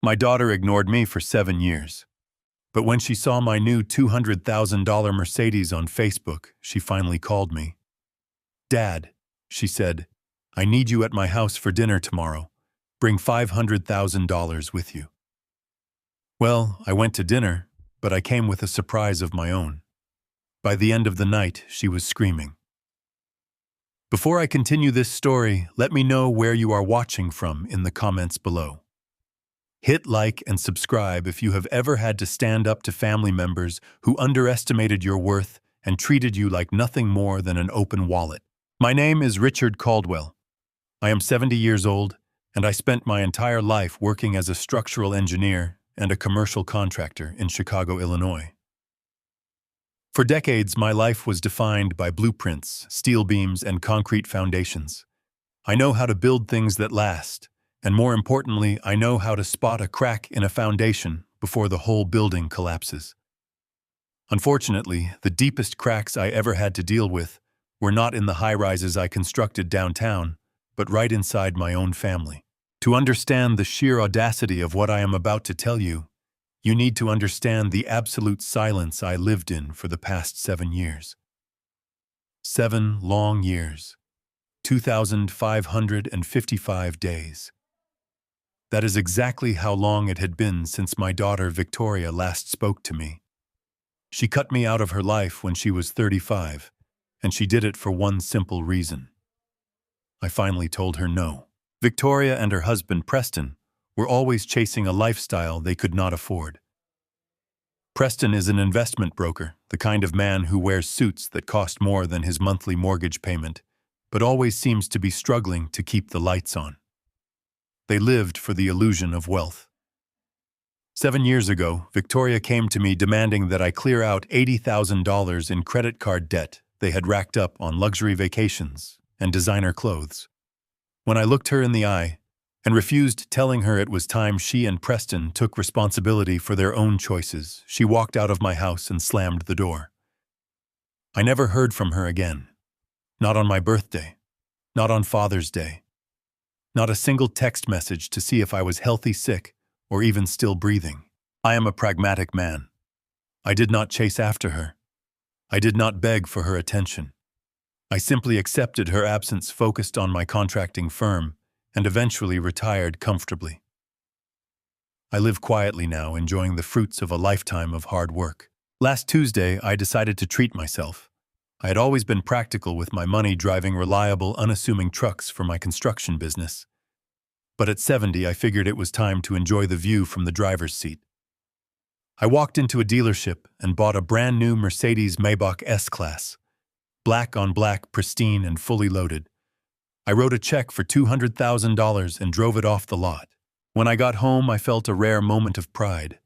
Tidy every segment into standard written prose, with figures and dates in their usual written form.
My daughter ignored me for 7 years. But when she saw my new $200,000 Mercedes on Facebook, she finally called me. "Dad," she said, "I need you at my house for dinner tomorrow. Bring $500,000 with you." Well, I went to dinner, but I came with a surprise of my own. By the end of the night, she was screaming. Before I continue this story, let me know where you are watching from in the comments below. Hit like and subscribe if you have ever had to stand up to family members who underestimated your worth and treated you like nothing more than an open wallet. My name is Richard Caldwell. I am 70 years old, and I spent my entire life working as a structural engineer and a commercial contractor in Chicago, Illinois. For decades, my life was defined by blueprints, steel beams, and concrete foundations. I know how to build things that last, and more importantly, I know how to spot a crack in a foundation before the whole building collapses. Unfortunately, the deepest cracks I ever had to deal with were not in the high-rises I constructed downtown, but right inside my own family. To understand the sheer audacity of what I am about to tell you, you need to understand the absolute silence I lived in for the past 7 years. 7 long years. 2,555 days. That is exactly how long it had been since my daughter Victoria last spoke to me. She cut me out of her life when she was 35, and she did it for one simple reason. I finally told her no. Victoria and her husband Preston were always chasing a lifestyle they could not afford. Preston is an investment broker, the kind of man who wears suits that cost more than his monthly mortgage payment, but always seems to be struggling to keep the lights on. They lived for the illusion of wealth. 7 years ago, Victoria came to me demanding that I clear out $80,000 in credit card debt they had racked up on luxury vacations and designer clothes. When I looked her in the eye and refused telling her it was time she and Preston took responsibility for their own choices, she walked out of my house and slammed the door. I never heard from her again. Not on my birthday. Not on Father's Day. Not a single text message to see if I was healthy, sick, or even still breathing. I am a pragmatic man. I did not chase after her. I did not beg for her attention. I simply accepted her absence, focused on my contracting firm, and eventually retired comfortably. I live quietly now, enjoying the fruits of a lifetime of hard work. Last Tuesday, I decided to treat myself. I had always been practical with my money, driving reliable, unassuming trucks for my construction business. But at 70, I figured it was time to enjoy the view from the driver's seat. I walked into a dealership and bought a brand new Mercedes Maybach S-Class. Black on black, pristine and fully loaded. I wrote a check for $200,000 and drove it off the lot. When I got home, I felt a rare moment of pride.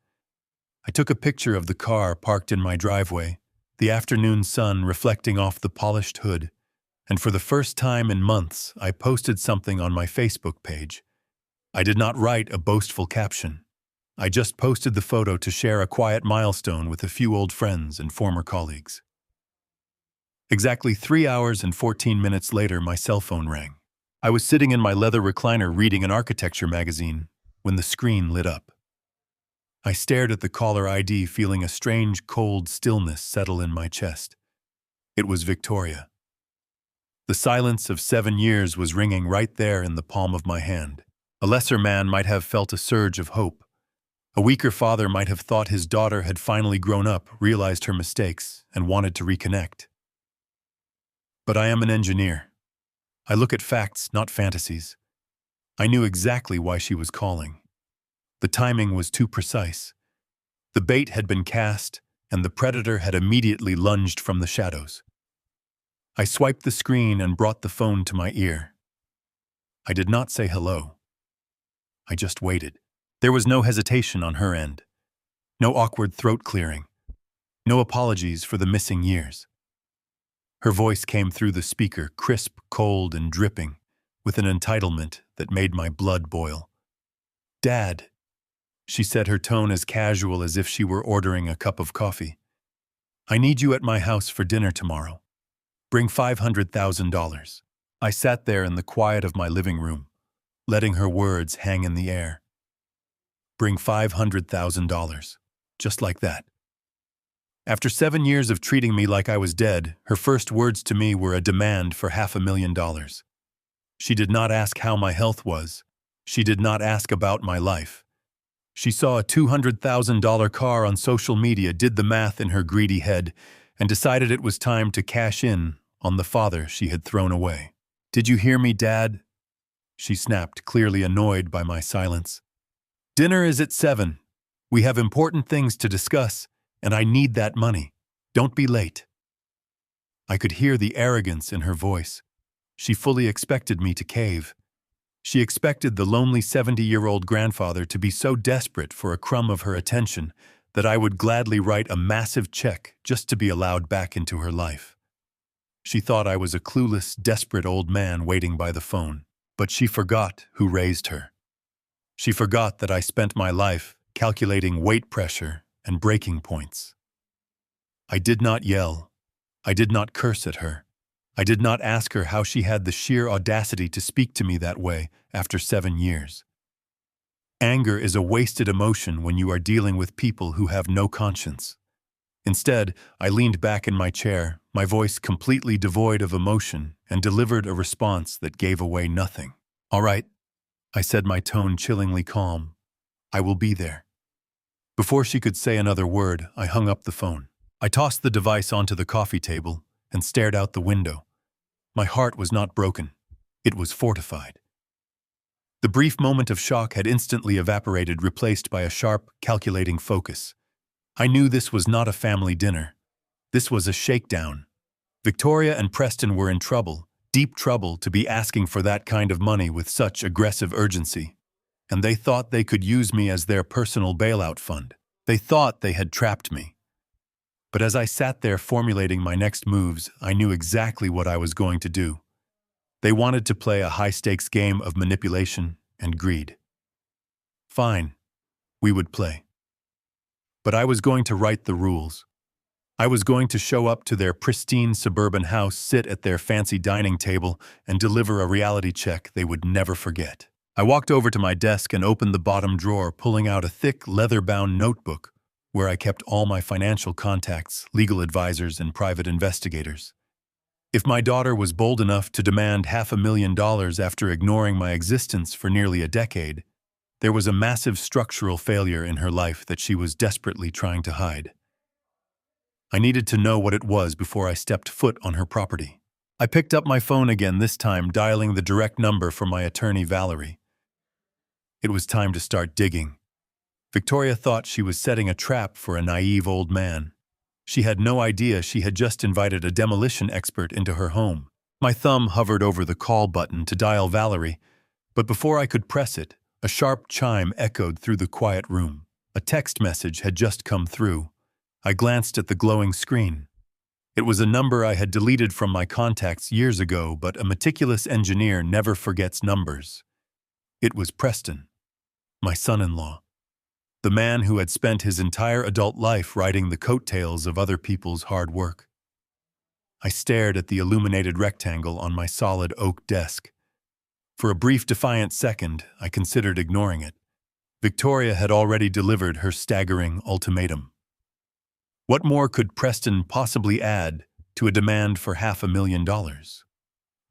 I took a picture of the car parked in my driveway, the afternoon sun reflecting off the polished hood, and for the first time in months, I posted something on my Facebook page. I did not write a boastful caption. I just posted the photo to share a quiet milestone with a few old friends and former colleagues. Exactly 3 hours and 14 minutes later, my cell phone rang. I was sitting in my leather recliner reading an architecture magazine when the screen lit up. I stared at the caller ID, feeling a strange, cold stillness settle in my chest. It was Victoria. The silence of 7 years was ringing right there in the palm of my hand. A lesser man might have felt a surge of hope. A weaker father might have thought his daughter had finally grown up, realized her mistakes, and wanted to reconnect. But I am an engineer. I look at facts, not fantasies. I knew exactly why she was calling. The timing was too precise. The bait had been cast, and the predator had immediately lunged from the shadows. I swiped the screen and brought the phone to my ear. I did not say hello. I just waited. There was no hesitation on her end. No awkward throat clearing. No apologies for the missing years. Her voice came through the speaker, crisp, cold, and dripping, with an entitlement that made my blood boil. "Dad," she said, her tone as casual as if she were ordering a cup of coffee. "I need you at my house for dinner tomorrow. Bring $500,000. I sat there in the quiet of my living room, letting her words hang in the air. Bring $500,000. Just like that. After 7 years of treating me like I was dead, her first words to me were a demand for $500,000. She did not ask how my health was. She did not ask about my life. She saw a $200,000 car on social media, did the math in her greedy head, and decided it was time to cash in on the father she had thrown away. "Did you hear me, Dad?" she snapped, clearly annoyed by my silence. "Dinner is at 7. We have important things to discuss, and I need that money. Don't be late." I could hear the arrogance in her voice. She fully expected me to cave. She expected the lonely 70-year-old grandfather to be so desperate for a crumb of her attention that I would gladly write a massive check just to be allowed back into her life. She thought I was a clueless, desperate old man waiting by the phone, but she forgot who raised her. She forgot that I spent my life calculating weight pressure and breaking points. I did not yell. I did not curse at her. I did not ask her how she had the sheer audacity to speak to me that way after 7 years. Anger is a wasted emotion when you are dealing with people who have no conscience. Instead, I leaned back in my chair, my voice completely devoid of emotion, and delivered a response that gave away nothing. "All right," I said, my tone chillingly calm. "I will be there." Before she could say another word, I hung up the phone. I tossed the device onto the coffee table and stared out the window. My heart was not broken. It was fortified. The brief moment of shock had instantly evaporated, replaced by a sharp, calculating focus. I knew this was not a family dinner. This was a shakedown. Victoria and Preston were in trouble, deep trouble, to be asking for that kind of money with such aggressive urgency. And they thought they could use me as their personal bailout fund. They thought they had trapped me. But as I sat there formulating my next moves, I knew exactly what I was going to do. They wanted to play a high-stakes game of manipulation and greed. Fine, we would play. But I was going to write the rules. I was going to show up to their pristine suburban house, sit at their fancy dining table, and deliver a reality check they would never forget. I walked over to my desk and opened the bottom drawer, pulling out a thick, leather-bound notebook where I kept all my financial contacts, legal advisors, and private investigators. If my daughter was bold enough to demand $500,000 after ignoring my existence for nearly a decade, there was a massive structural failure in her life that she was desperately trying to hide. I needed to know what it was before I stepped foot on her property. I picked up my phone again, this time dialing the direct number for my attorney, Valerie. It was time to start digging. Victoria thought she was setting a trap for a naive old man. She had no idea she had just invited a demolition expert into her home. My thumb hovered over the call button to dial Valerie, but before I could press it, a sharp chime echoed through the quiet room. A text message had just come through. I glanced at the glowing screen. It was a number I had deleted from my contacts years ago, but a meticulous engineer never forgets numbers. It was Preston, my son-in-law. The man who had spent his entire adult life riding the coattails of other people's hard work. I stared at the illuminated rectangle on my solid oak desk. For a brief, defiant second, I considered ignoring it. Victoria had already delivered her staggering ultimatum. What more could Preston possibly add to a demand for $500,000?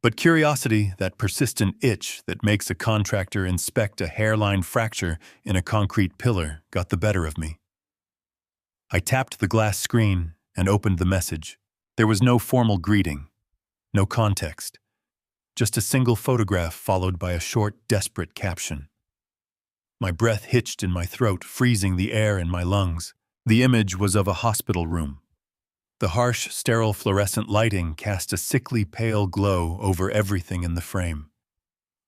But curiosity, that persistent itch that makes a contractor inspect a hairline fracture in a concrete pillar, got the better of me. I tapped the glass screen and opened the message. There was no formal greeting, no context, just a single photograph followed by a short, desperate caption. My breath hitched in my throat, freezing the air in my lungs. The image was of a hospital room. The harsh, sterile fluorescent lighting cast a sickly pale glow over everything in the frame.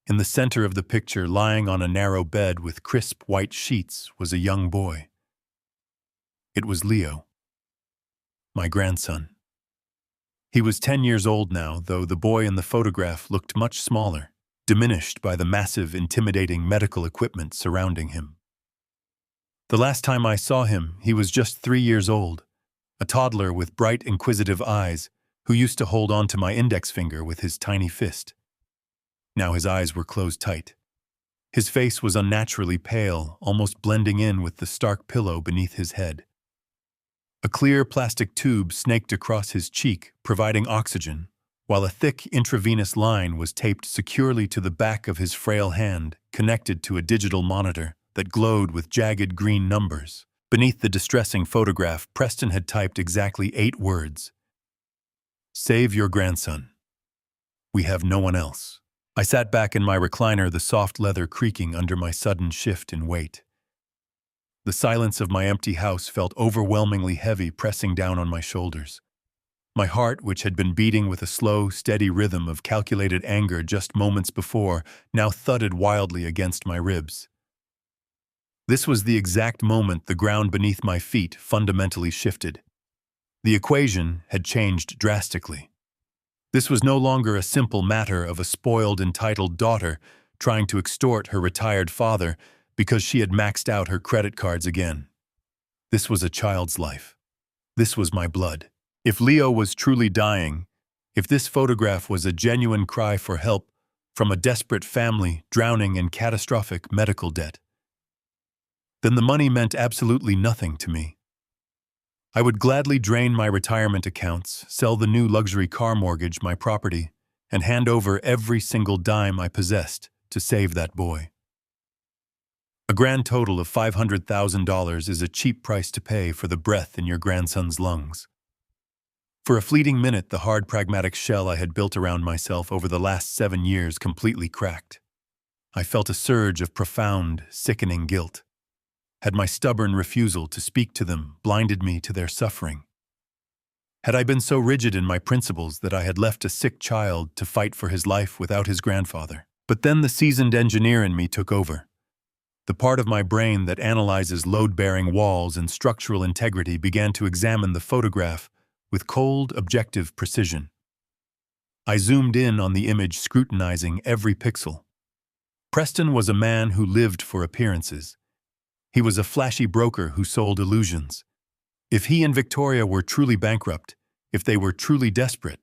In the center of the picture, lying on a narrow bed with crisp white sheets, was a young boy. It was Leo, my grandson. He was 10 years old now, though the boy in the photograph looked much smaller, diminished by the massive, intimidating medical equipment surrounding him. The last time I saw him, he was just 3 years old. A toddler with bright, inquisitive eyes, who used to hold on to my index finger with his tiny fist. Now his eyes were closed tight. His face was unnaturally pale, almost blending in with the stark pillow beneath his head. A clear plastic tube snaked across his cheek, providing oxygen, while a thick intravenous line was taped securely to the back of his frail hand, connected to a digital monitor that glowed with jagged green numbers. Beneath the distressing photograph, Preston had typed exactly 8 words. "Save your grandson. We have no one else." I sat back in my recliner, the soft leather creaking under my sudden shift in weight. The silence of my empty house felt overwhelmingly heavy, pressing down on my shoulders. My heart, which had been beating with a slow, steady rhythm of calculated anger just moments before, now thudded wildly against my ribs. This was the exact moment the ground beneath my feet fundamentally shifted. The equation had changed drastically. This was no longer a simple matter of a spoiled, entitled daughter trying to extort her retired father because she had maxed out her credit cards again. This was a child's life. This was my blood. If Leo was truly dying, if this photograph was a genuine cry for help from a desperate family drowning in catastrophic medical debt, then the money meant absolutely nothing to me. I would gladly drain my retirement accounts, sell the new luxury car mortgage, my property, and hand over every single dime I possessed to save that boy. A grand total of $500,000 is a cheap price to pay for the breath in your grandson's lungs. For a fleeting minute, the hard, pragmatic shell I had built around myself over the last 7 years completely cracked. I felt a surge of profound, sickening guilt. Had my stubborn refusal to speak to them blinded me to their suffering? Had I been so rigid in my principles that I had left a sick child to fight for his life without his grandfather? But then the seasoned engineer in me took over. The part of my brain that analyzes load-bearing walls and structural integrity began to examine the photograph with cold, objective precision. I zoomed in on the image, scrutinizing every pixel. Preston was a man who lived for appearances. He was a flashy broker who sold illusions. If he and Victoria were truly bankrupt, if they were truly desperate,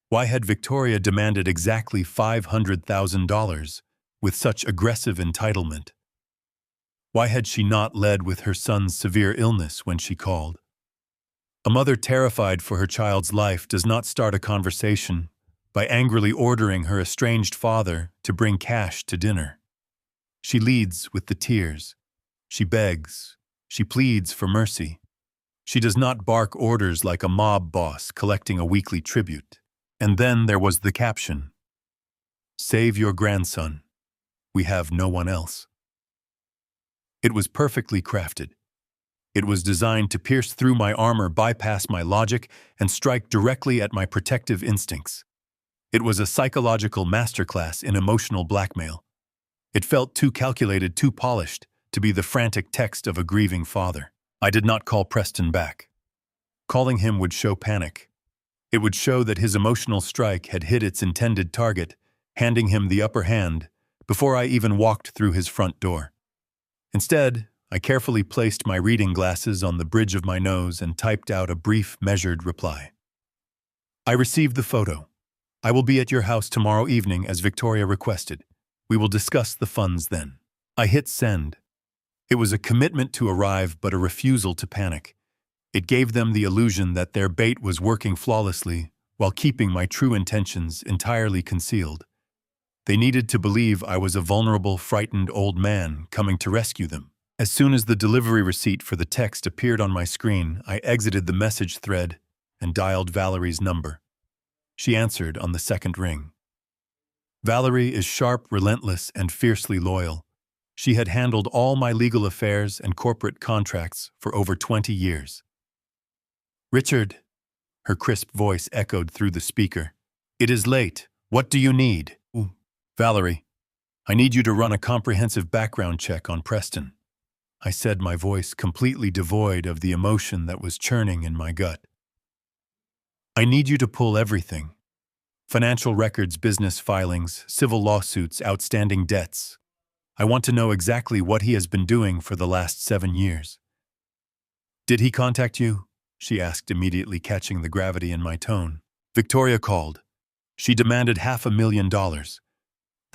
why had Victoria demanded exactly $500,000 with such aggressive entitlement? Why had she not led with her son's severe illness when she called? A mother terrified for her child's life does not start a conversation by angrily ordering her estranged father to bring cash to dinner. She leads with the tears. She begs. She pleads for mercy. She does not bark orders like a mob boss collecting a weekly tribute. And then there was the caption, "Save your grandson. We have no one else." It was perfectly crafted. It was designed to pierce through my armor, bypass my logic, and strike directly at my protective instincts. It was a psychological masterclass in emotional blackmail. It felt too calculated, too polished, to be the frantic text of a grieving father. I did not call Preston back. Calling him would show panic. It would show that his emotional strike had hit its intended target, handing him the upper hand before I even walked through his front door. Instead, I carefully placed my reading glasses on the bridge of my nose and typed out a brief, measured reply. "I received the photo. I will be at your house tomorrow evening as Victoria requested. We will discuss the funds then." I hit send. It was a commitment to arrive, but a refusal to panic. It gave them the illusion that their bait was working flawlessly while keeping my true intentions entirely concealed. They needed to believe I was a vulnerable, frightened old man coming to rescue them. As soon as the delivery receipt for the text appeared on my screen, I exited the message thread and dialed Valerie's number. She answered on the second ring. Valerie is sharp, relentless, and fiercely loyal. She had handled all my legal affairs and corporate contracts for over 20 years. "Richard," her crisp voice echoed through the speaker. "It is late. What do you need?" "Valerie, I need you to run a comprehensive background check on Preston," I said, my voice completely devoid of the emotion that was churning in my gut. "I need you to pull everything. Financial records, business filings, civil lawsuits, outstanding debts. I want to know exactly what he has been doing for the last 7 years." "Did he contact you?" she asked, immediately catching the gravity in my tone. "Victoria called. She demanded $500,000.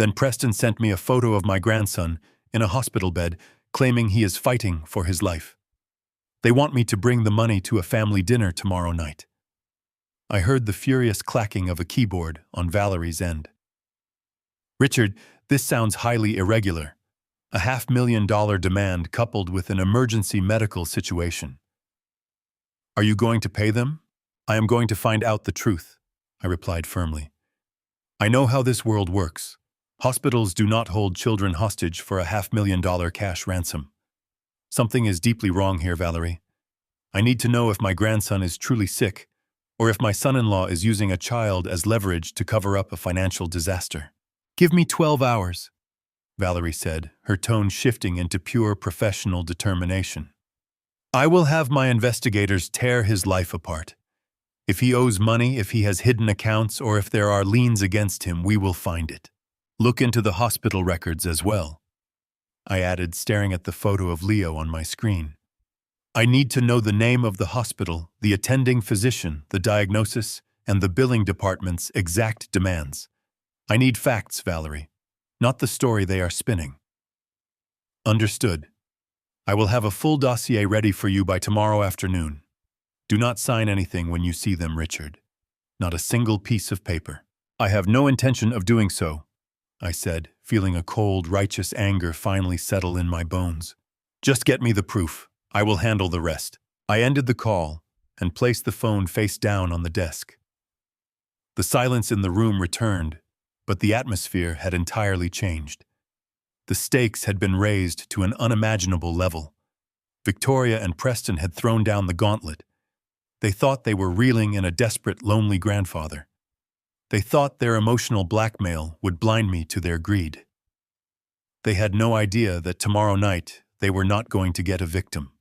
Then Preston sent me a photo of my grandson in a hospital bed, claiming he is fighting for his life. They want me to bring the money to a family dinner tomorrow night. I heard the furious clacking of a keyboard on Valerie's end. Richard, this sounds highly irregular. A $500,000 demand coupled with an emergency medical situation. Are you going to pay them? I am going to find out the truth, I replied firmly. I know how this world works. Hospitals do not hold children hostage for a $500,000 cash ransom. Something is deeply wrong here, Valerie. I need to know if my grandson is truly sick, or if my son-in-law is using a child as leverage to cover up a financial disaster. Give me 12 hours, Valerie said, her tone shifting into pure professional determination. I will have my investigators tear his life apart. If he owes money, if he has hidden accounts, or if there are liens against him, we will find it. Look into the hospital records as well, I added, staring at the photo of Leo on my screen. I need to know the name of the hospital, the attending physician, the diagnosis, and the billing department's exact demands. I need facts, Valerie, not the story they are spinning. Understood. I will have a full dossier ready for you by tomorrow afternoon. Do not sign anything when you see them, Richard. Not a single piece of paper. I have no intention of doing so, I said, feeling a cold, righteous anger finally settle in my bones. Just get me the proof. I will handle the rest. I ended the call and placed the phone face down on the desk. The silence in the room returned, but the atmosphere had entirely changed. The stakes had been raised to an unimaginable level. Victoria and Preston had thrown down the gauntlet. They thought they were reeling in a desperate, lonely grandfather. They thought their emotional blackmail would blind me to their greed. They had no idea that tomorrow night they were not going to get a victim.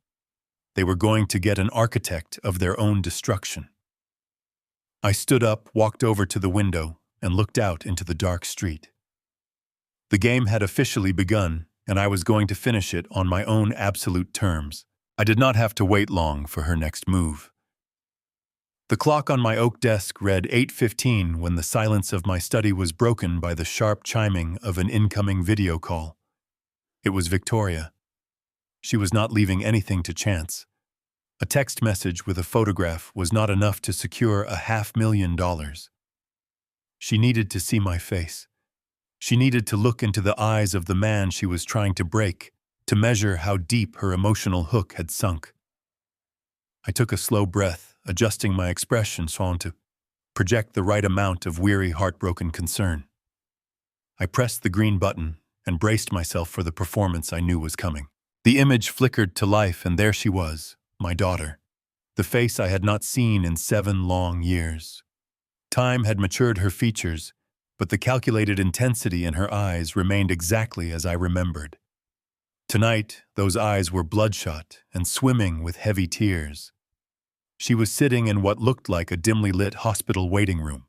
They were going to get an architect of their own destruction. I stood up, walked over to the window, and looked out into the dark street. The game had officially begun, and I was going to finish it on my own absolute terms. I did not have to wait long for her next move. The clock on my oak desk read 8:15 when the silence of my study was broken by the sharp chiming of an incoming video call. It was Victoria. She was not leaving anything to chance. A text message with a photograph was not enough to secure a $500,000. She needed to see my face. She needed to look into the eyes of the man she was trying to break, to measure how deep her emotional hook had sunk. I took a slow breath, adjusting my expression so to project the right amount of weary, heartbroken concern. I pressed the green button and braced myself for the performance I knew was coming. The image flickered to life, and there she was, my daughter, the face I had not seen in 7 long years. Time had matured her features, but the calculated intensity in her eyes remained exactly as I remembered. Tonight, those eyes were bloodshot and swimming with heavy tears. She was sitting in what looked like a dimly lit hospital waiting room.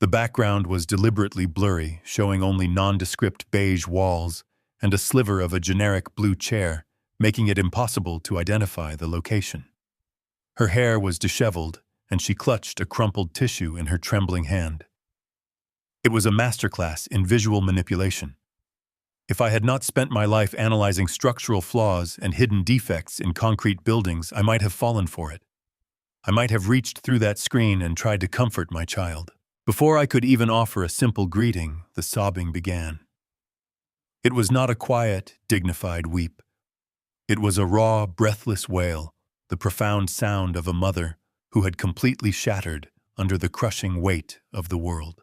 The background was deliberately blurry, showing only nondescript beige walls and a sliver of a generic blue chair, making it impossible to identify the location. Her hair was disheveled, and she clutched a crumpled tissue in her trembling hand. It was a masterclass in visual manipulation. If I had not spent my life analyzing structural flaws and hidden defects in concrete buildings, I might have fallen for it. I might have reached through that screen and tried to comfort my child. Before I could even offer a simple greeting, the sobbing began. It was not a quiet, dignified weep. It was a raw, breathless wail, the profound sound of a mother who had completely shattered under the crushing weight of the world.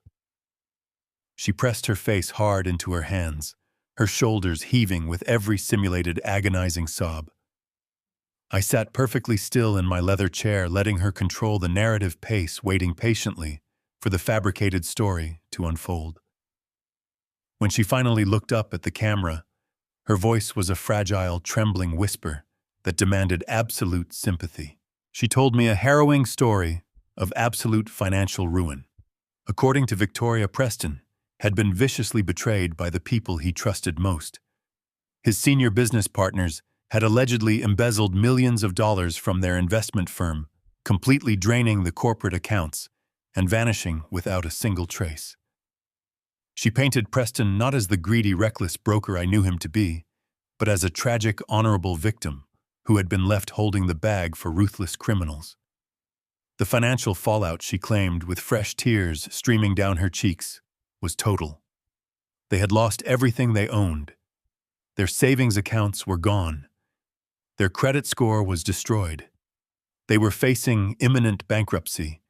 She pressed her face hard into her hands, her shoulders heaving with every simulated agonizing sob. I sat perfectly still in my leather chair, letting her control the narrative pace, waiting patiently for the fabricated story to unfold. When she finally looked up at the camera, her voice was a fragile, trembling whisper that demanded absolute sympathy. She told me a harrowing story of absolute financial ruin. According to Victoria, Preston had been viciously betrayed by the people he trusted most. His senior business partners had allegedly embezzled millions of dollars from their investment firm, completely draining the corporate accounts and vanishing without a single trace. She painted Preston not as the greedy, reckless broker I knew him to be, but as a tragic, honorable victim who had been left holding the bag for ruthless criminals. The financial fallout, she claimed, with fresh tears streaming down her cheeks, was total. They had lost everything they owned. Their savings accounts were gone. Their credit score was destroyed. They were facing imminent bankruptcy,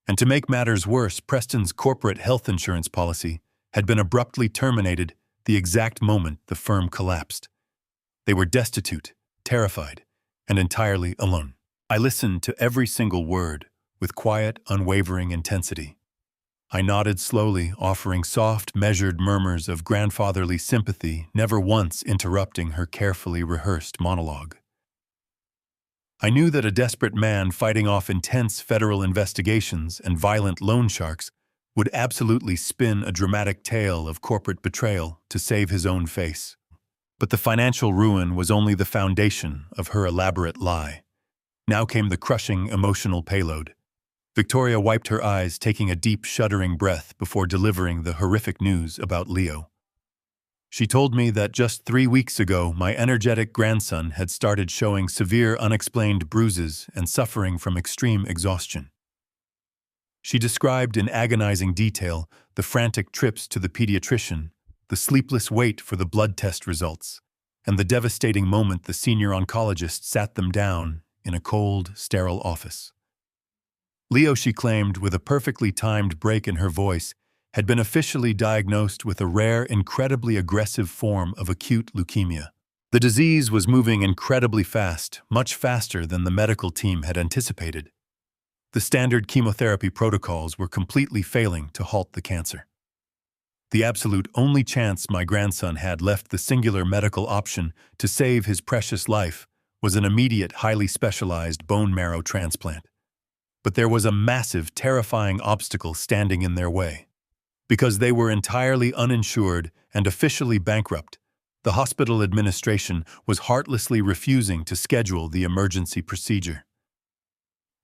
and to make matters worse, Preston's corporate health insurance policy had been abruptly terminated the exact moment the firm collapsed. They were destitute, terrified, and entirely alone. I listened to every single word with quiet, unwavering intensity. I nodded slowly, offering soft, measured murmurs of grandfatherly sympathy, never once interrupting her carefully rehearsed monologue. I knew that a desperate man fighting off intense federal investigations and violent loan sharks would absolutely spin a dramatic tale of corporate betrayal to save his own face. But the financial ruin was only the foundation of her elaborate lie. Now came the crushing emotional payload. Victoria wiped her eyes, taking a deep, shuddering breath before delivering the horrific news about Leo. She told me that just 3 weeks ago, my energetic grandson had started showing severe, unexplained bruises and suffering from extreme exhaustion. She described in agonizing detail the frantic trips to the pediatrician, the sleepless wait for the blood test results, and the devastating moment the senior oncologist sat them down in a cold, sterile office. Leo, she claimed, with a perfectly timed break in her voice, had been officially diagnosed with a rare, incredibly aggressive form of acute leukemia. The disease was moving incredibly fast, much faster than the medical team had anticipated. The standard chemotherapy protocols were completely failing to halt the cancer. The absolute only chance my grandson had left the singular medical option to save his precious life was an immediate, highly specialized bone marrow transplant. But there was a massive, terrifying obstacle standing in their way. Because they were entirely uninsured and officially bankrupt, the hospital administration was heartlessly refusing to schedule the emergency procedure.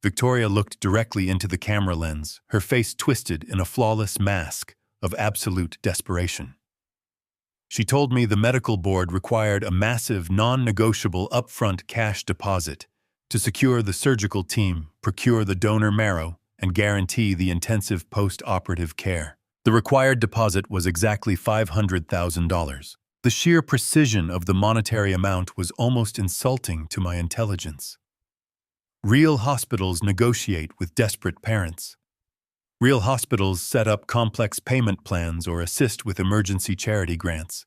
Victoria looked directly into the camera lens, her face twisted in a flawless mask of absolute desperation. She told me the medical board required a massive, non-negotiable upfront cash deposit to secure the surgical team, procure the donor marrow, and guarantee the intensive post-operative care. The required deposit was exactly $500,000. The sheer precision of the monetary amount was almost insulting to my intelligence. Real hospitals negotiate with desperate parents. Real hospitals set up complex payment plans or assist with emergency charity grants.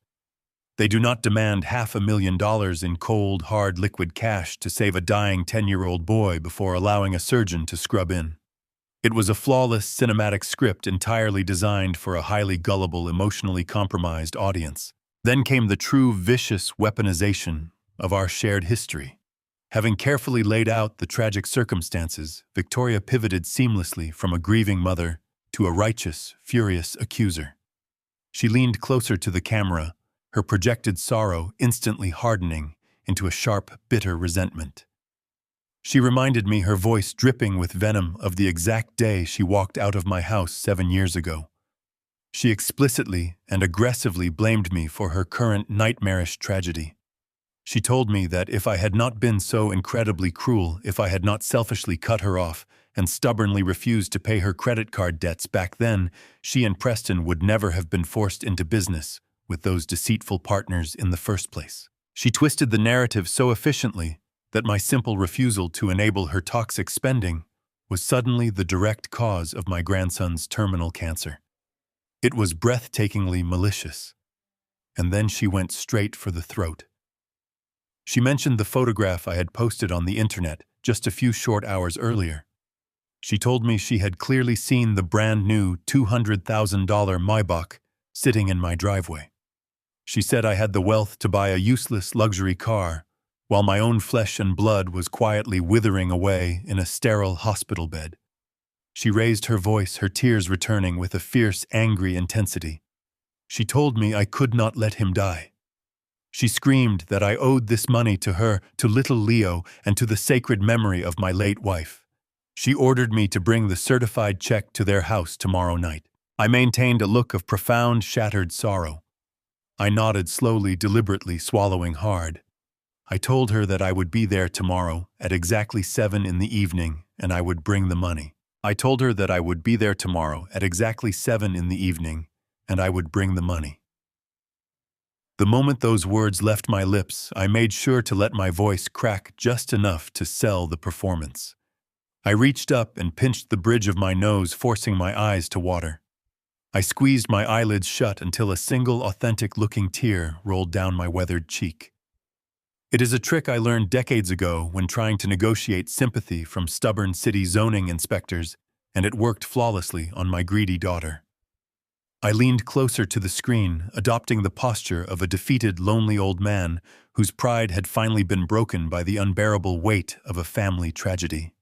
They do not demand $500,000 in cold, hard liquid cash to save a dying 10-year-old boy before allowing a surgeon to scrub in. It was a flawless cinematic script entirely designed for a highly gullible, emotionally compromised audience. Then came the true vicious weaponization of our shared history. Having carefully laid out the tragic circumstances, Victoria pivoted seamlessly from a grieving mother to a righteous, furious accuser. She leaned closer to the camera, her projected sorrow instantly hardening into a sharp, bitter resentment. She reminded me, her voice dripping with venom, of the exact day she walked out of my house 7 years ago. She explicitly and aggressively blamed me for her current nightmarish tragedy. She told me that if I had not been so incredibly cruel, if I had not selfishly cut her off and stubbornly refused to pay her credit card debts back then, she and Preston would never have been forced into business with those deceitful partners in the first place. She twisted the narrative so efficiently that my simple refusal to enable her toxic spending was suddenly the direct cause of my grandson's terminal cancer. It was breathtakingly malicious. And then she went straight for the throat. She mentioned the photograph I had posted on the internet just a few short hours earlier. She told me she had clearly seen the brand new $200,000 Maybach sitting in my driveway. She said I had the wealth to buy a useless luxury car, while my own flesh and blood was quietly withering away in a sterile hospital bed. She raised her voice, her tears returning with a fierce, angry intensity. She told me I could not let him die. She screamed that I owed this money to her, to little Leo, and to the sacred memory of my late wife. She ordered me to bring the certified check to their house tomorrow night. I maintained a look of profound, shattered sorrow. I nodded slowly, deliberately, swallowing hard. I told her that I would be there tomorrow at exactly 7 in the evening and I would bring the money. I told her that I would be there tomorrow at exactly 7 in the evening and I would bring the money. The moment those words left my lips, I made sure to let my voice crack just enough to sell the performance. I reached up and pinched the bridge of my nose, forcing my eyes to water. I squeezed my eyelids shut until a single authentic-looking tear rolled down my weathered cheek. It is a trick I learned decades ago when trying to negotiate sympathy from stubborn city zoning inspectors, and it worked flawlessly on my greedy daughter. I leaned closer to the screen, adopting the posture of a defeated, lonely old man whose pride had finally been broken by the unbearable weight of a family tragedy.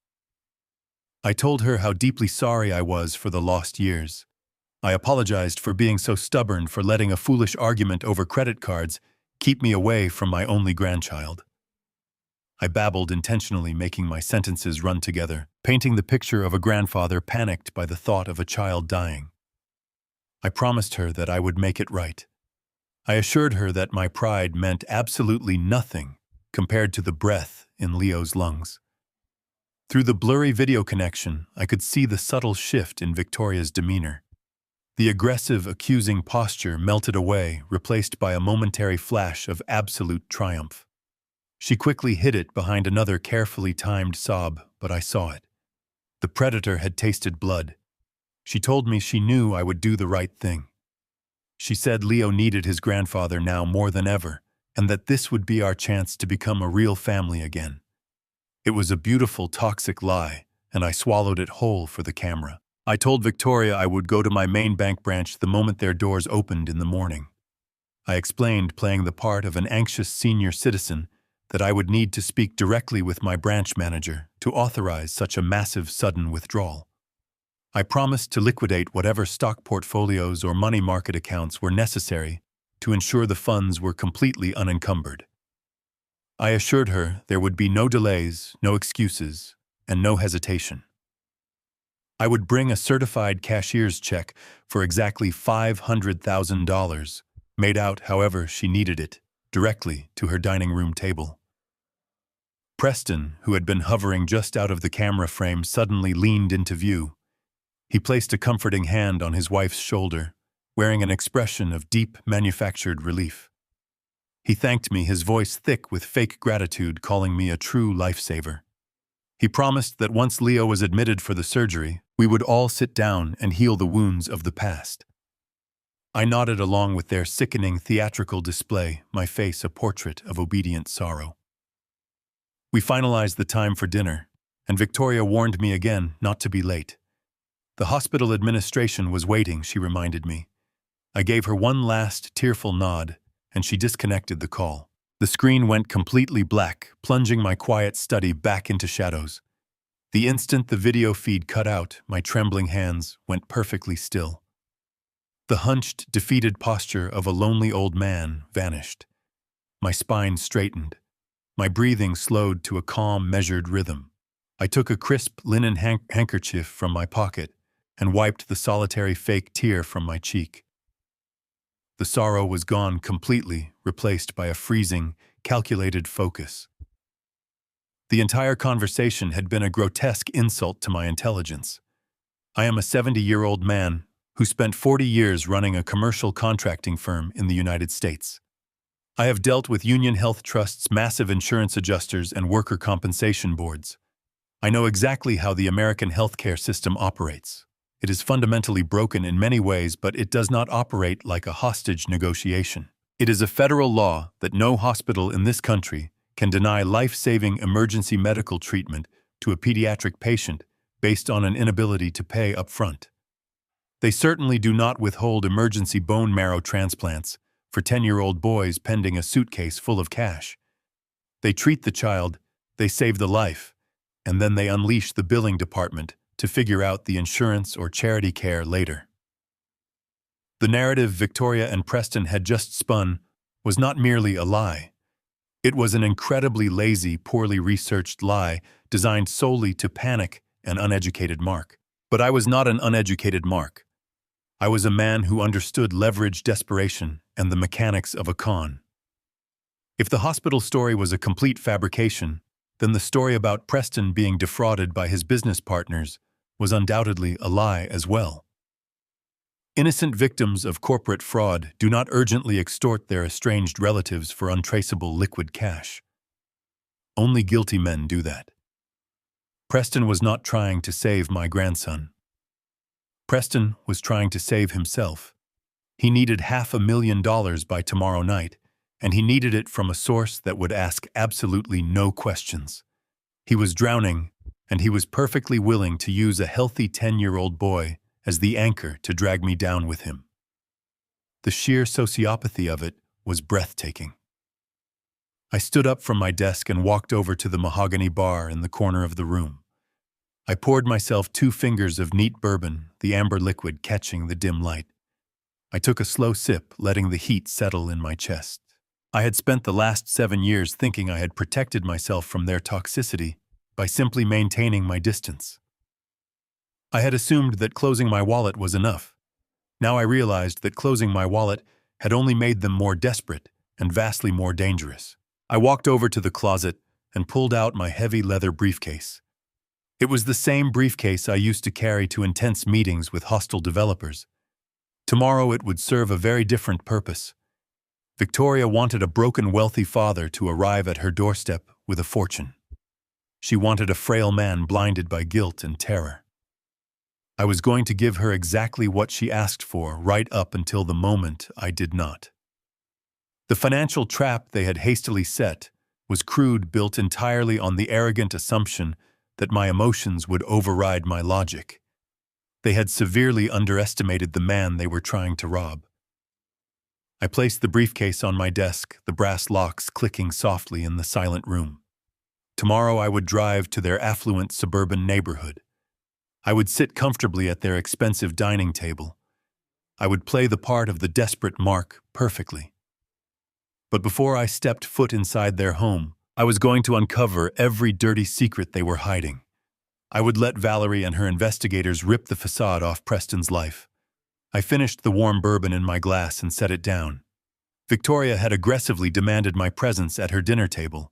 I told her how deeply sorry I was for the lost years. I apologized for being so stubborn, for letting a foolish argument over credit cards keep me away from my only grandchild. I babbled, intentionally making my sentences run together, painting the picture of a grandfather panicked by the thought of a child dying. I promised her that I would make it right. I assured her that my pride meant absolutely nothing compared to the breath in Leo's lungs. Through the blurry video connection, I could see the subtle shift in Victoria's demeanor. The aggressive, accusing posture melted away, replaced by a momentary flash of absolute triumph. She quickly hid it behind another carefully timed sob, but I saw it. The predator had tasted blood. She told me she knew I would do the right thing. She said Leo needed his grandfather now more than ever, and that this would be our chance to become a real family again. It was a beautiful, toxic lie, and I swallowed it whole for the camera. I told Victoria I would go to my main bank branch the moment their doors opened in the morning. I explained, playing the part of an anxious senior citizen, that I would need to speak directly with my branch manager to authorize such a massive, sudden withdrawal. I promised to liquidate whatever stock portfolios or money market accounts were necessary to ensure the funds were completely unencumbered. I assured her there would be no delays, no excuses, and no hesitation. I would bring a certified cashier's check for exactly $500,000, made out however she needed it, directly to her dining room table. Preston, who had been hovering just out of the camera frame, suddenly leaned into view. He placed a comforting hand on his wife's shoulder, wearing an expression of deep, manufactured relief. He thanked me, his voice thick with fake gratitude, calling me a true lifesaver. He promised that once Leo was admitted for the surgery, we would all sit down and heal the wounds of the past. I nodded along with their sickening theatrical display, my face a portrait of obedient sorrow. We finalized the time for dinner, and Victoria warned me again not to be late. The hospital administration was waiting, she reminded me. I gave her one last tearful nod, and she disconnected the call. The screen went completely black, plunging my quiet study back into shadows. The instant the video feed cut out, my trembling hands went perfectly still. The hunched, defeated posture of a lonely old man vanished. My spine straightened. My breathing slowed to a calm, measured rhythm. I took a crisp linen handkerchief from my pocket and wiped the solitary fake tear from my cheek. The sorrow was gone completely, replaced by a freezing, calculated focus. The entire conversation had been a grotesque insult to my intelligence. I am a 70-year-old man who spent 40 years running a commercial contracting firm in the United States. I have dealt with union health trusts, massive insurance adjusters, and worker compensation boards. I know exactly how the American healthcare system operates. It is fundamentally broken in many ways, but it does not operate like a hostage negotiation. It is a federal law that no hospital in this country can deny life-saving emergency medical treatment to a pediatric patient based on an inability to pay up front. They certainly do not withhold emergency bone marrow transplants for 10-year-old boys pending a suitcase full of cash. They treat the child, they save the life, and then they unleash the billing department to figure out the insurance or charity care later. The narrative Victoria and Preston had just spun was not merely a lie. It was an incredibly lazy, poorly researched lie designed solely to panic an uneducated Mark. But I was not an uneducated Mark. I was a man who understood leverage, desperation, and the mechanics of a con. If the hospital story was a complete fabrication, then the story about Preston being defrauded by his business partners was undoubtedly a lie as well. Innocent victims of corporate fraud do not urgently extort their estranged relatives for untraceable liquid cash. Only guilty men do that. Preston was not trying to save my grandson. Preston was trying to save himself. He needed $500,000 by tomorrow night, and he needed it from a source that would ask absolutely no questions. He was drowning, and he was perfectly willing to use a healthy 10-year-old boy as the anchor to drag me down with him. The sheer sociopathy of it was breathtaking. I stood up from my desk and walked over to the mahogany bar in the corner of the room. I poured myself 2 fingers of neat bourbon, the amber liquid catching the dim light. I took a slow sip, letting the heat settle in my chest. I had spent the last 7 years thinking I had protected myself from their toxicity by simply maintaining my distance. I had assumed that closing my wallet was enough. Now I realized that closing my wallet had only made them more desperate and vastly more dangerous. I walked over to the closet and pulled out my heavy leather briefcase. It was the same briefcase I used to carry to intense meetings with hostile developers. Tomorrow it would serve a very different purpose. Victoria wanted a broken, wealthy father to arrive at her doorstep with a fortune. She wanted a frail man blinded by guilt and terror. I was going to give her exactly what she asked for right up until the moment I did not. The financial trap they had hastily set was crude, built entirely on the arrogant assumption that my emotions would override my logic. They had severely underestimated the man they were trying to rob. I placed the briefcase on my desk, the brass locks clicking softly in the silent room. Tomorrow I would drive to their affluent suburban neighborhood. I would sit comfortably at their expensive dining table. I would play the part of the desperate Mark perfectly. But before I stepped foot inside their home, I was going to uncover every dirty secret they were hiding. I would let Valerie and her investigators rip the facade off Preston's life. I finished the warm bourbon in my glass and set it down. Victoria had aggressively demanded my presence at her dinner table.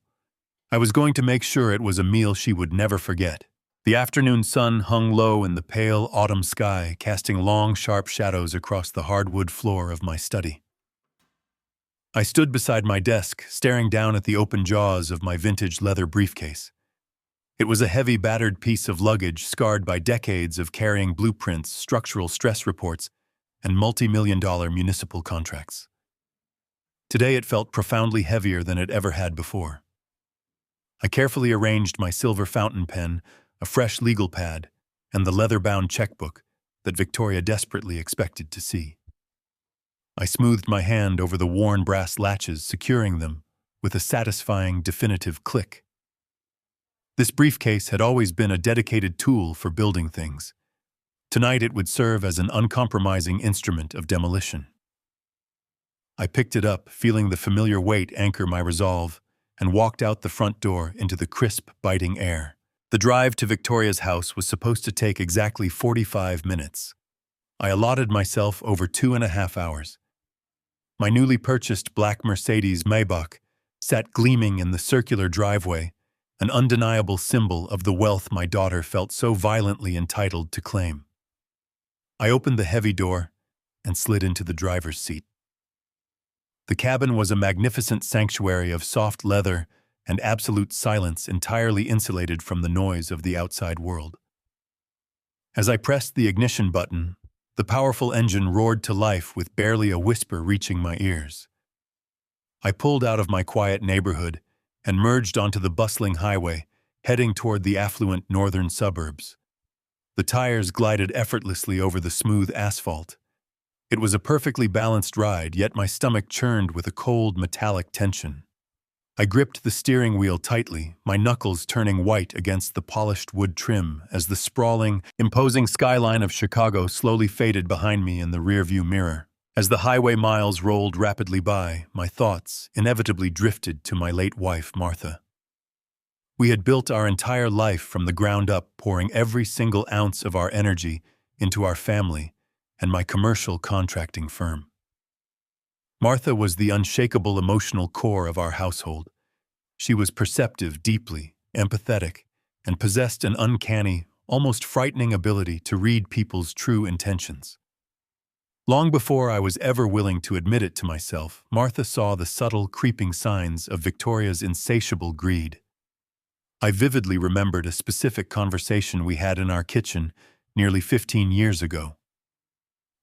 I was going to make sure it was a meal she would never forget. The afternoon sun hung low in the pale autumn sky, casting long, sharp shadows across the hardwood floor of my study. I stood beside my desk, staring down at the open jaws of my vintage leather briefcase. It was a heavy, battered piece of luggage scarred by decades of carrying blueprints, structural stress reports, and multi-million-dollar municipal contracts. Today it felt profoundly heavier than it ever had before. I carefully arranged my silver fountain pen, a fresh legal pad, and the leather-bound checkbook that Victoria desperately expected to see. I smoothed my hand over the worn brass latches, securing them with a satisfying, definitive click. This briefcase had always been a dedicated tool for building things. Tonight it would serve as an uncompromising instrument of demolition. I picked it up, feeling the familiar weight anchor my resolve, and walked out the front door into the crisp, biting air. The drive to Victoria's house was supposed to take exactly 45 minutes. I allotted myself over 2.5 hours. My newly purchased black Mercedes Maybach sat gleaming in the circular driveway, an undeniable symbol of the wealth my daughter felt so violently entitled to claim. I opened the heavy door and slid into the driver's seat. The cabin was a magnificent sanctuary of soft leather and absolute silence, entirely insulated from the noise of the outside world. As I pressed the ignition button, the powerful engine roared to life with barely a whisper reaching my ears. I pulled out of my quiet neighborhood and merged onto the bustling highway, heading toward the affluent northern suburbs. The tires glided effortlessly over the smooth asphalt. It was a perfectly balanced ride, yet my stomach churned with a cold, metallic tension. I gripped the steering wheel tightly, my knuckles turning white against the polished wood trim as the sprawling, imposing skyline of Chicago slowly faded behind me in the rearview mirror. As the highway miles rolled rapidly by, my thoughts inevitably drifted to my late wife, Martha. We had built our entire life from the ground up, pouring every single ounce of our energy into our family and my commercial contracting firm. Martha was the unshakable emotional core of our household. She was perceptive, deeply empathetic, and possessed an uncanny, almost frightening ability to read people's true intentions. Long before I was ever willing to admit it to myself, Martha saw the subtle, creeping signs of Victoria's insatiable greed. I vividly remembered a specific conversation we had in our kitchen nearly 15 years ago.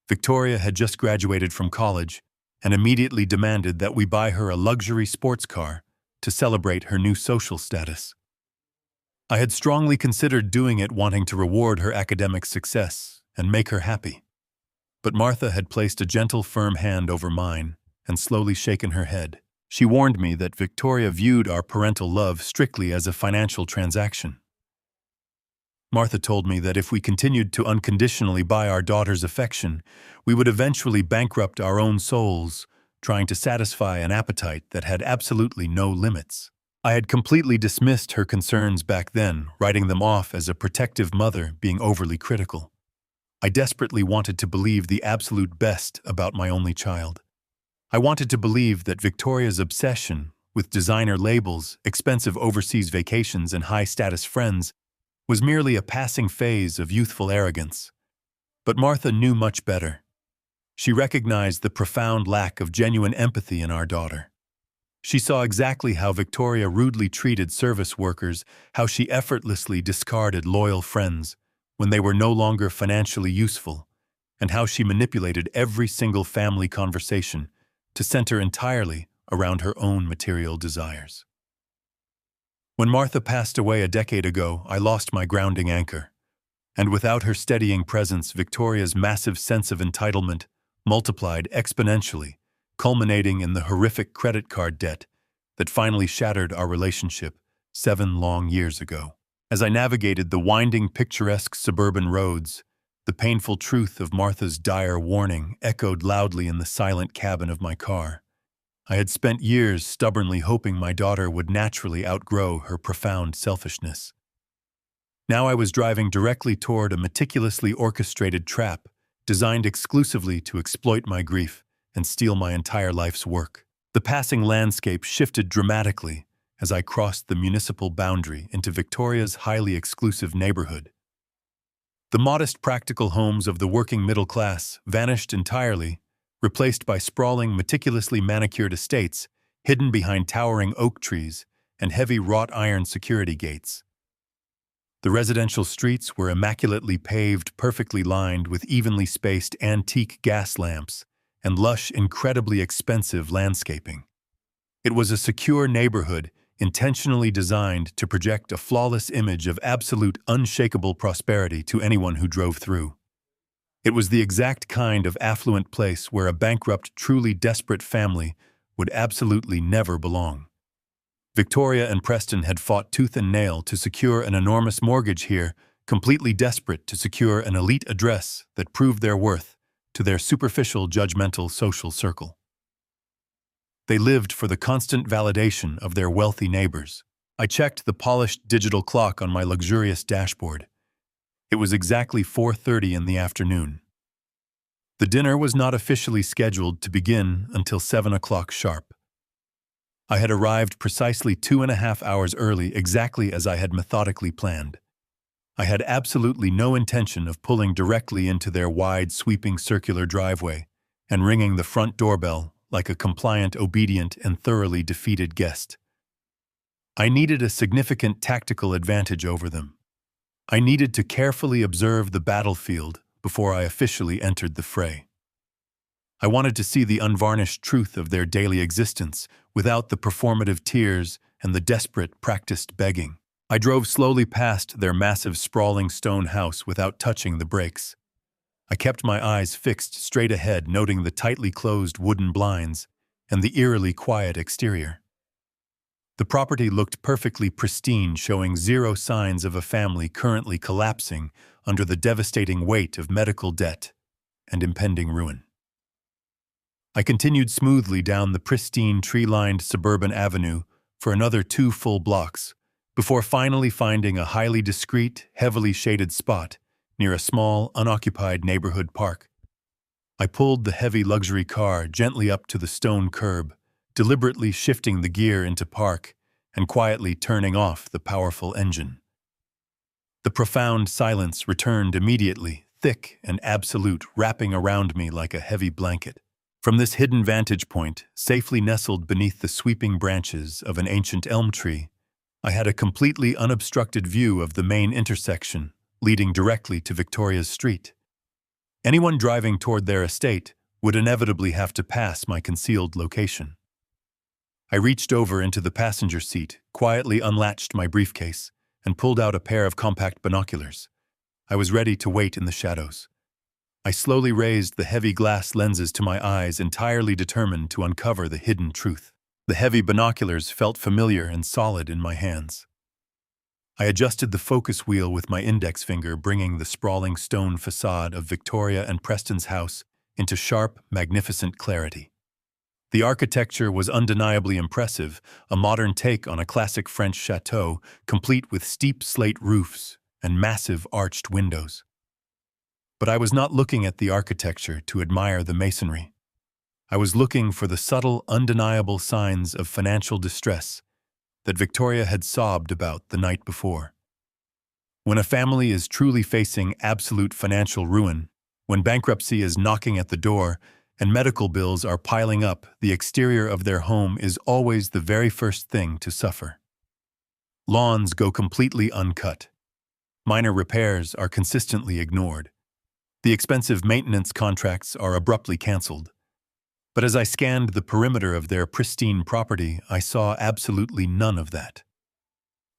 Victoria had just graduated from college and immediately demanded that we buy her a luxury sports car to celebrate her new social status. I had strongly considered doing it, wanting to reward her academic success and make her happy. But Martha had placed a gentle, firm hand over mine and slowly shaken her head. She warned me that Victoria viewed our parental love strictly as a financial transaction. Martha told me that if we continued to unconditionally buy our daughter's affection, we would eventually bankrupt our own souls, trying to satisfy an appetite that had absolutely no limits. I had completely dismissed her concerns back then, writing them off as a protective mother being overly critical. I desperately wanted to believe the absolute best about my only child. I wanted to believe that Victoria's obsession with designer labels, expensive overseas vacations, and high-status friends was merely a passing phase of youthful arrogance. But Martha knew much better. She recognized the profound lack of genuine empathy in our daughter. She saw exactly how Victoria rudely treated service workers, how she effortlessly discarded loyal friends when they were no longer financially useful, and how she manipulated every single family conversation to center entirely around her own material desires. When Martha passed away a decade ago, I lost my grounding anchor, and without her steadying presence, Victoria's massive sense of entitlement multiplied exponentially, culminating in the horrific credit card debt that finally shattered our relationship 7 long years ago. As I navigated the winding, picturesque suburban roads, the painful truth of Martha's dire warning echoed loudly in the silent cabin of my car. I had spent years stubbornly hoping my daughter would naturally outgrow her profound selfishness. Now I was driving directly toward a meticulously orchestrated trap designed exclusively to exploit my grief and steal my entire life's work. The passing landscape shifted dramatically as I crossed the municipal boundary into Victoria's highly exclusive neighborhood. The modest, practical homes of the working middle class vanished entirely, replaced by sprawling, meticulously manicured estates hidden behind towering oak trees and heavy wrought iron security gates. The residential streets were immaculately paved, perfectly lined with evenly spaced antique gas lamps and lush, incredibly expensive landscaping. It was a secure neighborhood intentionally designed to project a flawless image of absolute, unshakable prosperity to anyone who drove through. It was the exact kind of affluent place where a bankrupt, truly desperate family would absolutely never belong. Victoria and Preston had fought tooth and nail to secure an enormous mortgage here, completely desperate to secure an elite address that proved their worth to their superficial, judgmental social circle. They lived for the constant validation of their wealthy neighbors. I checked the polished digital clock on my luxurious dashboard. It was exactly 4:30 in the afternoon. The dinner was not officially scheduled to begin until 7 o'clock sharp. I had arrived precisely 2.5 hours early, exactly as I had methodically planned. I had absolutely no intention of pulling directly into their wide, sweeping circular driveway and ringing the front doorbell like a compliant, obedient, and thoroughly defeated guest. I needed a significant tactical advantage over them. I needed to carefully observe the battlefield before I officially entered the fray. I wanted to see the unvarnished truth of their daily existence without the performative tears and the desperate, practiced begging. I drove slowly past their massive, sprawling stone house without touching the brakes. I kept my eyes fixed straight ahead, noting the tightly closed wooden blinds and the eerily quiet exterior. The property looked perfectly pristine, showing zero signs of a family currently collapsing under the devastating weight of medical debt and impending ruin. I continued smoothly down the pristine, tree-lined suburban avenue for another 2 full blocks before finally finding a highly discreet, heavily shaded spot near a small, unoccupied neighborhood park. I pulled the heavy luxury car gently up to the stone curb, deliberately shifting the gear into park and quietly turning off the powerful engine. The profound silence returned immediately, thick and absolute, wrapping around me like a heavy blanket. From this hidden vantage point, safely nestled beneath the sweeping branches of an ancient elm tree, I had a completely unobstructed view of the main intersection, leading directly to Victoria's Street. Anyone driving toward their estate would inevitably have to pass my concealed location. I reached over into the passenger seat, quietly unlatched my briefcase, and pulled out a pair of compact binoculars. I was ready to wait in the shadows. I slowly raised the heavy glass lenses to my eyes, entirely determined to uncover the hidden truth. The heavy binoculars felt familiar and solid in my hands. I adjusted the focus wheel with my index finger, bringing the sprawling stone facade of Victoria and Preston's house into sharp, magnificent clarity. The architecture was undeniably impressive, a modern take on a classic French chateau, complete with steep slate roofs and massive arched windows. But I was not looking at the architecture to admire the masonry. I was looking for the subtle, undeniable signs of financial distress that Victoria had sobbed about the night before. When a family is truly facing absolute financial ruin, when bankruptcy is knocking at the door and medical bills are piling up, the exterior of their home is always the very first thing to suffer. Lawns go completely uncut. Minor repairs are consistently ignored. The expensive maintenance contracts are abruptly canceled. But as I scanned the perimeter of their pristine property, I saw absolutely none of that.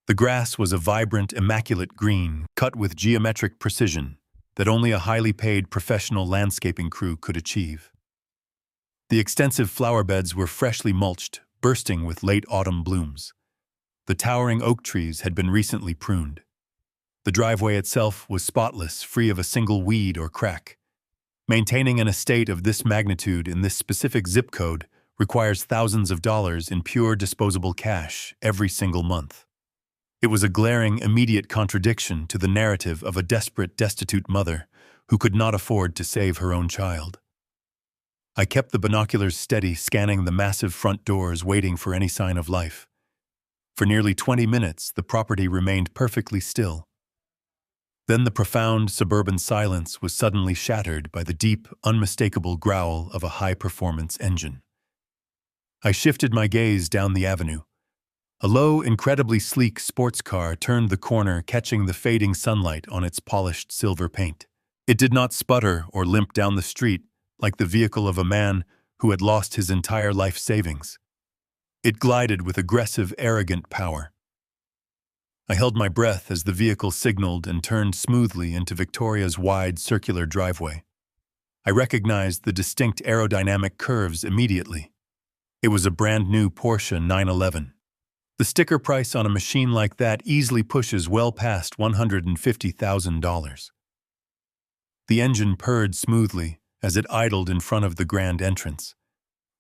The grass was a vibrant, immaculate green, cut with geometric precision that only a highly paid professional landscaping crew could achieve. The extensive flower beds were freshly mulched, bursting with late autumn blooms. The towering oak trees had been recently pruned. The driveway itself was spotless, free of a single weed or crack. Maintaining an estate of this magnitude in this specific zip code requires thousands of dollars in pure disposable cash every single month. It was a glaring, immediate contradiction to the narrative of a desperate, destitute mother who could not afford to save her own child. I kept the binoculars steady, scanning the massive front doors, waiting for any sign of life. For nearly 20 minutes, the property remained perfectly still. Then the profound suburban silence was suddenly shattered by the deep, unmistakable growl of a high-performance engine. I shifted my gaze down the avenue. A low, incredibly sleek sports car turned the corner, catching the fading sunlight on its polished silver paint. It did not sputter or limp down the street like the vehicle of a man who had lost his entire life savings. It glided with aggressive, arrogant power. I held my breath as the vehicle signaled and turned smoothly into Victoria's wide, circular driveway. I recognized the distinct aerodynamic curves immediately. It was a brand-new Porsche 911. The sticker price on a machine like that easily pushes well past $150,000. The engine purred smoothly as it idled in front of the grand entrance.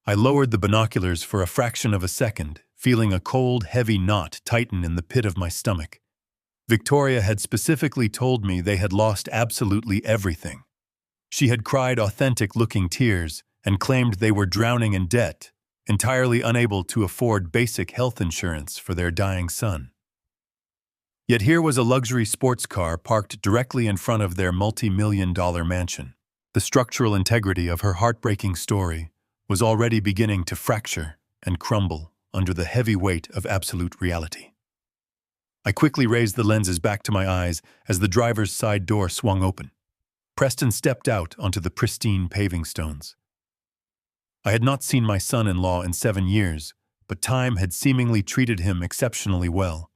I lowered the binoculars for a fraction of a second, feeling a cold, heavy knot tighten in the pit of my stomach. Victoria had specifically told me they had lost absolutely everything. She had cried authentic-looking tears and claimed they were drowning in debt, entirely unable to afford basic health insurance for their dying son. Yet here was a luxury sports car parked directly in front of their multi-million-dollar mansion. The structural integrity of her heartbreaking story was already beginning to fracture and crumble under the heavy weight of absolute reality. I quickly raised the lenses back to my eyes as the driver's side door swung open. Preston stepped out onto the pristine paving stones. I had not seen my son-in-law in 7 years, but time had seemingly treated him exceptionally well.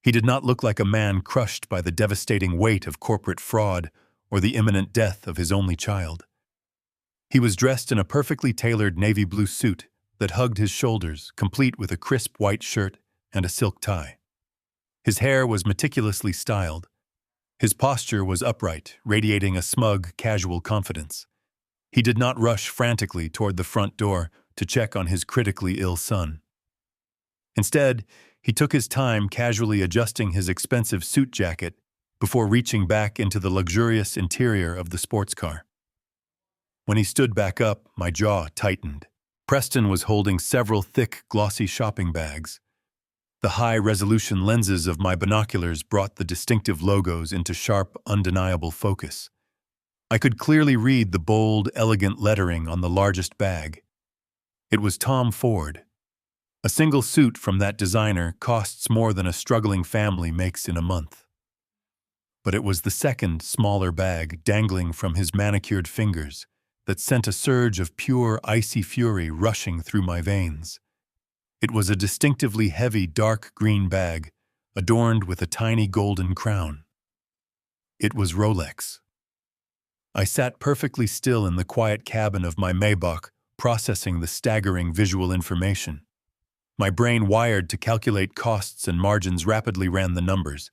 He did not look like a man crushed by the devastating weight of corporate fraud or the imminent death of his only child. He was dressed in a perfectly tailored navy blue suit that hugged his shoulders, complete with a crisp white shirt and a silk tie. His hair was meticulously styled. His posture was upright, radiating a smug, casual confidence. He did not rush frantically toward the front door to check on his critically ill son. Instead, he took his time casually adjusting his expensive suit jacket before reaching back into the luxurious interior of the sports car. When he stood back up, my jaw tightened. Preston was holding several thick, glossy shopping bags. The high-resolution lenses of my binoculars brought the distinctive logos into sharp, undeniable focus. I could clearly read the bold, elegant lettering on the largest bag. It was Tom Ford. A single suit from that designer costs more than a struggling family makes in a month. But it was the second, smaller bag dangling from his manicured fingers that sent a surge of pure, icy fury rushing through my veins. It was a distinctively heavy, dark green bag, adorned with a tiny golden crown. It was Rolex. I sat perfectly still in the quiet cabin of my Maybach, processing the staggering visual information. My brain, wired to calculate costs and margins, rapidly ran the numbers.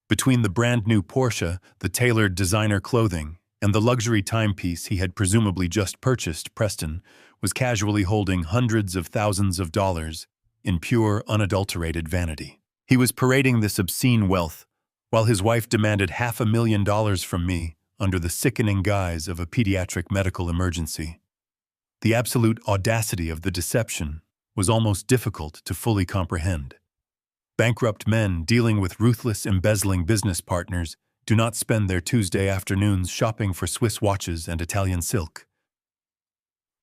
Between the brand-new Porsche, the tailored designer clothing, and the luxury timepiece he had presumably just purchased, Preston was casually holding hundreds of thousands of dollars in pure, unadulterated vanity. He was parading this obscene wealth, while his wife demanded $500,000 from me under the sickening guise of a pediatric medical emergency. The absolute audacity of the deception was almost difficult to fully comprehend. Bankrupt men dealing with ruthless, embezzling business partners do not spend their Tuesday afternoons shopping for Swiss watches and Italian silk.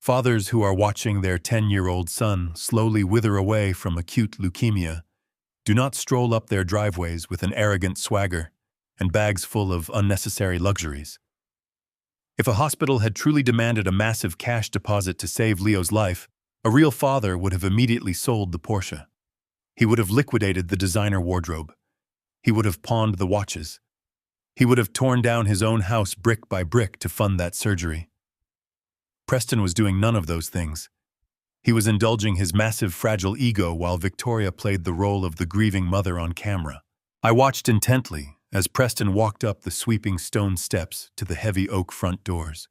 Fathers who are watching their 10-year-old son slowly wither away from acute leukemia do not stroll up their driveways with an arrogant swagger and bags full of unnecessary luxuries. If a hospital had truly demanded a massive cash deposit to save Leo's life, a real father would have immediately sold the Porsche. He would have liquidated the designer wardrobe. He would have pawned the watches. He would have torn down his own house brick by brick to fund that surgery. Preston was doing none of those things. He was indulging his massive, fragile ego while Victoria played the role of the grieving mother on camera. I watched intently as Preston walked up the sweeping stone steps to the heavy oak front doors.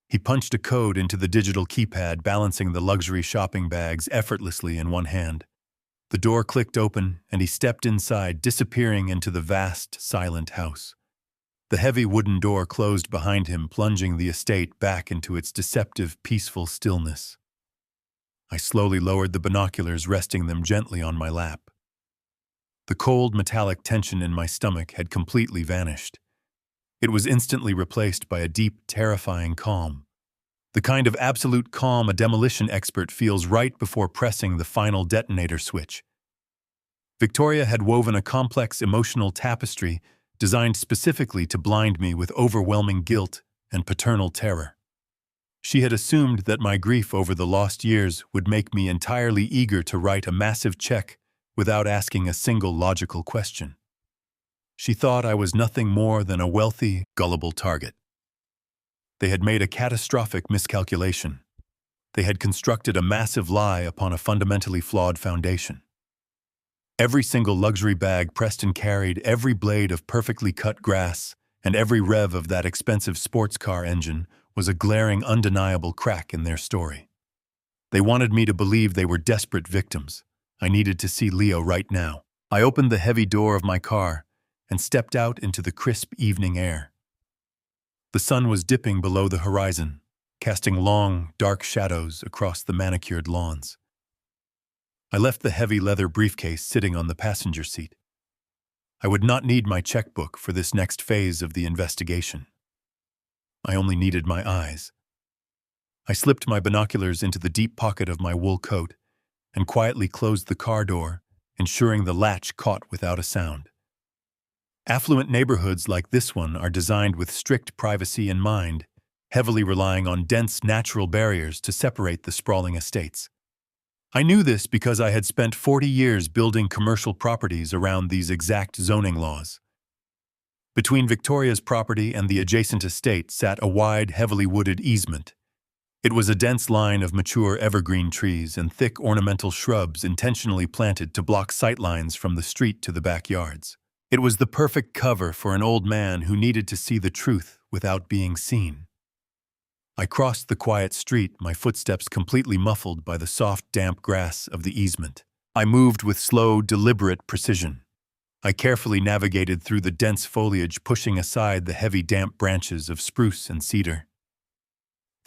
He punched a code into the digital keypad, balancing the luxury shopping bags effortlessly in one hand. The door clicked open, and he stepped inside, disappearing into the vast, silent house. The heavy wooden door closed behind him, plunging the estate back into its deceptive, peaceful stillness. I slowly lowered the binoculars, resting them gently on my lap. The cold, metallic tension in my stomach had completely vanished. It was instantly replaced by a deep, terrifying calm. The kind of absolute calm a demolition expert feels right before pressing the final detonator switch. Victoria had woven a complex emotional tapestry designed specifically to blind me with overwhelming guilt and paternal terror. She had assumed that my grief over the lost years would make me entirely eager to write a massive check without asking a single logical question. She thought I was nothing more than a wealthy, gullible target. They had made a catastrophic miscalculation. They had constructed a massive lie upon a fundamentally flawed foundation. Every single luxury bag Preston carried, every blade of perfectly cut grass, and every rev of that expensive sports car engine was a glaring, undeniable crack in their story. They wanted me to believe they were desperate victims. I needed to see Leo right now. I opened the heavy door of my car and stepped out into the crisp evening air. The sun was dipping below the horizon, casting long, dark shadows across the manicured lawns. I left the heavy leather briefcase sitting on the passenger seat. I would not need my checkbook for this next phase of the investigation. I only needed my eyes. I slipped my binoculars into the deep pocket of my wool coat and quietly closed the car door, ensuring the latch caught without a sound. Affluent neighborhoods like this one are designed with strict privacy in mind, heavily relying on dense natural barriers to separate the sprawling estates. I knew this because I had spent 40 years building commercial properties around these exact zoning laws. Between Victoria's property and the adjacent estate sat a wide, heavily wooded easement. It was a dense line of mature evergreen trees and thick ornamental shrubs intentionally planted to block sightlines from the street to the backyards. It was the perfect cover for an old man who needed to see the truth without being seen. I crossed the quiet street, my footsteps completely muffled by the soft, damp grass of the easement. I moved with slow, deliberate precision. I carefully navigated through the dense foliage, pushing aside the heavy, damp branches of spruce and cedar.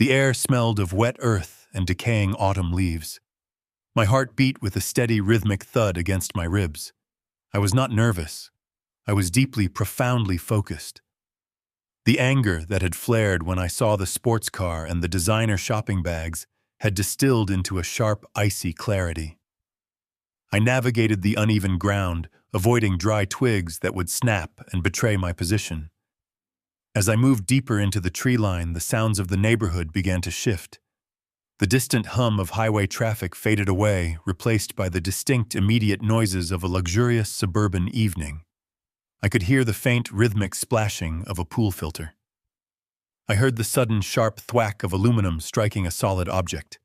The air smelled of wet earth and decaying autumn leaves. My heart beat with a steady rhythmic thud against my ribs. I was not nervous. I was deeply, profoundly focused. The anger that had flared when I saw the sports car and the designer shopping bags had distilled into a sharp, icy clarity. I navigated the uneven ground, avoiding dry twigs that would snap and betray my position. As I moved deeper into the tree line, the sounds of the neighborhood began to shift. The distant hum of highway traffic faded away, replaced by the distinct, immediate noises of a luxurious suburban evening. I could hear the faint, rhythmic splashing of a pool filter. I heard the sudden, sharp thwack of aluminum striking a solid object.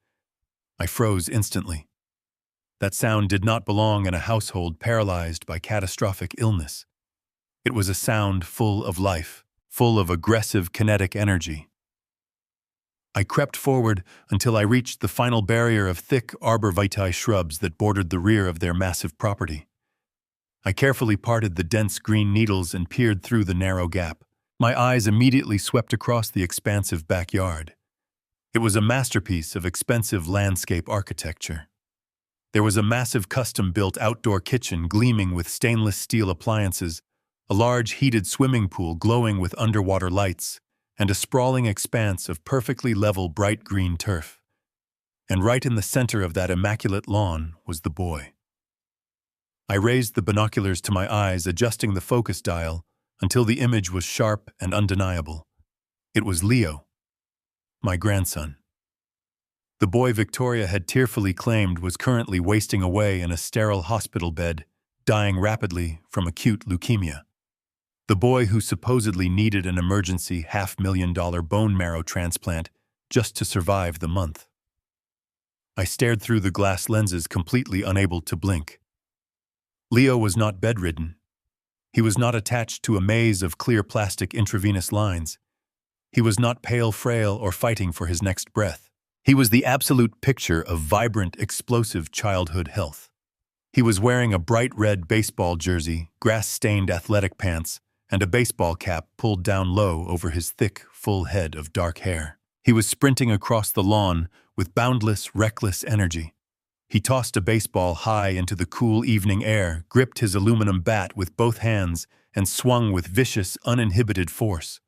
I froze instantly. That sound did not belong in a household paralyzed by catastrophic illness. It was a sound full of life, full of aggressive kinetic energy. I crept forward until I reached the final barrier of thick arborvitae shrubs that bordered the rear of their massive property. I carefully parted the dense green needles and peered through the narrow gap. My eyes immediately swept across the expansive backyard. It was a masterpiece of expensive landscape architecture. There was a massive custom-built outdoor kitchen gleaming with stainless steel appliances, a large heated swimming pool glowing with underwater lights, and a sprawling expanse of perfectly level bright green turf. And right in the center of that immaculate lawn was the boy. I raised the binoculars to my eyes, adjusting the focus dial until the image was sharp and undeniable. It was Leo, my grandson. The boy Victoria had tearfully claimed was currently wasting away in a sterile hospital bed, dying rapidly from acute leukemia. The boy who supposedly needed an emergency $500,000 bone marrow transplant just to survive the month. I stared through the glass lenses, completely unable to blink. Leo was not bedridden. He was not attached to a maze of clear plastic intravenous lines. He was not pale, frail, or fighting for his next breath. He was the absolute picture of vibrant, explosive childhood health. He was wearing a bright red baseball jersey, grass-stained athletic pants, and a baseball cap pulled down low over his thick, full head of dark hair. He was sprinting across the lawn with boundless, reckless energy. He tossed a baseball high into the cool evening air, gripped his aluminum bat with both hands, and swung with vicious, uninhibited force.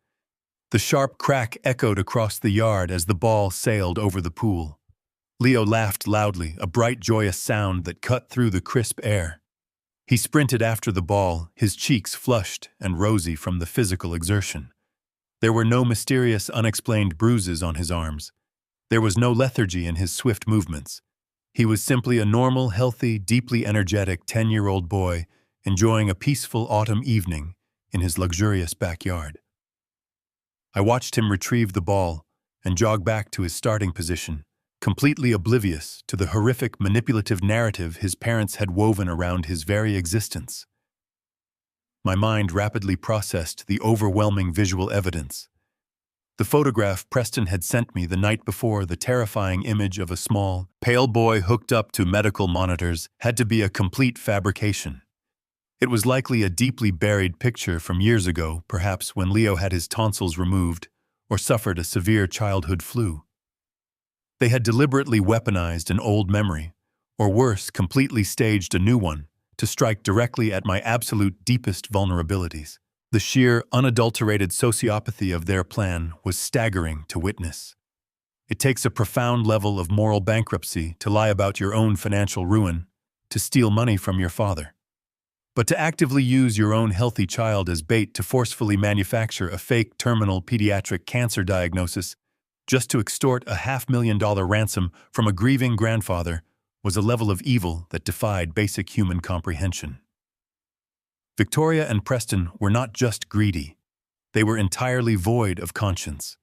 The sharp crack echoed across the yard as the ball sailed over the pool. Leo laughed loudly, a bright, joyous sound that cut through the crisp air. He sprinted after the ball, his cheeks flushed and rosy from the physical exertion. There were no mysterious, unexplained bruises on his arms. There was no lethargy in his swift movements. He was simply a normal, healthy, deeply energetic 10-year-old boy enjoying a peaceful autumn evening in his luxurious backyard. I watched him retrieve the ball and jog back to his starting position, completely oblivious to the horrific, manipulative narrative his parents had woven around his very existence. My mind rapidly processed the overwhelming visual evidence. The photograph Preston had sent me the night before, the terrifying image of a small, pale boy hooked up to medical monitors, had to be a complete fabrication. It was likely a deeply buried picture from years ago, perhaps when Leo had his tonsils removed or suffered a severe childhood flu. They had deliberately weaponized an old memory, or worse, completely staged a new one, to strike directly at my absolute deepest vulnerabilities. The sheer, unadulterated sociopathy of their plan was staggering to witness. It takes a profound level of moral bankruptcy to lie about your own financial ruin, to steal money from your father. But to actively use your own healthy child as bait to forcefully manufacture a fake terminal pediatric cancer diagnosis just to extort a $500,000 ransom from a grieving grandfather was a level of evil that defied basic human comprehension. Victoria and Preston were not just greedy. They were entirely void of conscience.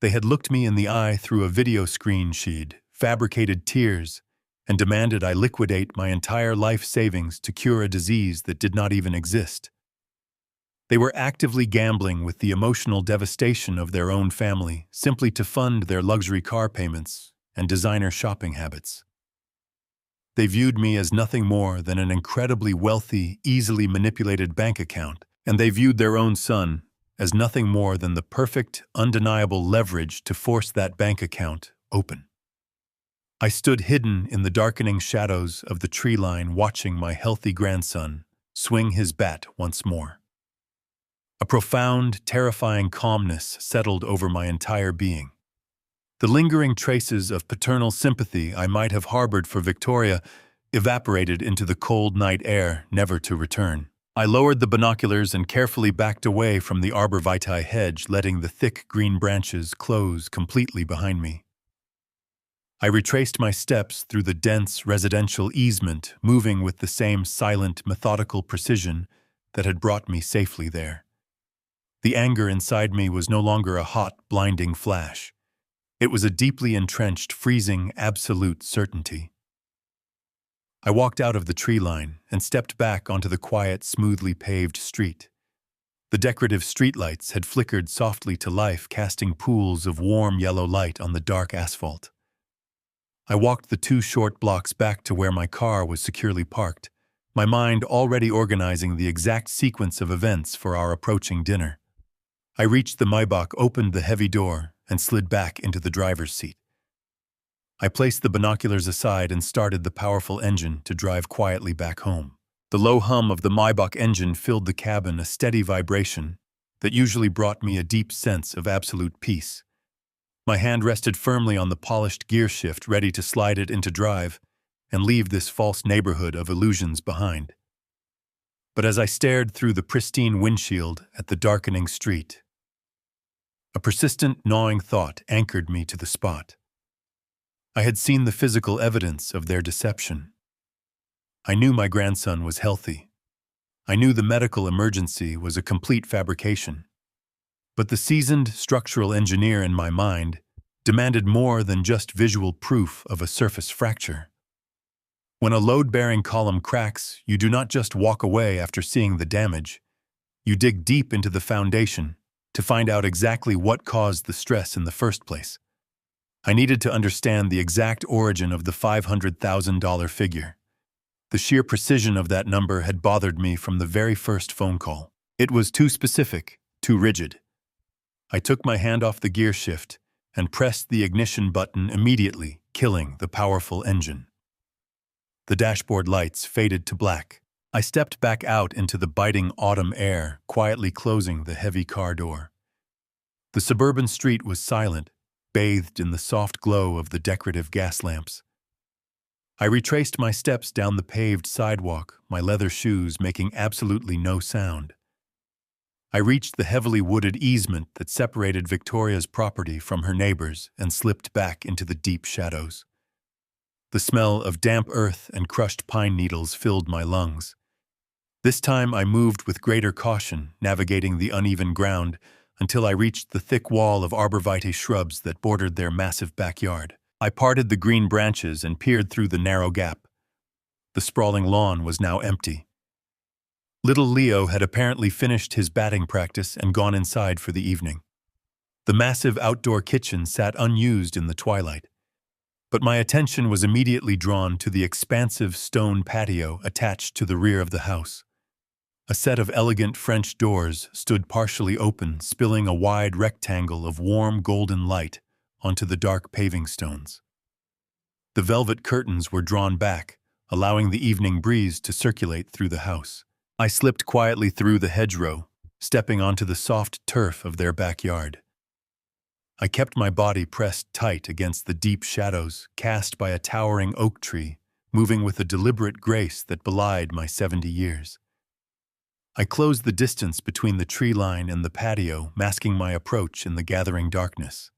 They had looked me in the eye through a video screen sheet, fabricated tears, and demanded I liquidate my entire life savings to cure a disease that did not even exist. They were actively gambling with the emotional devastation of their own family simply to fund their luxury car payments and designer shopping habits. They viewed me as nothing more than an incredibly wealthy, easily manipulated bank account, and they viewed their own son as nothing more than the perfect, undeniable leverage to force that bank account open. I stood hidden in the darkening shadows of the tree line watching my healthy grandson swing his bat once more. A profound, terrifying calmness settled over my entire being. The lingering traces of paternal sympathy I might have harbored for Victoria evaporated into the cold night air, never to return. I lowered the binoculars and carefully backed away from the arbor vitae hedge, letting the thick green branches close completely behind me. I retraced my steps through the dense residential easement, moving with the same silent, methodical precision that had brought me safely there. The anger inside me was no longer a hot, blinding flash. It was a deeply entrenched, freezing, absolute certainty. I walked out of the tree line and stepped back onto the quiet, smoothly paved street. The decorative streetlights had flickered softly to life, casting pools of warm yellow light on the dark asphalt. I walked the 2 short blocks back to where my car was securely parked, my mind already organizing the exact sequence of events for our approaching dinner. I reached the Maybach, opened the heavy door, and slid back into the driver's seat. I placed the binoculars aside and started the powerful engine to drive quietly back home. The low hum of the Maybach engine filled the cabin, a steady vibration that usually brought me a deep sense of absolute peace. My hand rested firmly on the polished gear shift, ready to slide it into drive and leave this false neighborhood of illusions behind. But as I stared through the pristine windshield at the darkening street, a persistent, gnawing thought anchored me to the spot. I had seen the physical evidence of their deception. I knew my grandson was healthy. I knew the medical emergency was a complete fabrication. But the seasoned structural engineer in my mind demanded more than just visual proof of a surface fracture. When a load-bearing column cracks, you do not just walk away after seeing the damage. You dig deep into the foundation to find out exactly what caused the stress in the first place. I needed to understand the exact origin of the $500,000 figure. The sheer precision of that number had bothered me from the very first phone call. It was too specific, too rigid. I took my hand off the gear shift and pressed the ignition button immediately, killing the powerful engine. The dashboard lights faded to black. I stepped back out into the biting autumn air, quietly closing the heavy car door. The suburban street was silent, bathed in the soft glow of the decorative gas lamps. I retraced my steps down the paved sidewalk, my leather shoes making absolutely no sound. I reached the heavily wooded easement that separated Victoria's property from her neighbors and slipped back into the deep shadows. The smell of damp earth and crushed pine needles filled my lungs. This time I moved with greater caution, navigating the uneven ground until I reached the thick wall of arborvitae shrubs that bordered their massive backyard. I parted the green branches and peered through the narrow gap. The sprawling lawn was now empty. Little Leo had apparently finished his batting practice and gone inside for the evening. The massive outdoor kitchen sat unused in the twilight. But my attention was immediately drawn to the expansive stone patio attached to the rear of the house. A set of elegant French doors stood partially open, spilling a wide rectangle of warm golden light onto the dark paving stones. The velvet curtains were drawn back, allowing the evening breeze to circulate through the house. I slipped quietly through the hedgerow, stepping onto the soft turf of their backyard. I kept my body pressed tight against the deep shadows cast by a towering oak tree, moving with a deliberate grace that belied my 70 years. I closed the distance between the tree line and the patio, masking my approach in the gathering darkness.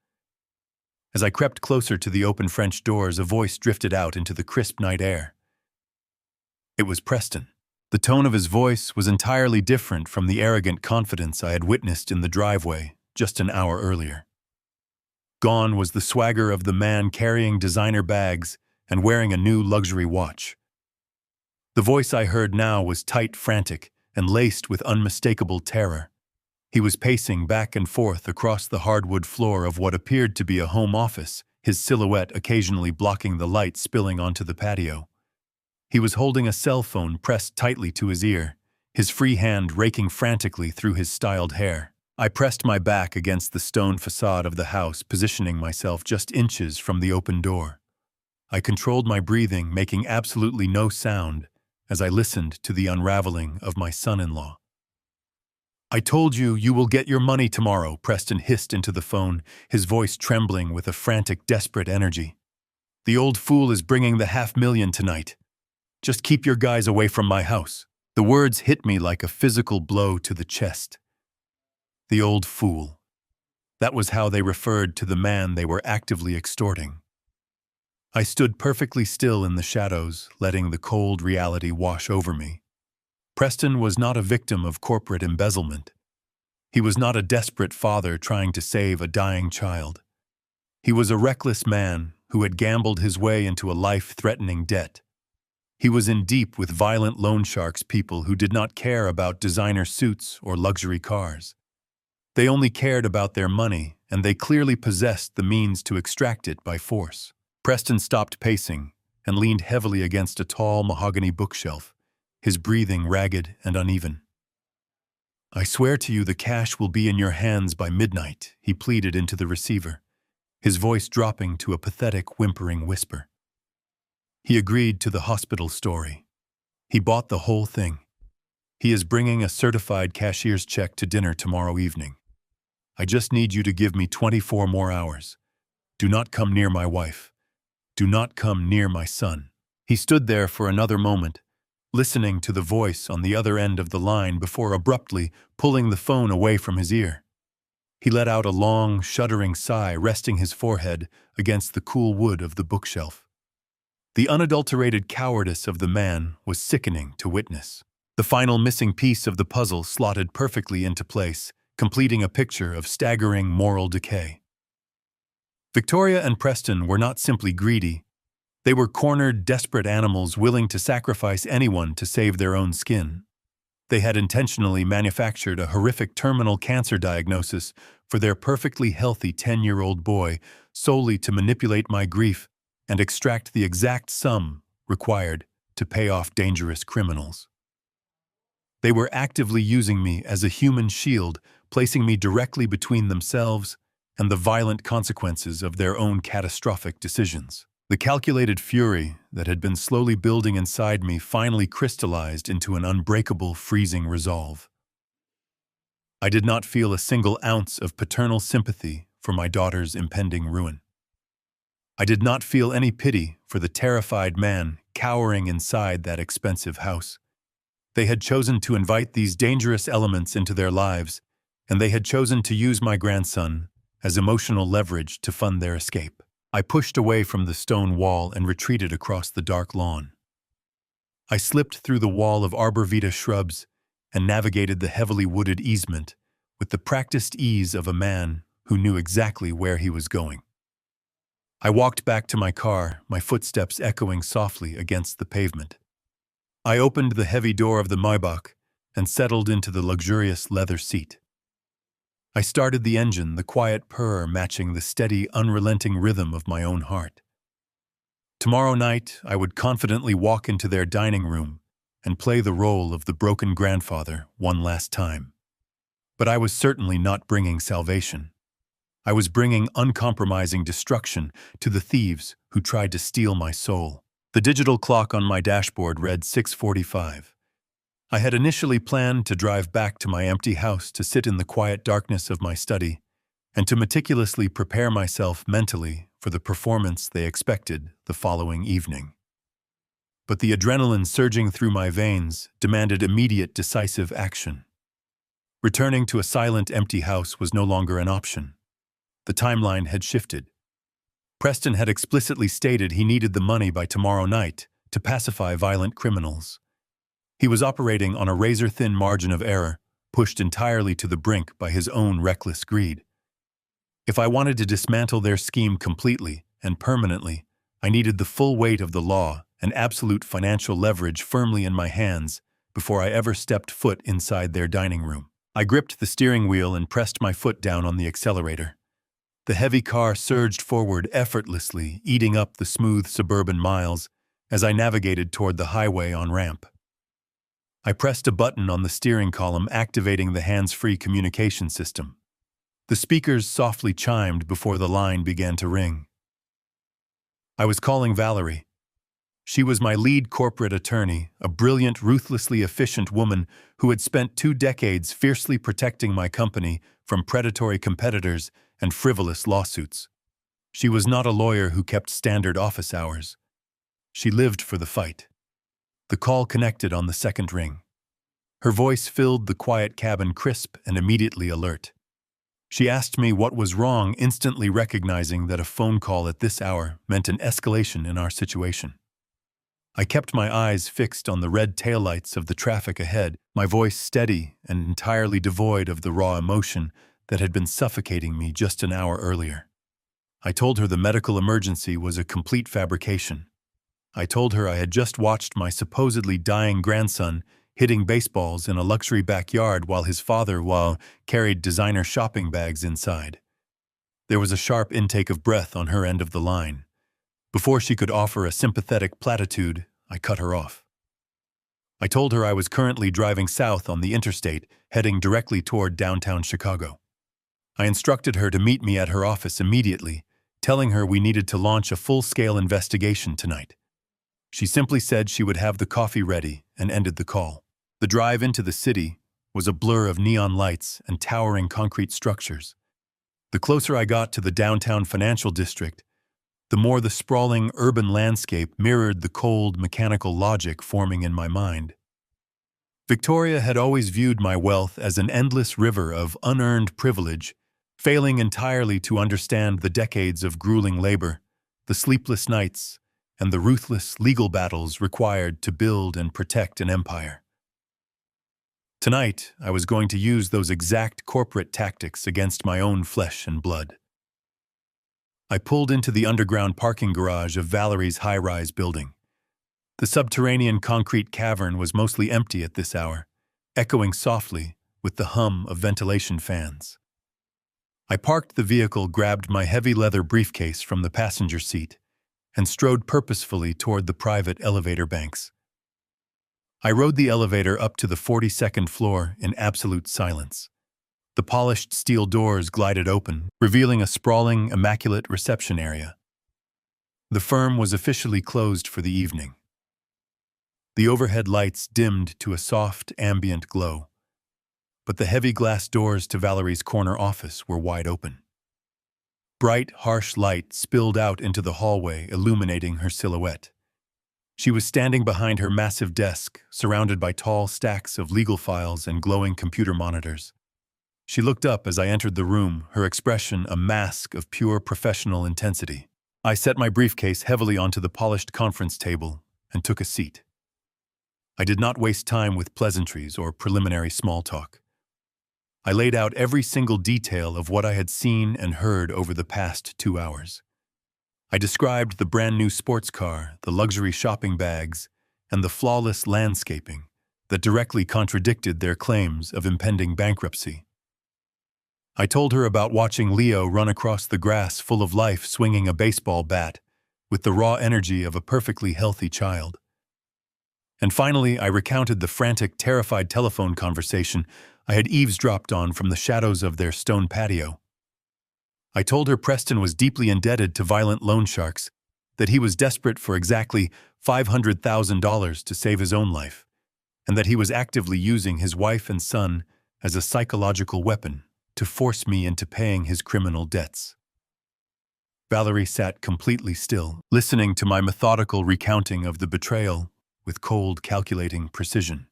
As I crept closer to the open French doors, a voice drifted out into the crisp night air. It was Preston. The tone of his voice was entirely different from the arrogant confidence I had witnessed in the driveway just an hour earlier. Gone was the swagger of the man carrying designer bags and wearing a new luxury watch. The voice I heard now was tight, frantic, and laced with unmistakable terror. He was pacing back and forth across the hardwood floor of what appeared to be a home office, his silhouette occasionally blocking the light spilling onto the patio. He was holding a cell phone pressed tightly to his ear, his free hand raking frantically through his styled hair. I pressed my back against the stone facade of the house, positioning myself just inches from the open door. I controlled my breathing, making absolutely no sound as I listened to the unraveling of my son-in-law. "I told you you will get your money tomorrow," Preston hissed into the phone, his voice trembling with a frantic, desperate energy. "The old fool is bringing the $500,000 tonight. Just keep your guys away from my house." The words hit me like a physical blow to the chest. The old fool. That was how they referred to the man they were actively extorting. I stood perfectly still in the shadows, letting the cold reality wash over me. Preston was not a victim of corporate embezzlement. He was not a desperate father trying to save a dying child. He was a reckless man who had gambled his way into a life-threatening debt. He was in deep with violent loan sharks, people who did not care about designer suits or luxury cars. They only cared about their money, and they clearly possessed the means to extract it by force. Preston stopped pacing and leaned heavily against a tall mahogany bookshelf, his breathing ragged and uneven. "I swear to you the cash will be in your hands by midnight," he pleaded into the receiver, his voice dropping to a pathetic, whimpering whisper. He agreed to the hospital story. He bought the whole thing. He is bringing a certified cashier's check to dinner tomorrow evening. I just need you to give me 24 more hours. Do not come near my wife. Do not come near my son. He stood there for another moment, listening to the voice on the other end of the line before abruptly pulling the phone away from his ear. He let out a long, shuddering sigh, resting his forehead against the cool wood of the bookshelf. The unadulterated cowardice of the man was sickening to witness. The final missing piece of the puzzle slotted perfectly into place, completing a picture of staggering moral decay. Victoria and Preston were not simply greedy. They were cornered, desperate animals willing to sacrifice anyone to save their own skin. They had intentionally manufactured a horrific terminal cancer diagnosis for their perfectly healthy 10-year-old boy solely to manipulate my grief and extract the exact sum required to pay off dangerous criminals. They were actively using me as a human shield, placing me directly between themselves and the violent consequences of their own catastrophic decisions. The calculated fury that had been slowly building inside me finally crystallized into an unbreakable, freezing resolve. I did not feel a single ounce of paternal sympathy for my daughter's impending ruin. I did not feel any pity for the terrified man cowering inside that expensive house. They had chosen to invite these dangerous elements into their lives, and they had chosen to use my grandson as emotional leverage to fund their escape. I pushed away from the stone wall and retreated across the dark lawn. I slipped through the wall of arborvitae shrubs and navigated the heavily wooded easement with the practiced ease of a man who knew exactly where he was going. I walked back to my car, my footsteps echoing softly against the pavement. I opened the heavy door of the Maybach and settled into the luxurious leather seat. I started the engine, the quiet purr matching the steady, unrelenting rhythm of my own heart. Tomorrow night, I would confidently walk into their dining room and play the role of the broken grandfather one last time. But I was certainly not bringing salvation. I was bringing uncompromising destruction to the thieves who tried to steal my soul. The digital clock on my dashboard read 6:45. I had initially planned to drive back to my empty house to sit in the quiet darkness of my study and to meticulously prepare myself mentally for the performance they expected the following evening. But the adrenaline surging through my veins demanded immediate, decisive action. Returning to a silent, empty house was no longer an option. The timeline had shifted. Preston had explicitly stated he needed the money by tomorrow night to pacify violent criminals. He was operating on a razor-thin margin of error, pushed entirely to the brink by his own reckless greed. If I wanted to dismantle their scheme completely and permanently, I needed the full weight of the law and absolute financial leverage firmly in my hands before I ever stepped foot inside their dining room. I gripped the steering wheel and pressed my foot down on the accelerator. The heavy car surged forward effortlessly, eating up the smooth suburban miles as I navigated toward the highway on ramp. I pressed a button on the steering column, activating the hands-free communication system. The speakers softly chimed before the line began to ring. I was calling Valerie. She was my lead corporate attorney, a brilliant, ruthlessly efficient woman who had spent 2 decades fiercely protecting my company from predatory competitors and frivolous lawsuits. She was not a lawyer who kept standard office hours. She lived for the fight. The call connected on the second ring. Her voice filled the quiet cabin crisp and immediately alert. She asked me what was wrong, instantly recognizing that a phone call at this hour meant an escalation in our situation. I kept my eyes fixed on the red taillights of the traffic ahead, my voice steady and entirely devoid of the raw emotion that had been suffocating me just an hour earlier. I told her the medical emergency was a complete fabrication. I told her I had just watched my supposedly dying grandson hitting baseballs in a luxury backyard while his father carried designer shopping bags inside. There was a sharp intake of breath on her end of the line. Before she could offer a sympathetic platitude, I cut her off. I told her I was currently driving south on the interstate, heading directly toward downtown Chicago. I instructed her to meet me at her office immediately, telling her we needed to launch a full-scale investigation tonight. She simply said she would have the coffee ready and ended the call. The drive into the city was a blur of neon lights and towering concrete structures. The closer I got to the downtown financial district, the more the sprawling urban landscape mirrored the cold, mechanical logic forming in my mind. Victoria had always viewed my wealth as an endless river of unearned privilege, failing entirely to understand the decades of grueling labor, the sleepless nights, and the ruthless legal battles required to build and protect an empire. Tonight, I was going to use those exact corporate tactics against my own flesh and blood. I pulled into the underground parking garage of Valerie's high-rise building. The subterranean concrete cavern was mostly empty at this hour, echoing softly with the hum of ventilation fans. I parked the vehicle, grabbed my heavy leather briefcase from the passenger seat, and strode purposefully toward the private elevator banks. I rode the elevator up to the 42nd floor in absolute silence. The polished steel doors glided open, revealing a sprawling, immaculate reception area. The firm was officially closed for the evening. The overhead lights dimmed to a soft, ambient glow, but the heavy glass doors to Valerie's corner office were wide open. Bright, harsh light spilled out into the hallway, illuminating her silhouette. She was standing behind her massive desk, surrounded by tall stacks of legal files and glowing computer monitors. She looked up as I entered the room, her expression a mask of pure professional intensity. I set my briefcase heavily onto the polished conference table and took a seat. I did not waste time with pleasantries or preliminary small talk. I laid out every single detail of what I had seen and heard over the past 2 hours. I described the brand new sports car, the luxury shopping bags, and the flawless landscaping that directly contradicted their claims of impending bankruptcy. I told her about watching Leo run across the grass full of life, swinging a baseball bat with the raw energy of a perfectly healthy child. And finally, I recounted the frantic, terrified telephone conversation I had eavesdropped on from the shadows of their stone patio. I told her Preston was deeply indebted to violent loan sharks, that he was desperate for exactly $500,000 to save his own life, and that he was actively using his wife and son as a psychological weapon to force me into paying his criminal debts. Valerie sat completely still, listening to my methodical recounting of the betrayal with cold, calculating precision.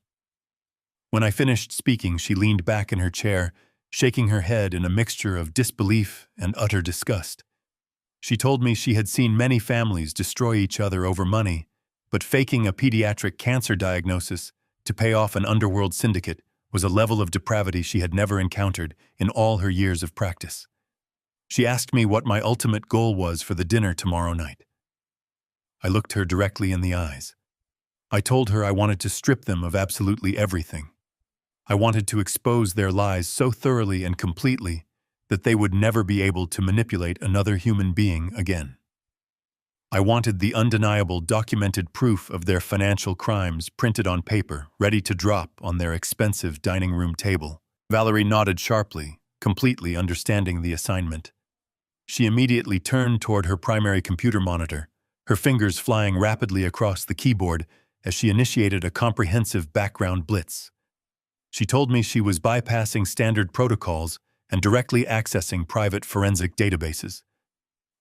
When I finished speaking, she leaned back in her chair, shaking her head in a mixture of disbelief and utter disgust. She told me she had seen many families destroy each other over money, but faking a pediatric cancer diagnosis to pay off an underworld syndicate was a level of depravity she had never encountered in all her years of practice. She asked me what my ultimate goal was for the dinner tomorrow night. I looked her directly in the eyes. I told her I wanted to strip them of absolutely everything. I wanted to expose their lies so thoroughly and completely that they would never be able to manipulate another human being again. I wanted the undeniable documented proof of their financial crimes printed on paper, ready to drop on their expensive dining room table. Valerie nodded sharply, completely understanding the assignment. She immediately turned toward her primary computer monitor, her fingers flying rapidly across the keyboard as she initiated a comprehensive background blitz. She told me she was bypassing standard protocols and directly accessing private forensic databases.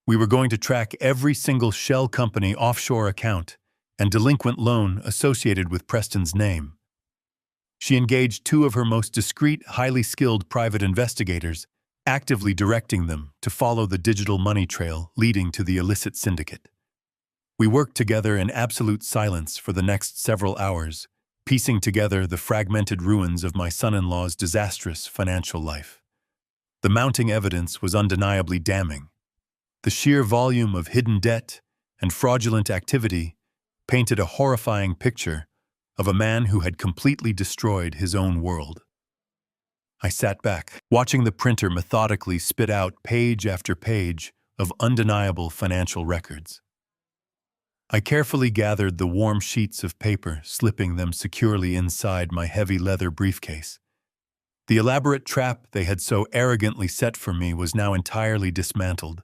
We were going to track every single shell company offshore account and delinquent loan associated with Preston's name. She engaged two of her most discreet, highly skilled private investigators, actively directing them to follow the digital money trail leading to the illicit syndicate. We worked together in absolute silence for the next several hours, piecing together the fragmented ruins of my son-in-law's disastrous financial life. The mounting evidence was undeniably damning. The sheer volume of hidden debt and fraudulent activity painted a horrifying picture of a man who had completely destroyed his own world. I sat back, watching the printer methodically spit out page after page of undeniable financial records. I carefully gathered the warm sheets of paper, slipping them securely inside my heavy leather briefcase. The elaborate trap they had so arrogantly set for me was now entirely dismantled.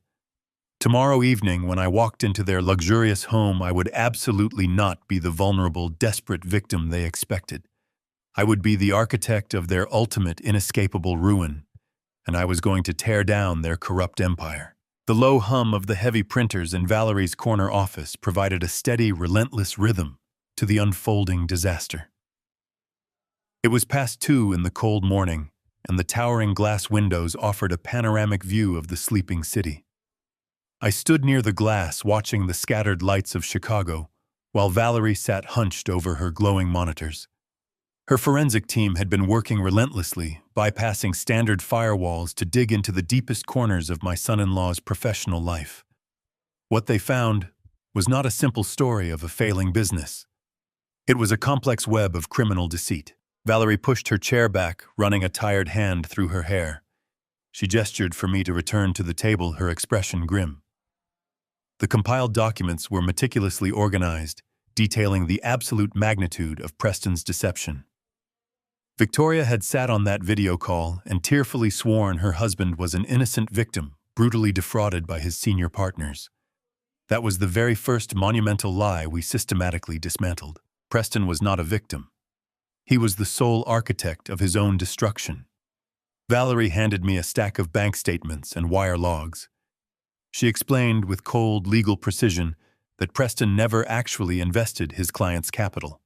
Tomorrow evening, when I walked into their luxurious home, I would absolutely not be the vulnerable, desperate victim they expected. I would be the architect of their ultimate, inescapable ruin, and I was going to tear down their corrupt empire. The low hum of the heavy printers in Valerie's corner office provided a steady, relentless rhythm to the unfolding disaster. It was past 2 in the cold morning, and the towering glass windows offered a panoramic view of the sleeping city. I stood near the glass watching the scattered lights of Chicago, while Valerie sat hunched over her glowing monitors. Her forensic team had been working relentlessly, bypassing standard firewalls to dig into the deepest corners of my son-in-law's professional life. What they found was not a simple story of a failing business. It was a complex web of criminal deceit. Valerie pushed her chair back, running a tired hand through her hair. She gestured for me to return to the table, her expression grim. The compiled documents were meticulously organized, detailing the absolute magnitude of Preston's deception. Victoria had sat on that video call and tearfully sworn her husband was an innocent victim, brutally defrauded by his senior partners. That was the very first monumental lie we systematically dismantled. Preston was not a victim. He was the sole architect of his own destruction. Valerie handed me a stack of bank statements and wire logs. She explained with cold legal precision that Preston never actually invested his client's capital.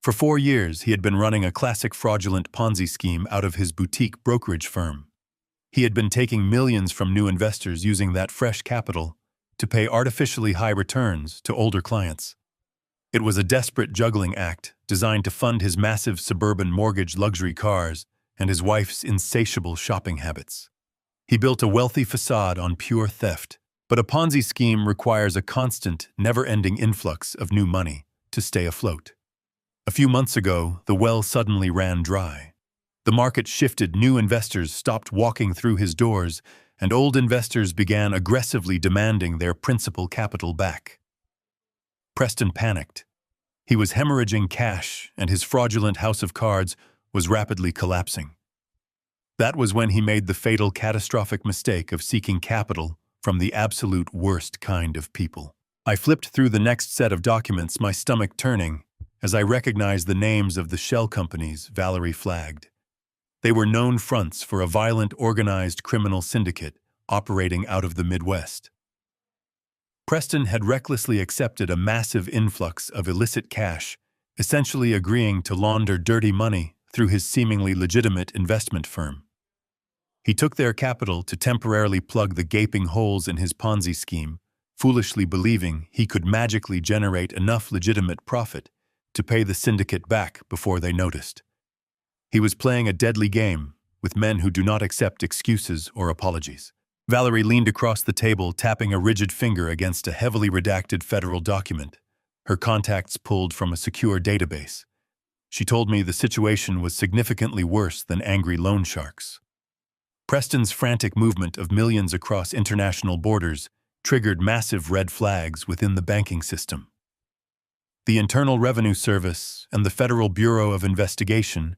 For 4 years, he had been running a classic fraudulent Ponzi scheme out of his boutique brokerage firm. He had been taking millions from new investors using that fresh capital to pay artificially high returns to older clients. It was a desperate juggling act designed to fund his massive suburban mortgage luxury cars and his wife's insatiable shopping habits. He built a wealthy facade on pure theft, but a Ponzi scheme requires a constant, never-ending influx of new money to stay afloat. A few months ago, the well suddenly ran dry. The market shifted, new investors stopped walking through his doors, and old investors began aggressively demanding their principal capital back. Preston panicked. He was hemorrhaging cash, and his fraudulent house of cards was rapidly collapsing. That was when he made the fatal, catastrophic mistake of seeking capital from the absolute worst kind of people. I flipped through the next set of documents, my stomach turning, as I recognized the names of the shell companies Valerie flagged. They were known fronts for a violent, organized criminal syndicate operating out of the Midwest. Preston had recklessly accepted a massive influx of illicit cash, essentially agreeing to launder dirty money through his seemingly legitimate investment firm. He took their capital to temporarily plug the gaping holes in his Ponzi scheme, foolishly believing he could magically generate enough legitimate profit to pay the syndicate back before they noticed. He was playing a deadly game with men who do not accept excuses or apologies. Valerie leaned across the table, tapping a rigid finger against a heavily redacted federal document, her contacts pulled from a secure database. She told me the situation was significantly worse than angry loan sharks. Preston's frantic movement of millions across international borders triggered massive red flags within the banking system. The Internal Revenue Service and the Federal Bureau of Investigation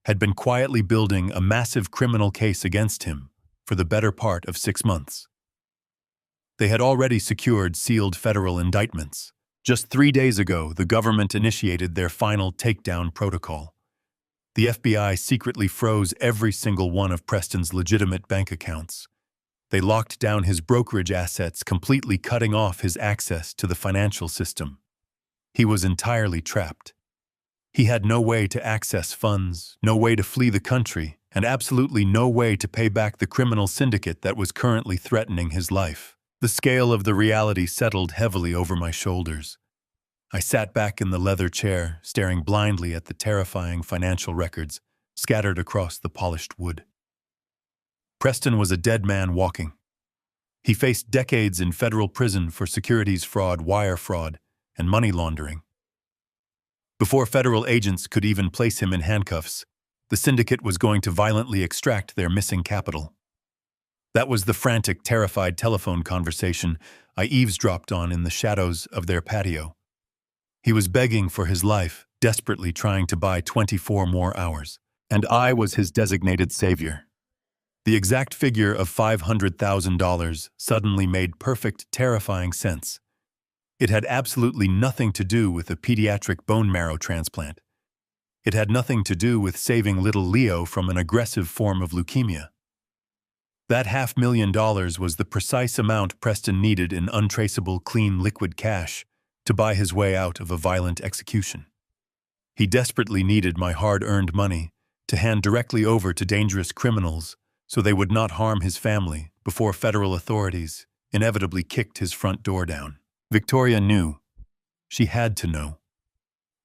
had been quietly building a massive criminal case against him for the better part of 6 months. They had already secured sealed federal indictments. Just 3 days ago, the government initiated their final takedown protocol. The FBI secretly froze every single one of Preston's legitimate bank accounts. They locked down his brokerage assets, completely cutting off his access to the financial system. He was entirely trapped. He had no way to access funds, no way to flee the country, and absolutely no way to pay back the criminal syndicate that was currently threatening his life. The scale of the reality settled heavily over my shoulders. I sat back in the leather chair, staring blindly at the terrifying financial records scattered across the polished wood. Preston was a dead man walking. He faced decades in federal prison for securities fraud, wire fraud, and money laundering. Before federal agents could even place him in handcuffs, the syndicate was going to violently extract their missing capital. That was the frantic, terrified telephone conversation I eavesdropped on in the shadows of their patio. He was begging for his life, desperately trying to buy 24 more hours, and I was his designated savior. The exact figure of $500,000 suddenly made perfect, terrifying sense. It had absolutely nothing to do with a pediatric bone marrow transplant. It had nothing to do with saving little Leo from an aggressive form of leukemia. That $500,000 was the precise amount Preston needed in untraceable, clean liquid cash to buy his way out of a violent execution. He desperately needed my hard-earned money to hand directly over to dangerous criminals so they would not harm his family before federal authorities inevitably kicked his front door down. Victoria knew. She had to know.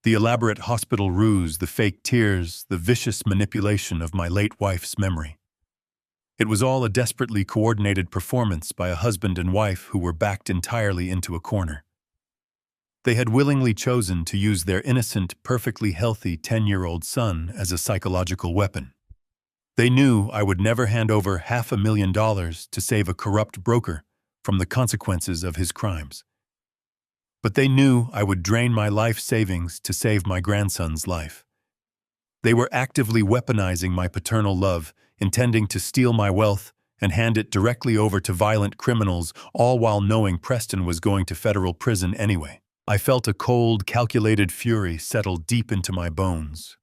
The elaborate hospital ruse, the fake tears, the vicious manipulation of my late wife's memory. It was all a desperately coordinated performance by a husband and wife who were backed entirely into a corner. They had willingly chosen to use their innocent, perfectly healthy 10-year-old son as a psychological weapon. They knew I would never hand over $500,000 to save a corrupt broker from the consequences of his crimes. But they knew I would drain my life savings to save my grandson's life. They were actively weaponizing my paternal love, intending to steal my wealth and hand it directly over to violent criminals, all while knowing Preston was going to federal prison anyway. I felt a cold, calculated fury settle deep into my bones.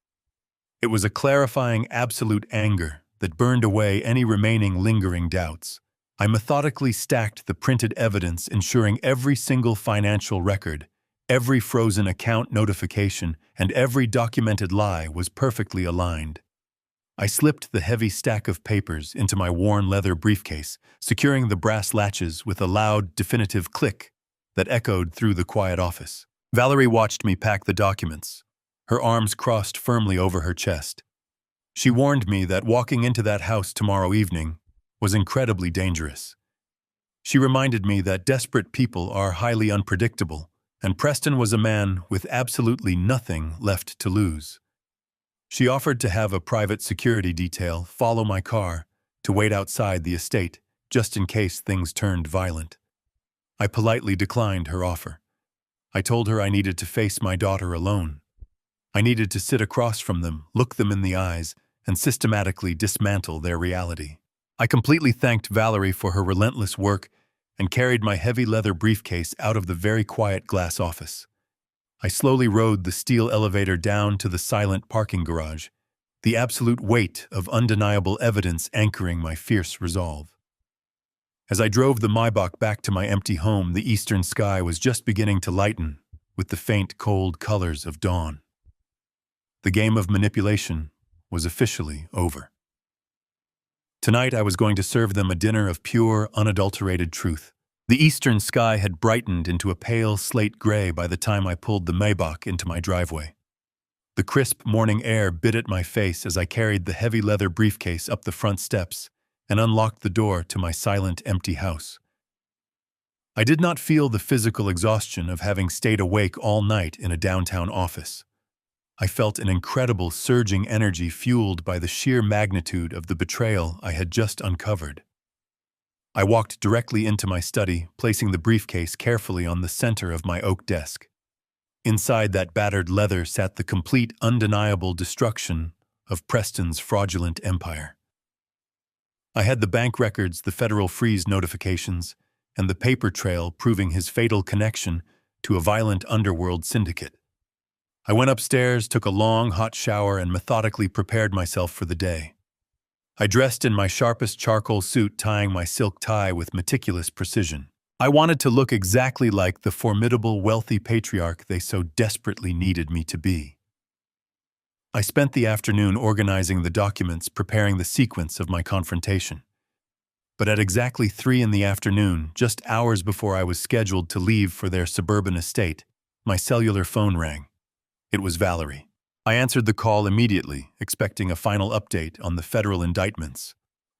It was a clarifying, absolute anger that burned away any remaining lingering doubts. I methodically stacked the printed evidence, ensuring every single financial record, every frozen account notification, and every documented lie was perfectly aligned. I slipped the heavy stack of papers into my worn leather briefcase, securing the brass latches with a loud, definitive click that echoed through the quiet office. Valerie watched me pack the documents, her arms crossed firmly over her chest. She warned me that walking into that house tomorrow evening was incredibly dangerous. She reminded me that desperate people are highly unpredictable, and Preston was a man with absolutely nothing left to lose. She offered to have a private security detail follow my car to wait outside the estate, just in case things turned violent. I politely declined her offer. I told her I needed to face my daughter alone. I needed to sit across from them, look them in the eyes, and systematically dismantle their reality. I completely thanked Valerie for her relentless work and carried my heavy leather briefcase out of the very quiet glass office. I slowly rode the steel elevator down to the silent parking garage, the absolute weight of undeniable evidence anchoring my fierce resolve. As I drove the Maybach back to my empty home, the eastern sky was just beginning to lighten with the faint, cold colors of dawn. The game of manipulation was officially over. Tonight I was going to serve them a dinner of pure, unadulterated truth. The eastern sky had brightened into a pale slate gray by the time I pulled the Maybach into my driveway. The crisp morning air bit at my face as I carried the heavy leather briefcase up the front steps and unlocked the door to my silent, empty house. I did not feel the physical exhaustion of having stayed awake all night in a downtown office. I felt an incredible surging energy fueled by the sheer magnitude of the betrayal I had just uncovered. I walked directly into my study, placing the briefcase carefully on the center of my oak desk. Inside that battered leather sat the complete, undeniable destruction of Preston's fraudulent empire. I had the bank records, the federal freeze notifications, and the paper trail proving his fatal connection to a violent underworld syndicate. I went upstairs, took a long, hot shower, and methodically prepared myself for the day. I dressed in my sharpest charcoal suit, tying my silk tie with meticulous precision. I wanted to look exactly like the formidable, wealthy patriarch they so desperately needed me to be. I spent the afternoon organizing the documents, preparing the sequence of my confrontation. But at exactly 3 in the afternoon, just hours before I was scheduled to leave for their suburban estate, my cellular phone rang. It was Valerie. I answered the call immediately, expecting a final update on the federal indictments,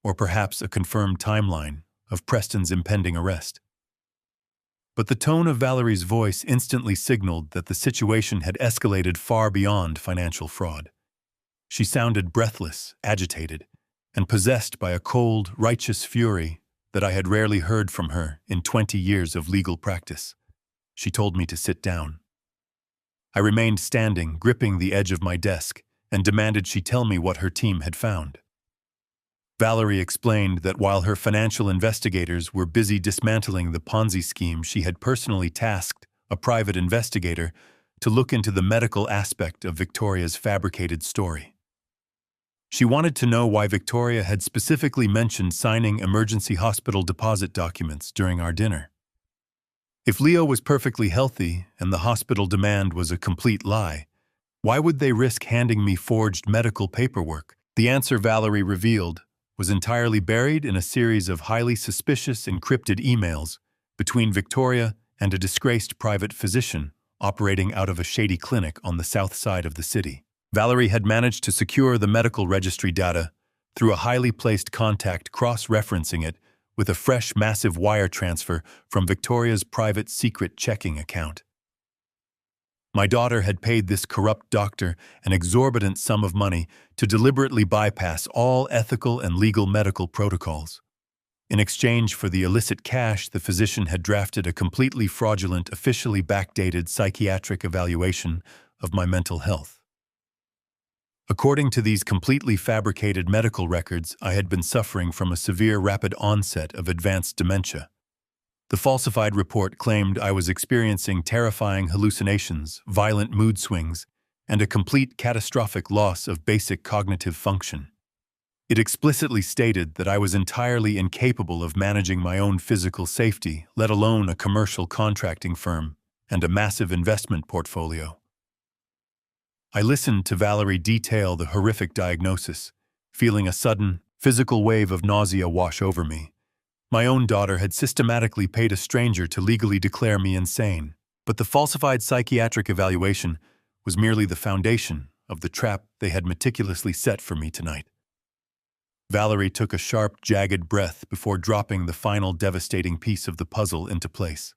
or perhaps a confirmed timeline of Preston's impending arrest. But the tone of Valerie's voice instantly signaled that the situation had escalated far beyond financial fraud. She sounded breathless, agitated, and possessed by a cold, righteous fury that I had rarely heard from her in 20 years of legal practice. She told me to sit down. I remained standing, gripping the edge of my desk, and demanded she tell me what her team had found. Valerie explained that while her financial investigators were busy dismantling the Ponzi scheme, she had personally tasked a private investigator to look into the medical aspect of Victoria's fabricated story. She wanted to know why Victoria had specifically mentioned signing emergency hospital deposit documents during our dinner. If Leo was perfectly healthy and the hospital demand was a complete lie, why would they risk handing me forged medical paperwork? The answer, Valerie revealed, was entirely buried in a series of highly suspicious encrypted emails between Victoria and a disgraced private physician operating out of a shady clinic on the south side of the city. Valerie had managed to secure the medical registry data through a highly placed contact, cross-referencing it with a fresh, massive wire transfer from Victoria's private secret checking account. My daughter had paid this corrupt doctor an exorbitant sum of money to deliberately bypass all ethical and legal medical protocols. In exchange for the illicit cash, the physician had drafted a completely fraudulent, officially backdated psychiatric evaluation of my mental health. According to these completely fabricated medical records, I had been suffering from a severe rapid onset of advanced dementia. The falsified report claimed I was experiencing terrifying hallucinations, violent mood swings, and a complete catastrophic loss of basic cognitive function. It explicitly stated that I was entirely incapable of managing my own physical safety, let alone a commercial contracting firm and a massive investment portfolio. I listened to Valerie detail the horrific diagnosis, feeling a sudden, physical wave of nausea wash over me. My own daughter had systematically paid a stranger to legally declare me insane, but the falsified psychiatric evaluation was merely the foundation of the trap they had meticulously set for me tonight. Valerie took a sharp, jagged breath before dropping the final devastating piece of the puzzle into place.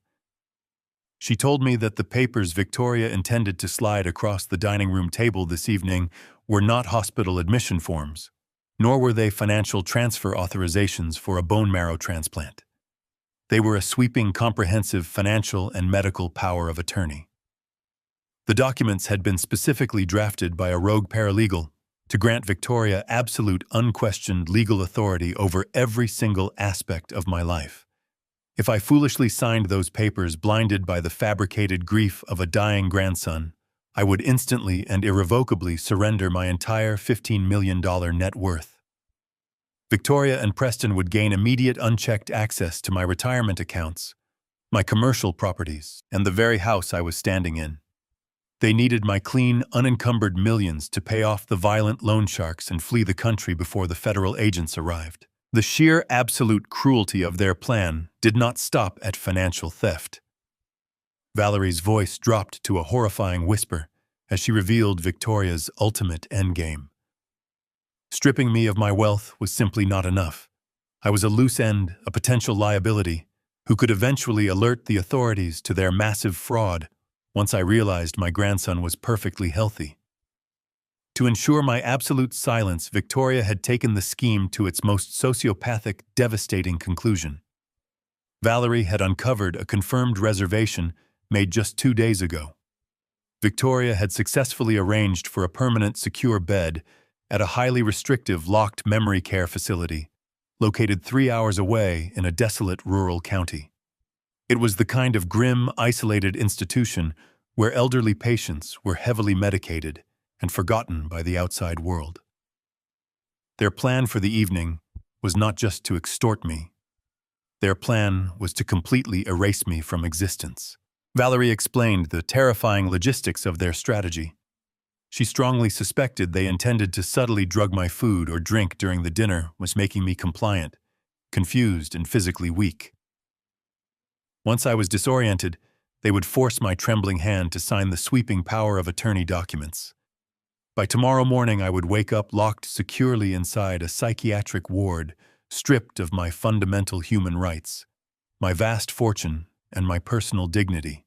She told me that the papers Victoria intended to slide across the dining room table this evening were not hospital admission forms, nor were they financial transfer authorizations for a bone marrow transplant. They were a sweeping, comprehensive financial and medical power of attorney. The documents had been specifically drafted by a rogue paralegal to grant Victoria absolute, unquestioned legal authority over every single aspect of my life. If I foolishly signed those papers, blinded by the fabricated grief of a dying grandson, I would instantly and irrevocably surrender my entire $15 million net worth. Victoria and Preston would gain immediate unchecked access to my retirement accounts, my commercial properties, and the very house I was standing in. They needed my clean, unencumbered millions to pay off the violent loan sharks and flee the country before the federal agents arrived. The sheer absolute cruelty of their plan did not stop at financial theft. Valerie's voice dropped to a horrifying whisper as she revealed Victoria's ultimate endgame. Stripping me of my wealth was simply not enough. I was a loose end, a potential liability, who could eventually alert the authorities to their massive fraud once I realized my grandson was perfectly healthy. To ensure my absolute silence, Victoria had taken the scheme to its most sociopathic, devastating conclusion. Valerie had uncovered a confirmed reservation made just 2 days ago. Victoria had successfully arranged for a permanent secure bed at a highly restrictive locked memory care facility, located 3 hours away in a desolate rural county. It was the kind of grim, isolated institution where elderly patients were heavily medicated and forgotten by the outside world. Their plan for the evening was not just to extort me. Their plan was to completely erase me from existence. Valerie explained the terrifying logistics of their strategy. She strongly suspected they intended to subtly drug my food or drink during the dinner, was making me compliant, confused, and physically weak. Once I was disoriented, they would force my trembling hand to sign the sweeping power of attorney documents. By tomorrow morning, I would wake up locked securely inside a psychiatric ward, stripped of my fundamental human rights, my vast fortune, and my personal dignity.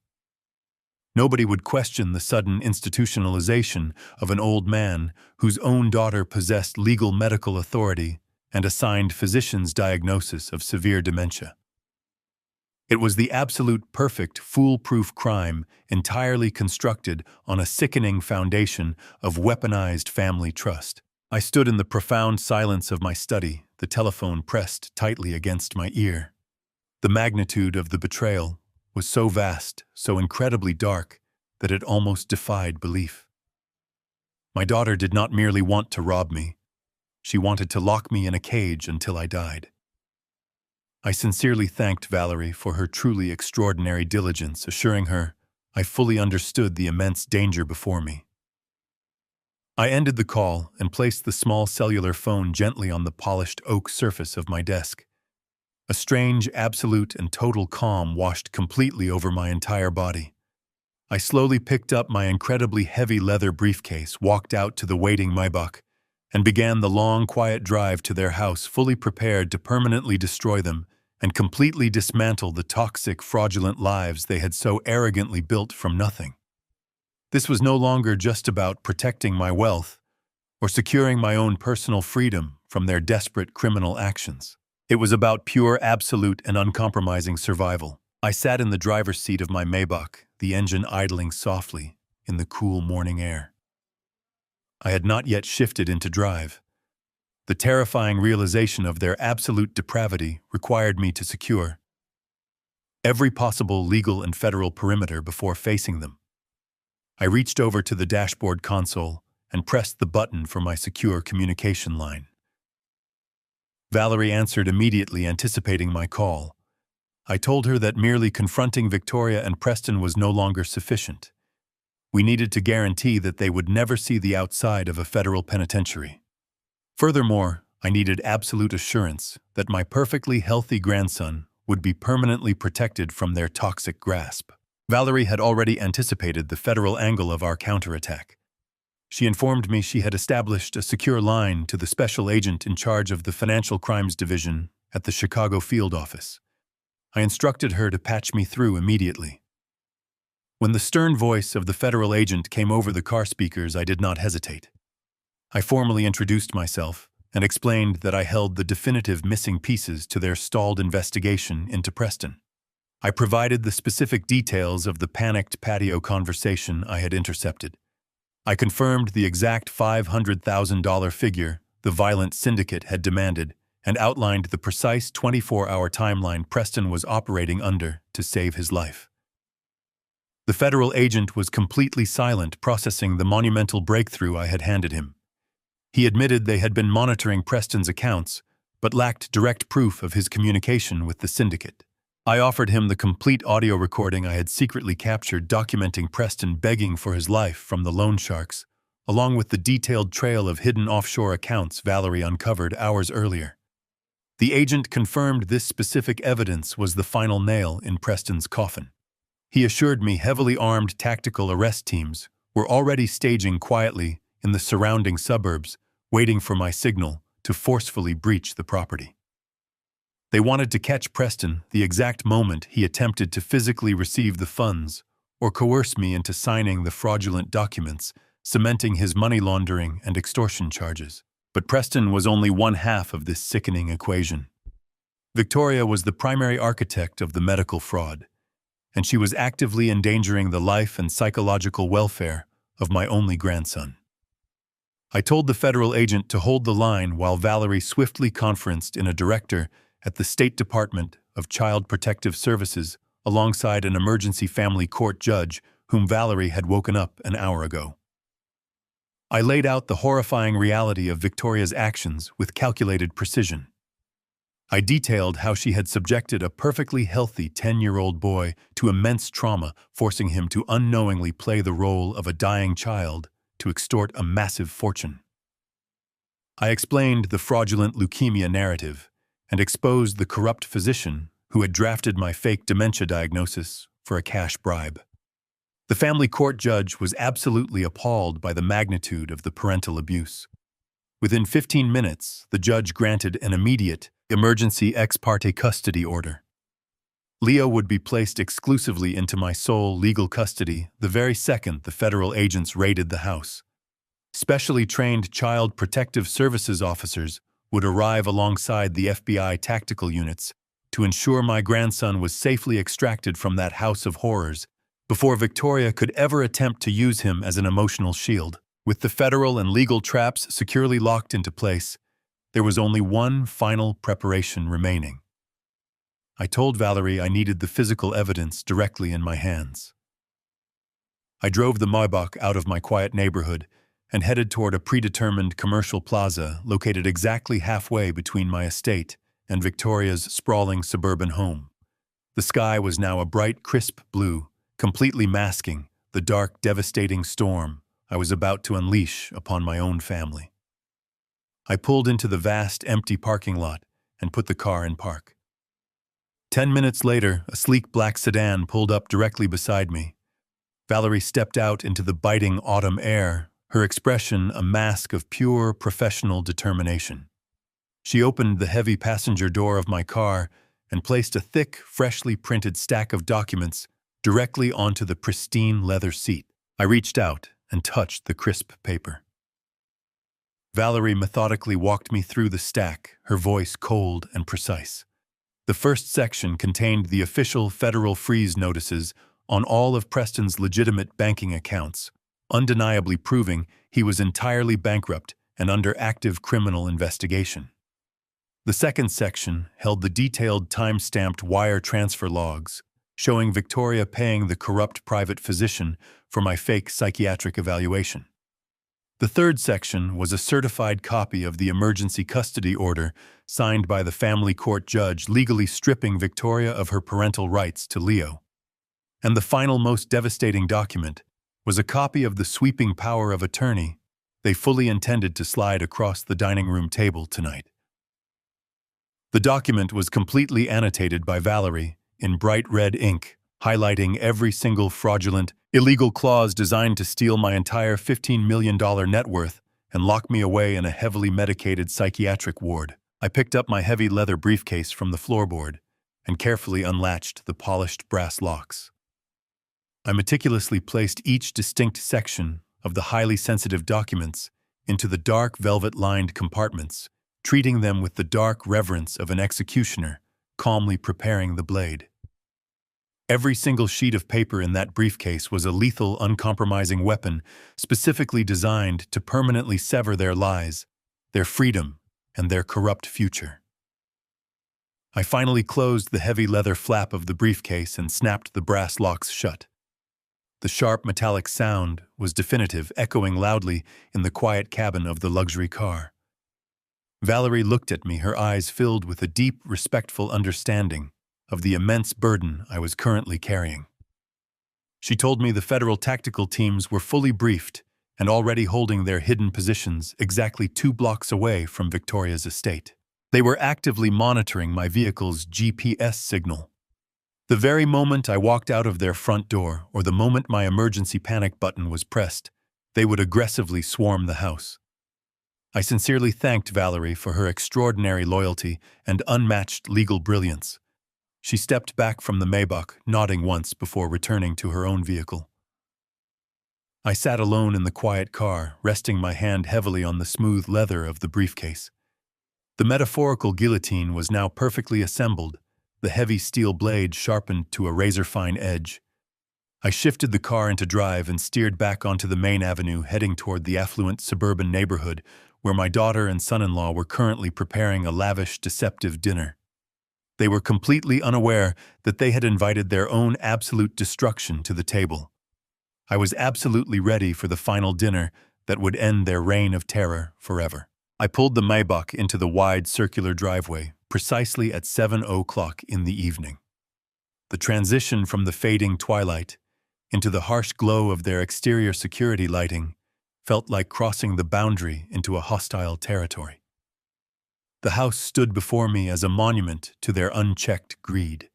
Nobody would question the sudden institutionalization of an old man whose own daughter possessed legal medical authority and a signed physician's diagnosis of severe dementia. It was the absolute perfect, foolproof crime entirely constructed on a sickening foundation of weaponized family trust. I stood in the profound silence of my study, the telephone pressed tightly against my ear. The magnitude of the betrayal was so vast, so incredibly dark, that it almost defied belief. My daughter did not merely want to rob me. She wanted to lock me in a cage until I died. I sincerely thanked Valerie for her truly extraordinary diligence, assuring her I fully understood the immense danger before me. I ended the call and placed the small cellular phone gently on the polished oak surface of my desk. A strange, absolute, and total calm washed completely over my entire body. I slowly picked up my incredibly heavy leather briefcase, walked out to the waiting Maybach, and began the long, quiet drive to their house, fully prepared to permanently destroy them and completely dismantle the toxic, fraudulent lives they had so arrogantly built from nothing. This was no longer just about protecting my wealth or securing my own personal freedom from their desperate criminal actions. It was about pure, absolute, and uncompromising survival. I sat in the driver's seat of my Maybach, the engine idling softly in the cool morning air. I had not yet shifted into drive. The terrifying realization of their absolute depravity required me to secure every possible legal and federal perimeter before facing them. I reached over to the dashboard console and pressed the button for my secure communication line. Valerie answered immediately, anticipating my call. I told her that merely confronting Victoria and Preston was no longer sufficient. We needed to guarantee that they would never see the outside of a federal penitentiary. Furthermore, I needed absolute assurance that my perfectly healthy grandson would be permanently protected from their toxic grasp. Valerie had already anticipated the federal angle of our counterattack. She informed me she had established a secure line to the special agent in charge of the Financial Crimes Division at the Chicago field office. I instructed her to patch me through immediately. When the stern voice of the federal agent came over the car speakers, I did not hesitate. I formally introduced myself and explained that I held the definitive missing pieces to their stalled investigation into Preston. I provided the specific details of the panicked patio conversation I had intercepted. I confirmed the exact $500,000 figure the violent syndicate had demanded and outlined the precise 24-hour timeline Preston was operating under to save his life. The federal agent was completely silent, processing the monumental breakthrough I had handed him. He admitted they had been monitoring Preston's accounts, but lacked direct proof of his communication with the syndicate. I offered him the complete audio recording I had secretly captured documenting Preston begging for his life from the loan sharks, along with the detailed trail of hidden offshore accounts Valerie uncovered hours earlier. The agent confirmed this specific evidence was the final nail in Preston's coffin. He assured me heavily armed tactical arrest teams were already staging quietly in the surrounding suburbs, waiting for my signal to forcefully breach the property. They wanted to catch Preston the exact moment he attempted to physically receive the funds or coerce me into signing the fraudulent documents cementing his money laundering and extortion charges. But Preston was only one half of this sickening equation. Victoria was the primary architect of the medical fraud, and she was actively endangering the life and psychological welfare of my only grandson. I told the federal agent to hold the line while Valerie swiftly conferenced in a director at the State Department of Child Protective Services alongside an emergency family court judge whom Valerie had woken up an hour ago. I laid out the horrifying reality of Victoria's actions with calculated precision. I detailed how she had subjected a perfectly healthy 10-year-old boy to immense trauma, forcing him to unknowingly play the role of a dying child to extort a massive fortune. I explained the fraudulent leukemia narrative and exposed the corrupt physician who had drafted my fake dementia diagnosis for a cash bribe. The family court judge was absolutely appalled by the magnitude of the parental abuse. Within 15 minutes, the judge granted an immediate emergency ex parte custody order. Leo would be placed exclusively into my sole legal custody the very second the federal agents raided the house. Specially trained Child Protective Services officers would arrive alongside the FBI tactical units to ensure my grandson was safely extracted from that house of horrors before Victoria could ever attempt to use him as an emotional shield. With the federal and legal traps securely locked into place, there was only one final preparation remaining. I told Valerie I needed the physical evidence directly in my hands. I drove the Maybach out of my quiet neighborhood and headed toward a predetermined commercial plaza located exactly halfway between my estate and Victoria's sprawling suburban home. The sky was now a bright, crisp blue, completely masking the dark, devastating storm I was about to unleash upon my own family. I pulled into the vast, empty parking lot and put the car in park. 10 minutes later, a sleek black sedan pulled up directly beside me. Valerie stepped out into the biting autumn air, her expression a mask of pure professional determination. She opened the heavy passenger door of my car and placed a thick, freshly printed stack of documents directly onto the pristine leather seat. I reached out and touched the crisp paper. Valerie methodically walked me through the stack, her voice cold and precise. The first section contained the official federal freeze notices on all of Preston's legitimate banking accounts, undeniably proving he was entirely bankrupt and under active criminal investigation. The second section held the detailed time-stamped wire transfer logs, showing Victoria paying the corrupt private physician for my fake psychiatric evaluation. The third section was a certified copy of the emergency custody order signed by the family court judge legally stripping Victoria of her parental rights to Leo. And the final, most devastating document was a copy of the sweeping power of attorney they fully intended to slide across the dining room table tonight. The document was completely annotated by Valerie in bright red ink, highlighting every single fraudulent, illegal clause designed to steal my entire $15 million net worth and lock me away in a heavily medicated psychiatric ward. I picked up my heavy leather briefcase from the floorboard and carefully unlatched the polished brass locks. I meticulously placed each distinct section of the highly sensitive documents into the dark velvet-lined compartments, treating them with the dark reverence of an executioner calmly preparing the blade. Every single sheet of paper in that briefcase was a lethal, uncompromising weapon specifically designed to permanently sever their lies, their freedom, and their corrupt future. I finally closed the heavy leather flap of the briefcase and snapped the brass locks shut. The sharp metallic sound was definitive, echoing loudly in the quiet cabin of the luxury car. Valerie looked at me, her eyes filled with a deep, respectful understanding of the immense burden I was currently carrying. She told me the federal tactical teams were fully briefed and already holding their hidden positions exactly 2 blocks away from Victoria's estate. They were actively monitoring my vehicle's GPS signal. The very moment I walked out of their front door, or the moment my emergency panic button was pressed, they would aggressively swarm the house. I sincerely thanked Valerie for her extraordinary loyalty and unmatched legal brilliance. She stepped back from the Maybach, nodding once before returning to her own vehicle. I sat alone in the quiet car, resting my hand heavily on the smooth leather of the briefcase. The metaphorical guillotine was now perfectly assembled, the heavy steel blade sharpened to a razor-fine edge. I shifted the car into drive and steered back onto the main avenue, heading toward the affluent suburban neighborhood where my daughter and son-in-law were currently preparing a lavish, deceptive dinner. They were completely unaware that they had invited their own absolute destruction to the table. I was absolutely ready for the final dinner that would end their reign of terror forever. I pulled the Maybach into the wide circular driveway precisely at 7:00 in the evening. The transition from the fading twilight into the harsh glow of their exterior security lighting felt like crossing the boundary into a hostile territory. The house stood before me as a monument to their unchecked greed.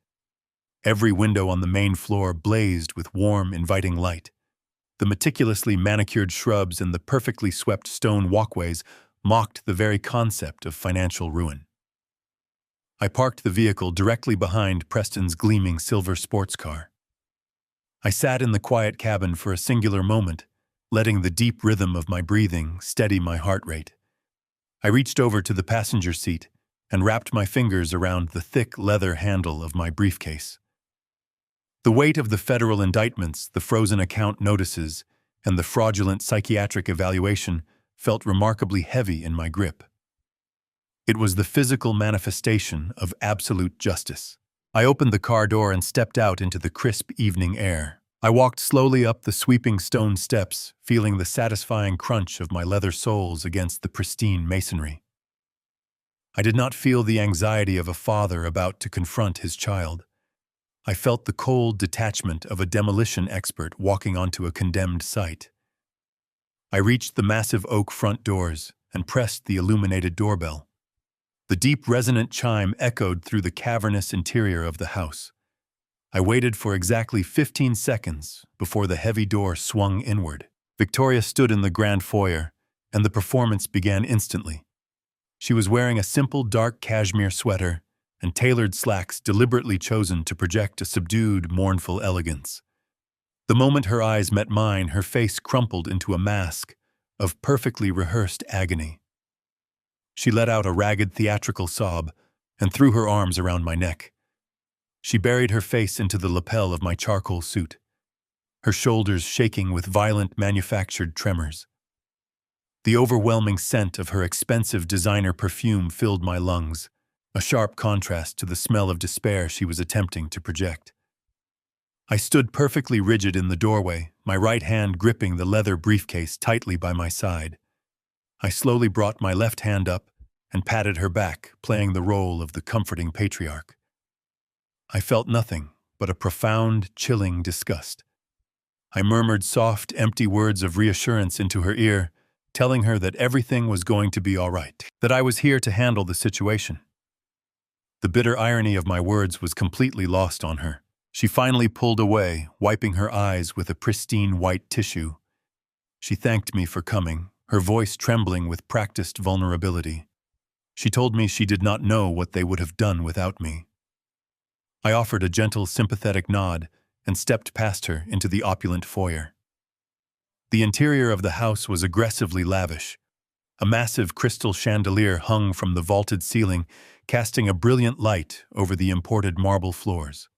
Every window on the main floor blazed with warm, inviting light. The meticulously manicured shrubs and the perfectly swept stone walkways mocked the very concept of financial ruin. I parked the vehicle directly behind Preston's gleaming silver sports car. I sat in the quiet cabin for a singular moment, letting the deep rhythm of my breathing steady my heart rate. I reached over to the passenger seat and wrapped my fingers around the thick leather handle of my briefcase. The weight of the federal indictments, the frozen account notices, and the fraudulent psychiatric evaluation felt remarkably heavy in my grip. It was the physical manifestation of absolute justice. I opened the car door and stepped out into the crisp evening air. I walked slowly up the sweeping stone steps, feeling the satisfying crunch of my leather soles against the pristine masonry. I did not feel the anxiety of a father about to confront his child. I felt the cold detachment of a demolition expert walking onto a condemned site. I reached the massive oak front doors and pressed the illuminated doorbell. The deep resonant chime echoed through the cavernous interior of the house. I waited for exactly 15 seconds before the heavy door swung inward. Victoria stood in the grand foyer, and the performance began instantly. She was wearing a simple dark cashmere sweater and tailored slacks deliberately chosen to project a subdued, mournful elegance. The moment her eyes met mine, her face crumpled into a mask of perfectly rehearsed agony. She let out a ragged theatrical sob and threw her arms around my neck. She buried her face into the lapel of my charcoal suit, her shoulders shaking with violent manufactured tremors. The overwhelming scent of her expensive designer perfume filled my lungs, a sharp contrast to the smell of despair she was attempting to project. I stood perfectly rigid in the doorway, my right hand gripping the leather briefcase tightly by my side. I slowly brought my left hand up and patted her back, playing the role of the comforting patriarch. I felt nothing but a profound, chilling disgust. I murmured soft, empty words of reassurance into her ear, telling her that everything was going to be all right, that I was here to handle the situation. The bitter irony of my words was completely lost on her. She finally pulled away, wiping her eyes with a pristine white tissue. She thanked me for coming, her voice trembling with practiced vulnerability. She told me she did not know what they would have done without me. I offered a gentle, sympathetic nod and stepped past her into the opulent foyer. The interior of the house was aggressively lavish. A massive crystal chandelier hung from the vaulted ceiling, casting a brilliant light over the imported marble floors.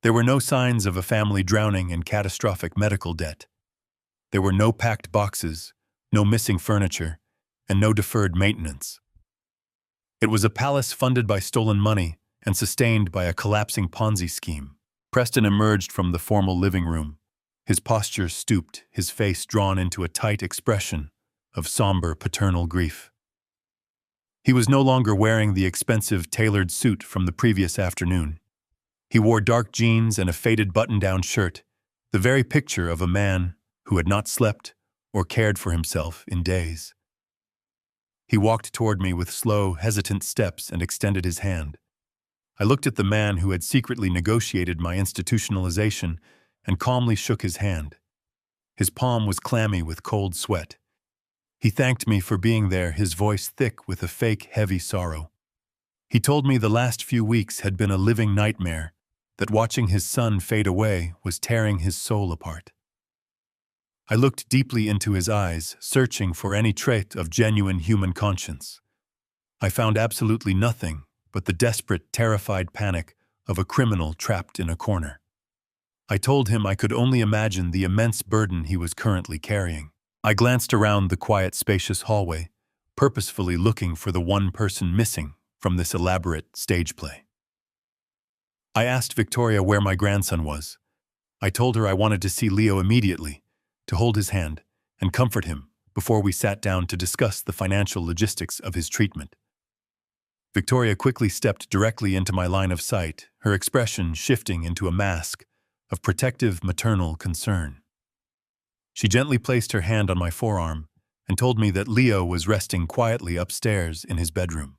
There were no signs of a family drowning in catastrophic medical debt. There were no packed boxes, no missing furniture, and no deferred maintenance. It was a palace funded by stolen money and sustained by a collapsing Ponzi scheme. Preston emerged from the formal living room, his posture stooped, his face drawn into a tight expression of somber paternal grief. He was no longer wearing the expensive tailored suit from the previous afternoon. He wore dark jeans and a faded button-down shirt, the very picture of a man who had not slept or cared for himself in days. He walked toward me with slow, hesitant steps and extended his hand. I looked at the man who had secretly negotiated my institutionalization and calmly shook his hand. His palm was clammy with cold sweat. He thanked me for being there, his voice thick with a fake, heavy sorrow. He told me the last few weeks had been a living nightmare, that watching his son fade away was tearing his soul apart. I looked deeply into his eyes, searching for any trait of genuine human conscience. I found absolutely nothing but the desperate, terrified panic of a criminal trapped in a corner. I told him I could only imagine the immense burden he was currently carrying. I glanced around the quiet, spacious hallway, purposefully looking for the one person missing from this elaborate stage play. I asked Victoria where my grandson was. I told her I wanted to see Leo immediately, to hold his hand and comfort him before we sat down to discuss the financial logistics of his treatment. Victoria quickly stepped directly into my line of sight, her expression shifting into a mask of protective maternal concern. She gently placed her hand on my forearm and told me that Leo was resting quietly upstairs in his bedroom.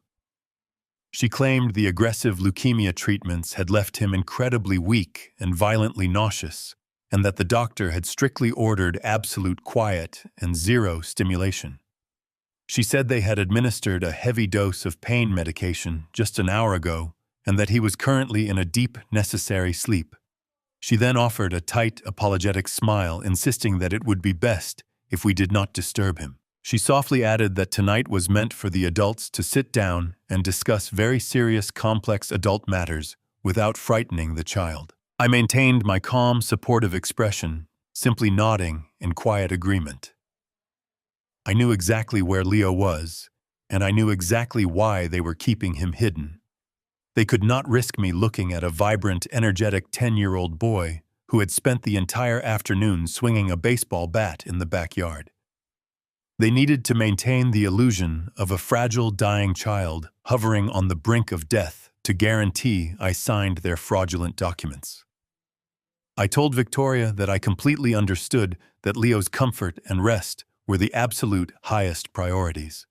She claimed the aggressive leukemia treatments had left him incredibly weak and violently nauseous, and that the doctor had strictly ordered absolute quiet and zero stimulation. She said they had administered a heavy dose of pain medication just an hour ago, and that he was currently in a deep, necessary sleep. She then offered a tight, apologetic smile, insisting that it would be best if we did not disturb him. She softly added that tonight was meant for the adults to sit down and discuss very serious, complex adult matters without frightening the child. I maintained my calm, supportive expression, simply nodding in quiet agreement. I knew exactly where Leo was, and I knew exactly why they were keeping him hidden. They could not risk me looking at a vibrant, energetic 10-year-old boy who had spent the entire afternoon swinging a baseball bat in the backyard. They needed to maintain the illusion of a fragile, dying child hovering on the brink of death to guarantee I signed their fraudulent documents. I told Victoria that I completely understood that Leo's comfort and rest were the absolute highest priorities.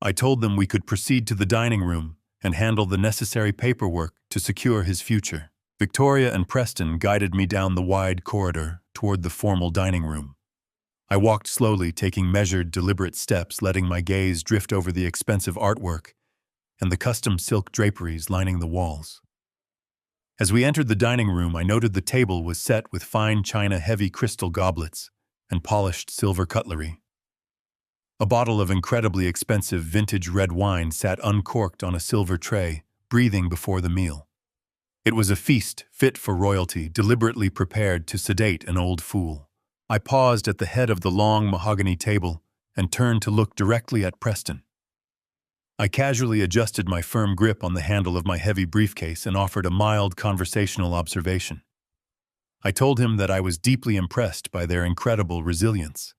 I told them we could proceed to the dining room and handle the necessary paperwork to secure his future. Victoria and Preston guided me down the wide corridor toward the formal dining room. I walked slowly, taking measured, deliberate steps, letting my gaze drift over the expensive artwork and the custom silk draperies lining the walls. As we entered the dining room, I noted the table was set with fine china, heavy crystal goblets, and polished silver cutlery. A bottle of incredibly expensive vintage red wine sat uncorked on a silver tray, breathing before the meal. It was a feast fit for royalty, deliberately prepared to sedate an old fool. I paused at the head of the long mahogany table and turned to look directly at Preston. I casually adjusted my firm grip on the handle of my heavy briefcase and offered a mild conversational observation. I told him that I was deeply impressed by their incredible resilience.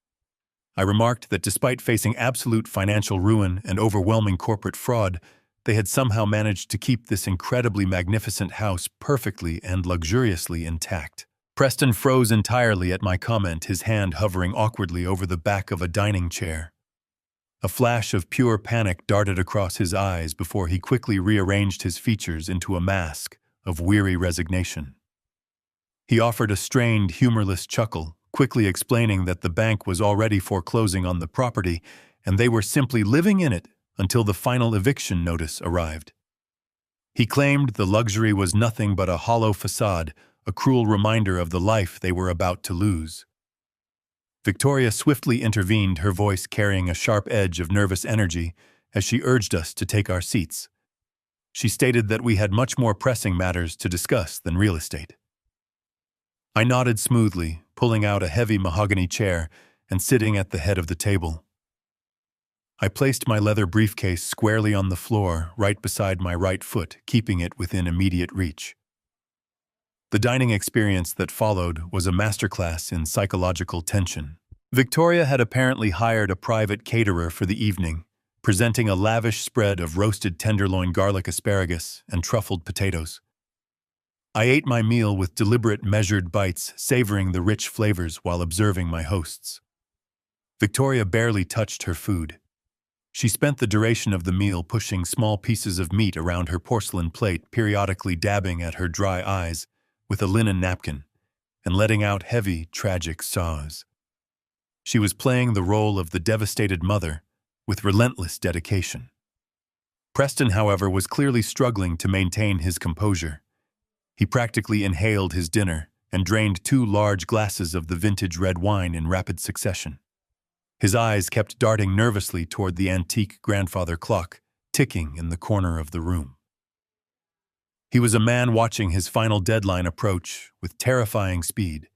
I remarked that despite facing absolute financial ruin and overwhelming corporate fraud, they had somehow managed to keep this incredibly magnificent house perfectly and luxuriously intact. Preston froze entirely at my comment, his hand hovering awkwardly over the back of a dining chair. A flash of pure panic darted across his eyes before he quickly rearranged his features into a mask of weary resignation. He offered a strained, humorless chuckle, quickly explaining that the bank was already foreclosing on the property and they were simply living in it until the final eviction notice arrived. He claimed the luxury was nothing but a hollow facade, a cruel reminder of the life they were about to lose. Victoria swiftly intervened, her voice carrying a sharp edge of nervous energy as she urged us to take our seats. She stated that we had much more pressing matters to discuss than real estate. I nodded smoothly, pulling out a heavy mahogany chair and sitting at the head of the table. I placed my leather briefcase squarely on the floor, right beside my right foot, keeping it within immediate reach. The dining experience that followed was a masterclass in psychological tension. Victoria had apparently hired a private caterer for the evening, presenting a lavish spread of roasted tenderloin, garlic asparagus, and truffled potatoes. I ate my meal with deliberate, measured bites, savoring the rich flavors while observing my hosts. Victoria barely touched her food. She spent the duration of the meal pushing small pieces of meat around her porcelain plate, periodically dabbing at her dry eyes with a linen napkin and letting out heavy, tragic sighs. She was playing the role of the devastated mother with relentless dedication. Preston, however, was clearly struggling to maintain his composure. He practically inhaled his dinner, and drained 2 large glasses of the vintage red wine in rapid succession. His eyes kept darting nervously toward the antique grandfather clock, ticking in the corner of the room. He was a man watching his final deadline approach with terrifying speed.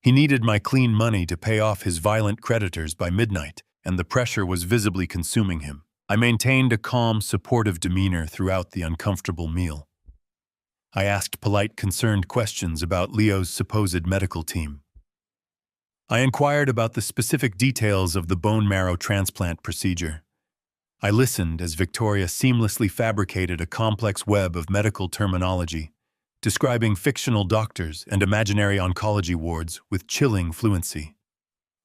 He needed my clean money to pay off his violent creditors by midnight, and the pressure was visibly consuming him. I maintained a calm, supportive demeanor throughout the uncomfortable meal. I asked polite, concerned questions about Leo's supposed medical team. I inquired about the specific details of the bone marrow transplant procedure. I listened as Victoria seamlessly fabricated a complex web of medical terminology, describing fictional doctors and imaginary oncology wards with chilling fluency.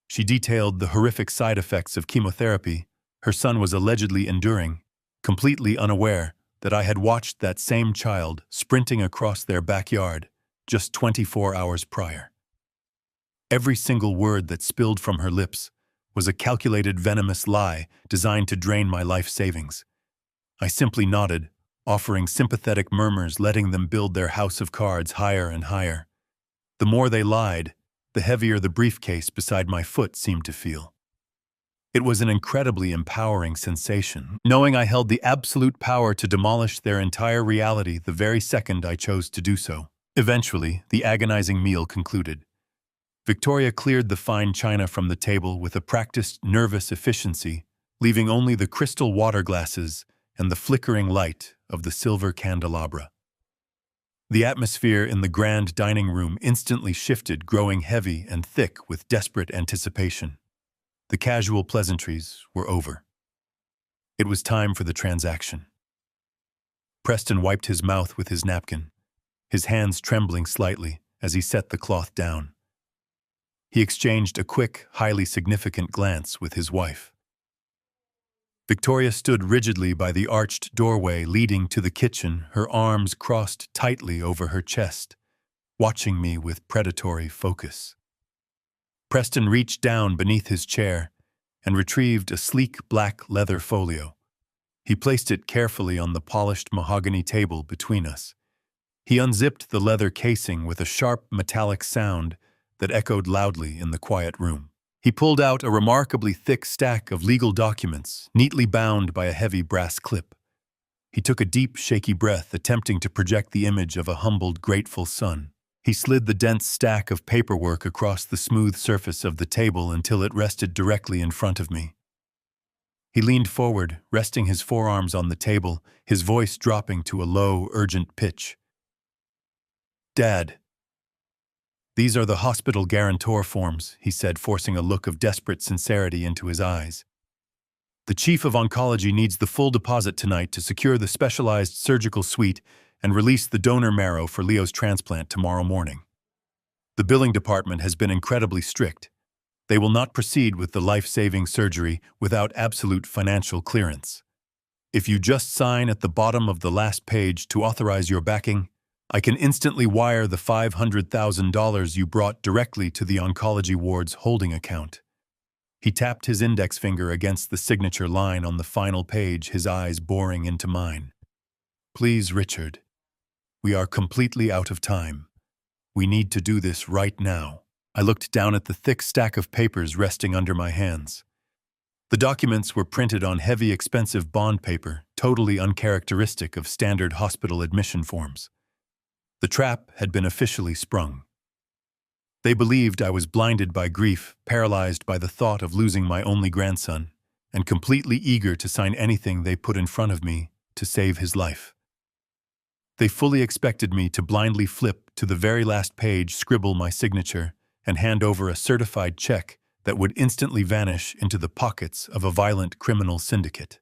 She detailed the horrific side effects of chemotherapy her son was allegedly enduring, completely unaware that I had watched that same child sprinting across their backyard just 24 hours prior. Every single word that spilled from her lips was a calculated venomous lie designed to drain my life savings. I simply nodded, offering sympathetic murmurs, letting them build their house of cards higher and higher. The more they lied, the heavier the briefcase beside my foot seemed to feel. It was an incredibly empowering sensation, knowing I held the absolute power to demolish their entire reality the very second I chose to do so. Eventually, the agonizing meal concluded. Victoria cleared the fine china from the table with a practiced, nervous efficiency, leaving only the crystal water glasses and the flickering light of the silver candelabra. The atmosphere in the grand dining room instantly shifted, growing heavy and thick with desperate anticipation. The casual pleasantries were over. It was time for the transaction. Preston wiped his mouth with his napkin, his hands trembling slightly as he set the cloth down. He exchanged a quick, highly significant glance with his wife. Victoria stood rigidly by the arched doorway leading to the kitchen, her arms crossed tightly over her chest, watching me with predatory focus. Preston reached down beneath his chair and retrieved a sleek black leather folio. He placed it carefully on the polished mahogany table between us. He unzipped the leather casing with a sharp metallic sound that echoed loudly in the quiet room. He pulled out a remarkably thick stack of legal documents, neatly bound by a heavy brass clip. He took a deep, shaky breath, attempting to project the image of a humbled, grateful son. He slid the dense stack of paperwork across the smooth surface of the table until it rested directly in front of me. He leaned forward, resting his forearms on the table, his voice dropping to a low, urgent pitch. "Dad, these are the hospital guarantor forms," he said, forcing a look of desperate sincerity into his eyes. "The chief of oncology needs the full deposit tonight to secure the specialized surgical suite and release the donor marrow for Leo's transplant tomorrow morning. The billing department has been incredibly strict. They will not proceed with the life-saving surgery without absolute financial clearance. If you just sign at the bottom of the last page to authorize your backing, I can instantly wire the $500,000 you brought directly to the oncology ward's holding account." He tapped his index finger against the signature line on the final page, his eyes boring into mine. "Please, Richard. We are completely out of time. We need to do this right now." I looked down at the thick stack of papers resting under my hands. The documents were printed on heavy, expensive bond paper, totally uncharacteristic of standard hospital admission forms. The trap had been officially sprung. They believed I was blinded by grief, paralyzed by the thought of losing my only grandson, and completely eager to sign anything they put in front of me to save his life. They fully expected me to blindly flip to the very last page, scribble my signature, and hand over a certified check that would instantly vanish into the pockets of a violent criminal syndicate.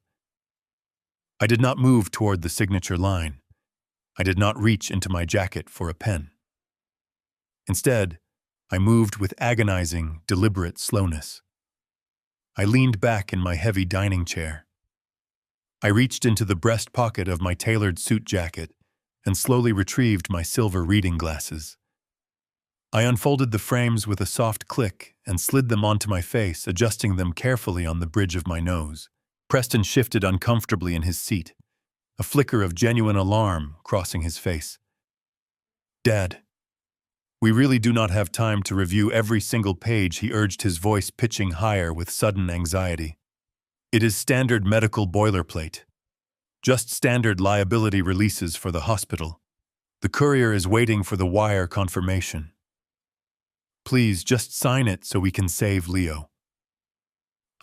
I did not move toward the signature line. I did not reach into my jacket for a pen. Instead, I moved with agonizing, deliberate slowness. I leaned back in my heavy dining chair. I reached into the breast pocket of my tailored suit jacket and slowly retrieved my silver reading glasses. I unfolded the frames with a soft click and slid them onto my face, adjusting them carefully on the bridge of my nose. Preston shifted uncomfortably in his seat, a flicker of genuine alarm crossing his face. "Dad, We really do not have time to review every single page, he urged, his voice pitching higher with sudden anxiety. It is standard medical boilerplate. Just standard liability releases for the hospital. The courier is waiting for the wire confirmation. Please, just sign it so we can save Leo.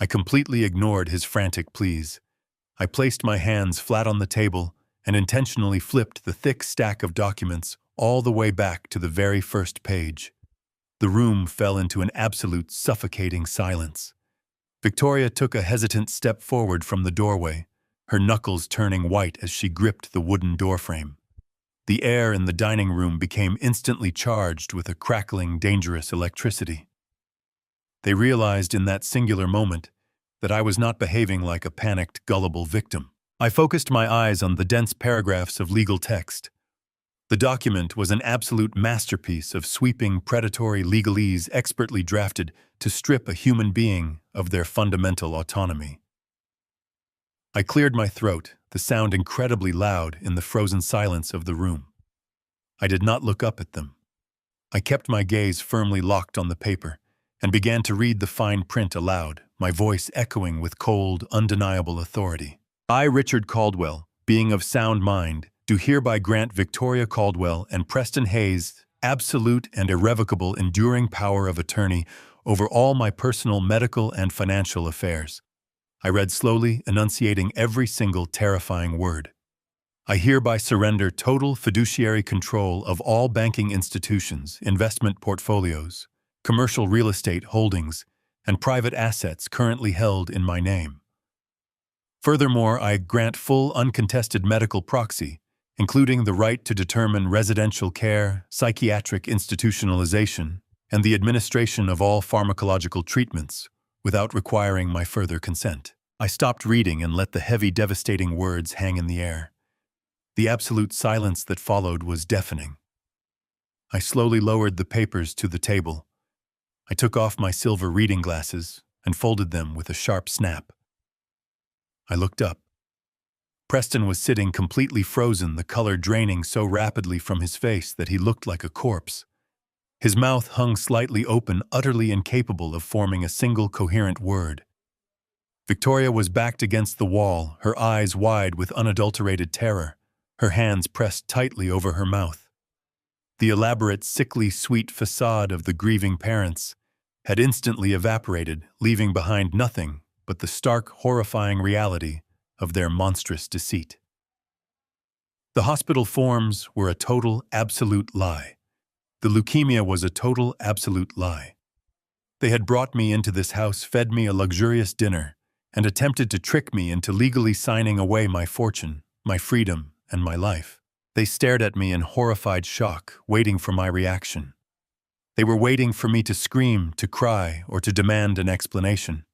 I completely ignored his frantic pleas. I placed my hands flat on the table and intentionally flipped the thick stack of documents all the way back to the very first page. The room fell into an absolute suffocating silence. Victoria took a hesitant step forward from the doorway, her knuckles turning white as she gripped the wooden doorframe. The air in the dining room became instantly charged with a crackling, dangerous electricity. They realized in that singular moment that I was not behaving like a panicked, gullible victim. I focused my eyes on the dense paragraphs of legal text. The document was an absolute masterpiece of sweeping, predatory legalese expertly drafted to strip a human being of their fundamental autonomy. I cleared my throat, the sound incredibly loud in the frozen silence of the room. I did not look up at them. I kept my gaze firmly locked on the paper and began to read the fine print aloud, my voice echoing with cold, undeniable authority. I, Richard Caldwell, being of sound mind, do hereby grant Victoria Caldwell and Preston Hayes absolute and irrevocable enduring power of attorney over all my personal, medical, and financial affairs. I read slowly, enunciating every single terrifying word. I hereby surrender total fiduciary control of all banking institutions, investment portfolios, commercial real estate holdings, and private assets currently held in my name. Furthermore, I grant full uncontested medical proxy, including the right to determine residential care, psychiatric institutionalization, and the administration of all pharmacological treatments, without requiring my further consent. I stopped reading and let the heavy, devastating words hang in the air. The absolute silence that followed was deafening. I slowly lowered the papers to the table. I took off my silver reading glasses and folded them with a sharp snap. I looked up. Preston was sitting completely frozen, the color draining so rapidly from his face that he looked like a corpse. His mouth hung slightly open, utterly incapable of forming a single coherent word. Victoria was backed against the wall, her eyes wide with unadulterated terror, her hands pressed tightly over her mouth. The elaborate, sickly sweet facade of the grieving parents had instantly evaporated, leaving behind nothing but the stark, horrifying reality of their monstrous deceit. The hospital forms were a total, absolute lie. The leukemia was a total, absolute lie. They had brought me into this house, fed me a luxurious dinner, and attempted to trick me into legally signing away my fortune, my freedom, and my life. They stared at me in horrified shock, waiting for my reaction. They were waiting for me to scream, to cry, or to demand an explanation.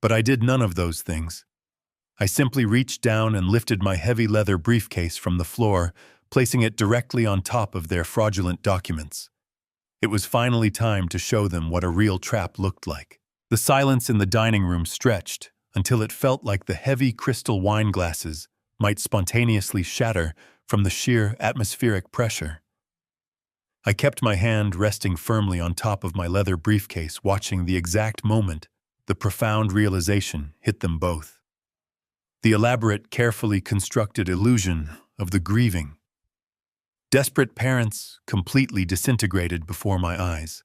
But I did none of those things. I simply reached down and lifted my heavy leather briefcase from the floor, placing it directly on top of their fraudulent documents. It was finally time to show them what a real trap looked like. The silence in the dining room stretched until it felt like the heavy crystal wine glasses might spontaneously shatter from the sheer atmospheric pressure. I kept my hand resting firmly on top of my leather briefcase, watching the exact moment the profound realization hit them both. The elaborate, carefully constructed illusion of the grieving, desperate parents completely disintegrated before my eyes.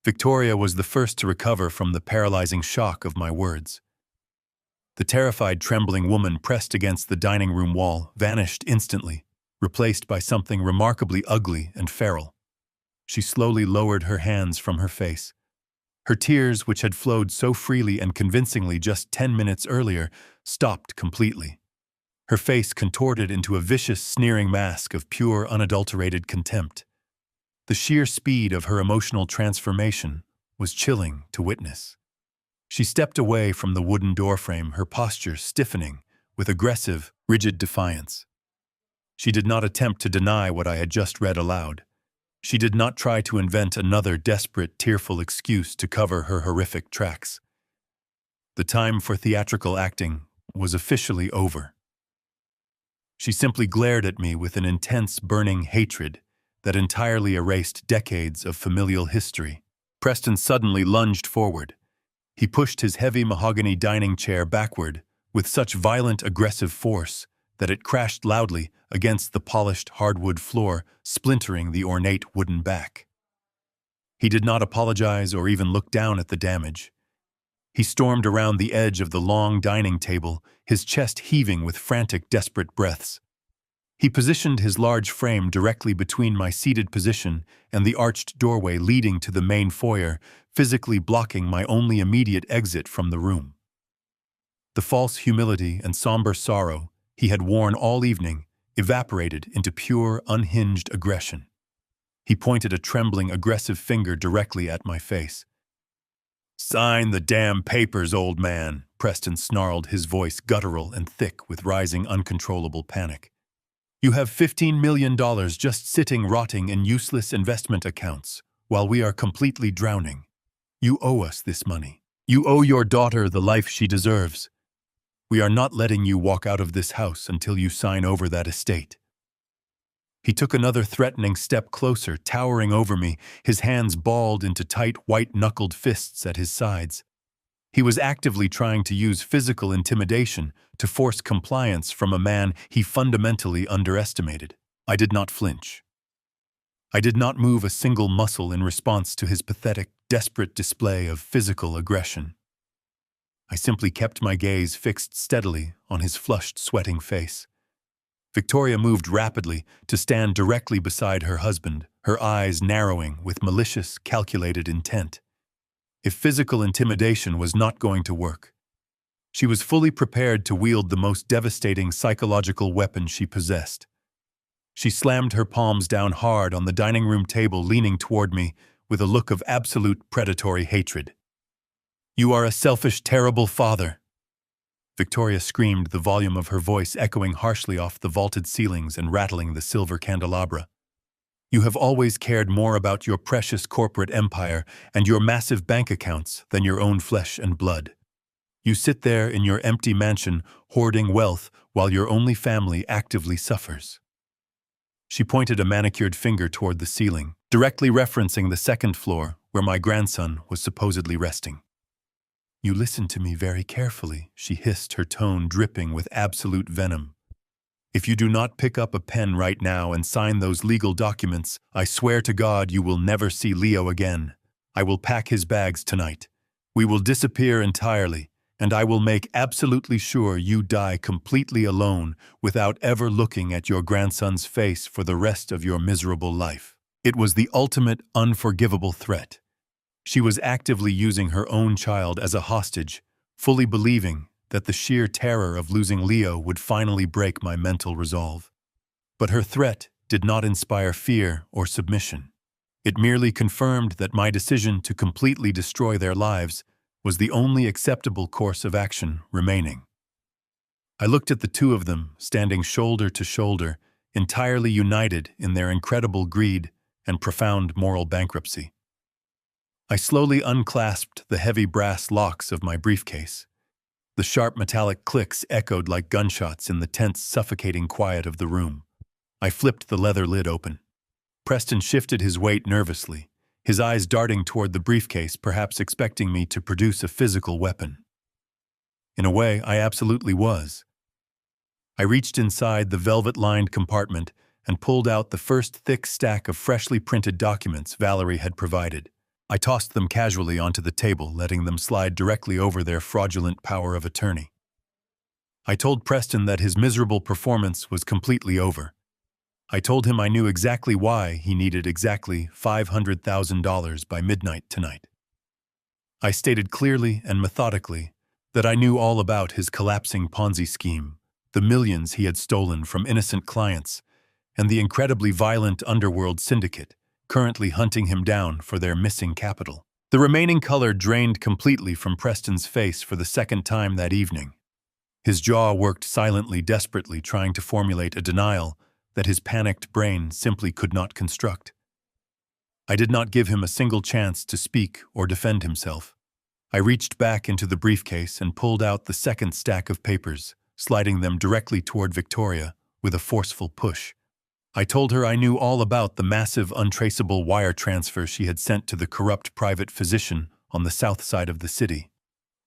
Victoria was the first to recover from the paralyzing shock of my words. The terrified, trembling woman pressed against the dining room wall vanished instantly, replaced by something remarkably ugly and feral. She slowly lowered her hands from her face. Her tears, which had flowed so freely and convincingly just 10 minutes earlier, stopped completely. Her face contorted into a vicious, sneering mask of pure, unadulterated contempt. The sheer speed of her emotional transformation was chilling to witness. She stepped away from the wooden doorframe, her posture stiffening with aggressive, rigid defiance. She did not attempt to deny what I had just read aloud. She did not try to invent another desperate, tearful excuse to cover her horrific tracks. The time for theatrical acting was officially over. She simply glared at me with an intense, burning hatred that entirely erased decades of familial history. Preston suddenly lunged forward. He pushed his heavy mahogany dining chair backward with such violent aggressive force that it crashed loudly against the polished hardwood floor, splintering the ornate wooden back. He did not apologize or even look down at the damage. He stormed around the edge of the long dining table, his chest heaving with frantic, desperate breaths. He positioned his large frame directly between my seated position and the arched doorway leading to the main foyer, physically blocking my only immediate exit from the room. The false humility and somber sorrow he had worn all evening evaporated into pure, unhinged aggression. He pointed a trembling, aggressive finger directly at my face. "Sign the damn papers, old man," Preston snarled, his voice guttural and thick with rising, uncontrollable panic. "You have $15 million just sitting rotting in useless investment accounts, while we are completely drowning. You owe us this money. You owe your daughter the life she deserves. We are not letting you walk out of this house until you sign over that estate." He took another threatening step closer, towering over me, his hands balled into tight, white-knuckled fists at his sides. He was actively trying to use physical intimidation to force compliance from a man he fundamentally underestimated. I did not flinch. I did not move a single muscle in response to his pathetic, desperate display of physical aggression. I simply kept my gaze fixed steadily on his flushed, sweating face. Victoria moved rapidly to stand directly beside her husband, her eyes narrowing with malicious, calculated intent. If physical intimidation was not going to work, she was fully prepared to wield the most devastating psychological weapon she possessed. She slammed her palms down hard on the dining room table, leaning toward me with a look of absolute predatory hatred. "You are a selfish, terrible father," Victoria screamed, the volume of her voice echoing harshly off the vaulted ceilings and rattling the silver candelabra. "You have always cared more about your precious corporate empire and your massive bank accounts than your own flesh and blood. You sit there in your empty mansion, hoarding wealth, while your only family actively suffers." She pointed a manicured finger toward the ceiling, directly referencing the second floor where my grandson was supposedly resting. "You listen to me very carefully," she hissed, her tone dripping with absolute venom. "If you do not pick up a pen right now and sign those legal documents, I swear to God you will never see Leo again. I will pack his bags tonight. We will disappear entirely, and I will make absolutely sure you die completely alone without ever looking at your grandson's face for the rest of your miserable life." It was the ultimate, unforgivable threat. She was actively using her own child as a hostage, fully believing that the sheer terror of losing Leo would finally break my mental resolve. But her threat did not inspire fear or submission. It merely confirmed that my decision to completely destroy their lives was the only acceptable course of action remaining. I looked at the two of them, standing shoulder to shoulder, entirely united in their incredible greed and profound moral bankruptcy. I slowly unclasped the heavy brass locks of my briefcase. The sharp metallic clicks echoed like gunshots in the tense, suffocating quiet of the room. I flipped the leather lid open. Preston shifted his weight nervously, his eyes darting toward the briefcase, perhaps expecting me to produce a physical weapon. In a way, I absolutely was. I reached inside the velvet-lined compartment and pulled out the first thick stack of freshly printed documents Valerie had provided. I tossed them casually onto the table, letting them slide directly over their fraudulent power of attorney. I told Preston that his miserable performance was completely over. I told him I knew exactly why he needed exactly $500,000 by midnight tonight. I stated clearly and methodically that I knew all about his collapsing Ponzi scheme, the millions he had stolen from innocent clients, and the incredibly violent underworld syndicate currently hunting him down for their missing capital. The remaining color drained completely from Preston's face for the second time that evening. His jaw worked silently, desperately trying to formulate a denial that his panicked brain simply could not construct. I did not give him a single chance to speak or defend himself. I reached back into the briefcase and pulled out the second stack of papers, sliding them directly toward Victoria with a forceful push. I told her I knew all about the massive untraceable wire transfer she had sent to the corrupt private physician on the south side of the city.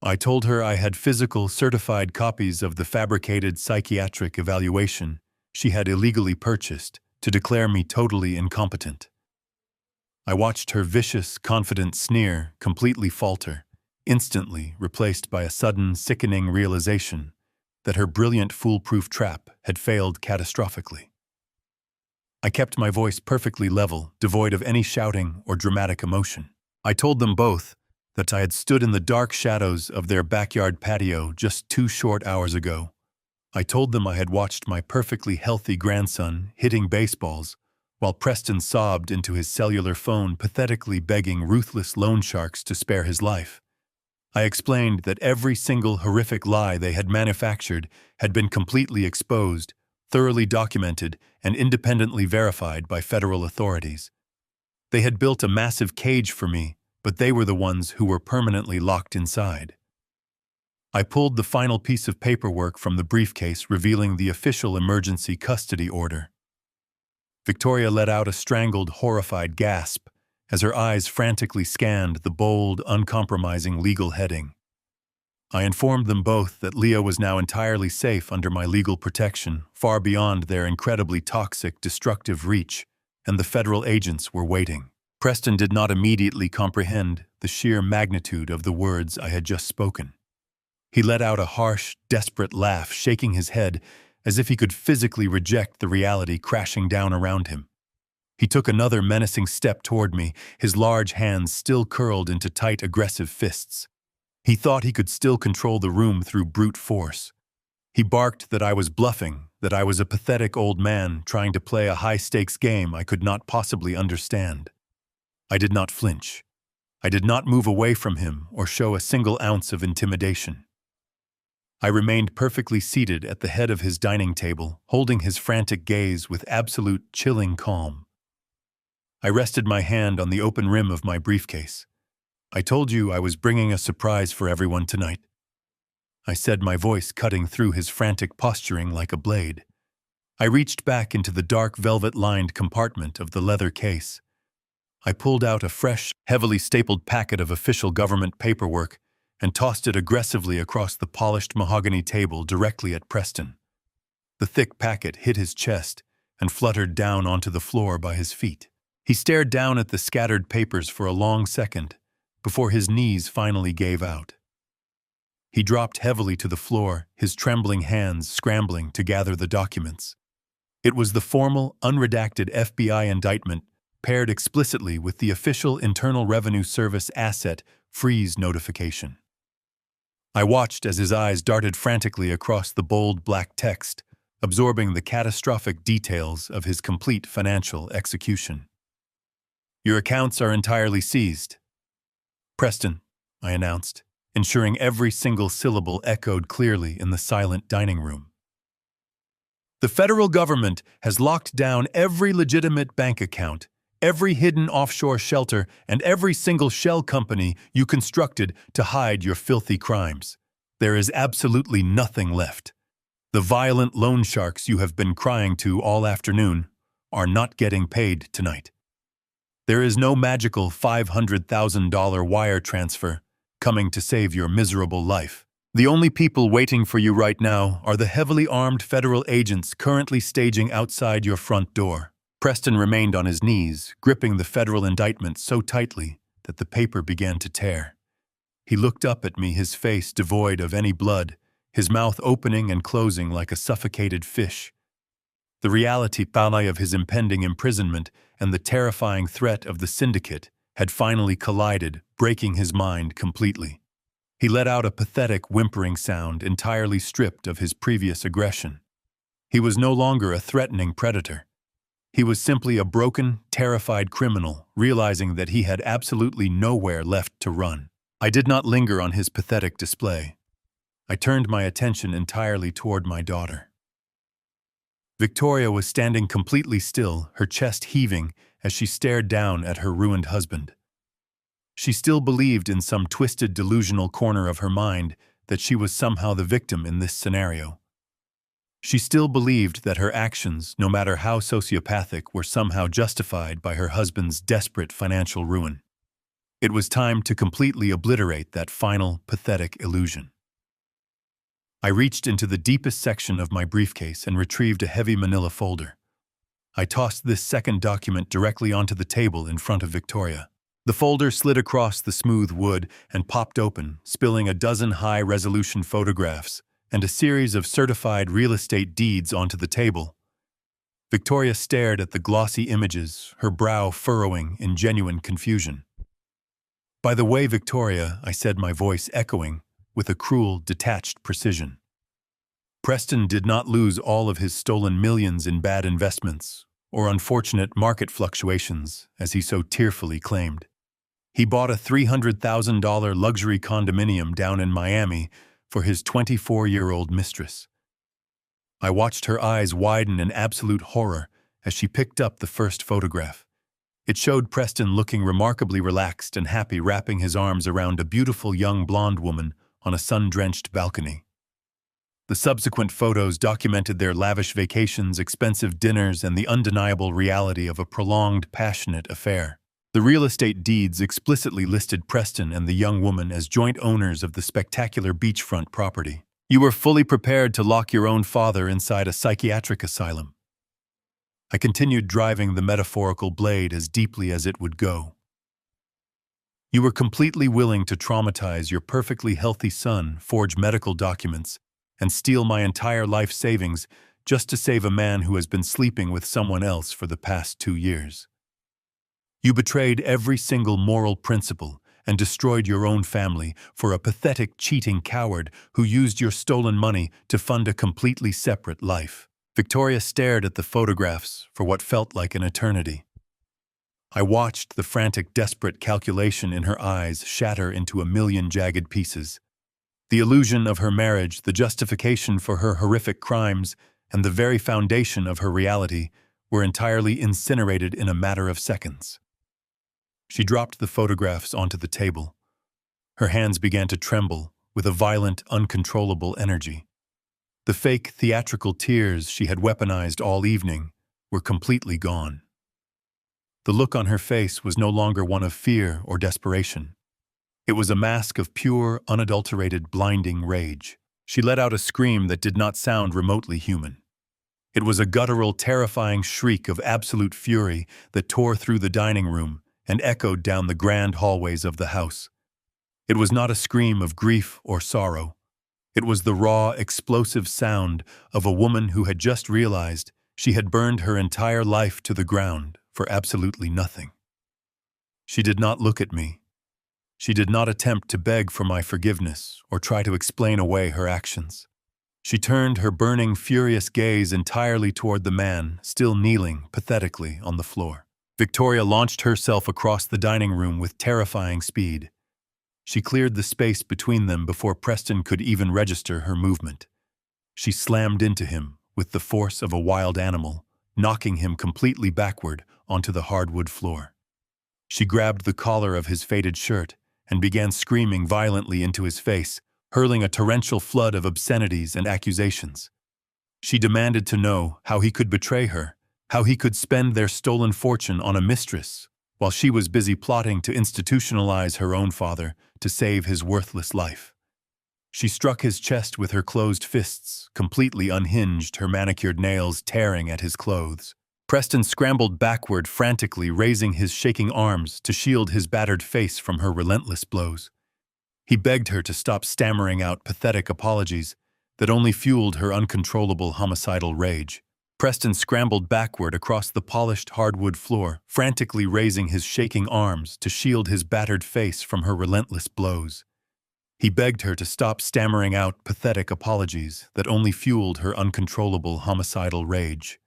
I told her I had physical, certified copies of the fabricated psychiatric evaluation she had illegally purchased to declare me totally incompetent. I watched her vicious, confident sneer completely falter, instantly replaced by a sudden, sickening realization that her brilliant foolproof trap had failed catastrophically. I kept my voice perfectly level, devoid of any shouting or dramatic emotion. I told them both that I had stood in the dark shadows of their backyard patio just 2 short hours ago. I told them I had watched my perfectly healthy grandson hitting baseballs while Preston sobbed into his cellular phone, pathetically begging ruthless loan sharks to spare his life. I explained that every single horrific lie they had manufactured had been completely exposed, thoroughly documented, and independently verified by federal authorities. They had built a massive cage for me, but they were the ones who were permanently locked inside. I pulled the final piece of paperwork from the briefcase, revealing the official emergency custody order. Victoria let out a strangled, horrified gasp as her eyes frantically scanned the bold, uncompromising legal heading. I informed them both that Leah was now entirely safe under my legal protection, far beyond their incredibly toxic, destructive reach, and the federal agents were waiting. Preston did not immediately comprehend the sheer magnitude of the words I had just spoken. He let out a harsh, desperate laugh, shaking his head as if he could physically reject the reality crashing down around him. He took another menacing step toward me, his large hands still curled into tight, aggressive fists. He thought he could still control the room through brute force. He barked that I was bluffing, that I was a pathetic old man trying to play a high-stakes game I could not possibly understand. I did not flinch. I did not move away from him or show a single ounce of intimidation. I remained perfectly seated at the head of his dining table, holding his frantic gaze with absolute chilling calm. I rested my hand on the open rim of my briefcase. I told you I was bringing a surprise for everyone tonight, I said, my voice cutting through his frantic posturing like a blade. I reached back into the dark velvet-lined compartment of the leather case. I pulled out a fresh, heavily stapled packet of official government paperwork and tossed it aggressively across the polished mahogany table directly at Preston. The thick packet hit his chest and fluttered down onto the floor by his feet. He stared down at the scattered papers for a long second before his knees finally gave out. He dropped heavily to the floor, his trembling hands scrambling to gather the documents. It was the formal, unredacted FBI indictment paired explicitly with the official Internal Revenue Service asset freeze notification. I watched as his eyes darted frantically across the bold black text, absorbing the catastrophic details of his complete financial execution. Your accounts are entirely seized. Preston, I announced, ensuring every single syllable echoed clearly in the silent dining room. The federal government has locked down every legitimate bank account, every hidden offshore shelter, and every single shell company you constructed to hide your filthy crimes. There is absolutely nothing left. The violent loan sharks you have been crying to all afternoon are not getting paid tonight. There is no magical $500,000 wire transfer coming to save your miserable life. The only people waiting for you right now are the heavily armed federal agents currently staging outside your front door. Preston remained on his knees, gripping the federal indictment so tightly that the paper began to tear. He looked up at me, his face devoid of any blood, his mouth opening and closing like a suffocated fish. The reality of his impending imprisonment and the terrifying threat of the syndicate had finally collided, breaking his mind completely. He let out a pathetic, whimpering sound entirely stripped of his previous aggression. He was no longer a threatening predator. He was simply a broken, terrified criminal, realizing that he had absolutely nowhere left to run. I did not linger on his pathetic display. I turned my attention entirely toward my daughter. Victoria was standing completely still, her chest heaving as she stared down at her ruined husband. She still believed in some twisted, delusional corner of her mind that she was somehow the victim in this scenario. She still believed that her actions, no matter how sociopathic, were somehow justified by her husband's desperate financial ruin. It was time to completely obliterate that final, pathetic illusion. I reached into the deepest section of my briefcase and retrieved a heavy manila folder. I tossed this second document directly onto the table in front of Victoria. The folder slid across the smooth wood and popped open, spilling a dozen high-resolution photographs and a series of certified real estate deeds onto the table. Victoria stared at the glossy images, her brow furrowing in genuine confusion. "By the way, Victoria," I said, my voice echoing with a cruel, detached precision. "Preston did not lose all of his stolen millions in bad investments or unfortunate market fluctuations, as he so tearfully claimed. He bought a $300,000 luxury condominium down in Miami for his 24-year-old mistress." I watched her eyes widen in absolute horror as she picked up the first photograph. It showed Preston looking remarkably relaxed and happy, wrapping his arms around a beautiful young blonde woman on a sun-drenched balcony. The subsequent photos documented their lavish vacations, expensive dinners, and the undeniable reality of a prolonged, passionate affair. The real estate deeds explicitly listed Preston and the young woman as joint owners of the spectacular beachfront property. "You were fully prepared to lock your own father inside a psychiatric asylum." I continued driving the metaphorical blade as deeply as it would go. "You were completely willing to traumatize your perfectly healthy son, forge medical documents, and steal my entire life savings just to save a man who has been sleeping with someone else for the past 2 years. You betrayed every single moral principle and destroyed your own family for a pathetic, cheating coward who used your stolen money to fund a completely separate life." Victoria stared at the photographs for what felt like an eternity. I watched the frantic, desperate calculation in her eyes shatter into a million jagged pieces. The illusion of her marriage, the justification for her horrific crimes, and the very foundation of her reality were entirely incinerated in a matter of seconds. She dropped the photographs onto the table. Her hands began to tremble with a violent, uncontrollable energy. The fake, theatrical tears she had weaponized all evening were completely gone. The look on her face was no longer one of fear or desperation. It was a mask of pure, unadulterated, blinding rage. She let out a scream that did not sound remotely human. It was a guttural, terrifying shriek of absolute fury that tore through the dining room and echoed down the grand hallways of the house. It was not a scream of grief or sorrow. It was the raw, explosive sound of a woman who had just realized she had burned her entire life to the ground for absolutely nothing. She did not look at me. She did not attempt to beg for my forgiveness or try to explain away her actions. She turned her burning, furious gaze entirely toward the man, still kneeling pathetically on the floor. Victoria launched herself across the dining room with terrifying speed. She cleared the space between them before Preston could even register her movement. She slammed into him with the force of a wild animal, knocking him completely backward onto the hardwood floor. She grabbed the collar of his faded shirt and began screaming violently into his face, hurling a torrential flood of obscenities and accusations. She demanded to know how he could betray her, how he could spend their stolen fortune on a mistress, while she was busy plotting to institutionalize her own father to save his worthless life. She struck his chest with her closed fists, completely unhinged, her manicured nails tearing at his clothes. Preston scrambled backward frantically, raising his shaking arms to shield his battered face from her relentless blows. He begged her to stop stammering out pathetic apologies that only fueled her uncontrollable homicidal rage. Preston scrambled backward across the polished hardwood floor, frantically raising his shaking arms to shield his battered face from her relentless blows. He begged her to stop stammering out pathetic apologies that only fueled her uncontrollable homicidal rage.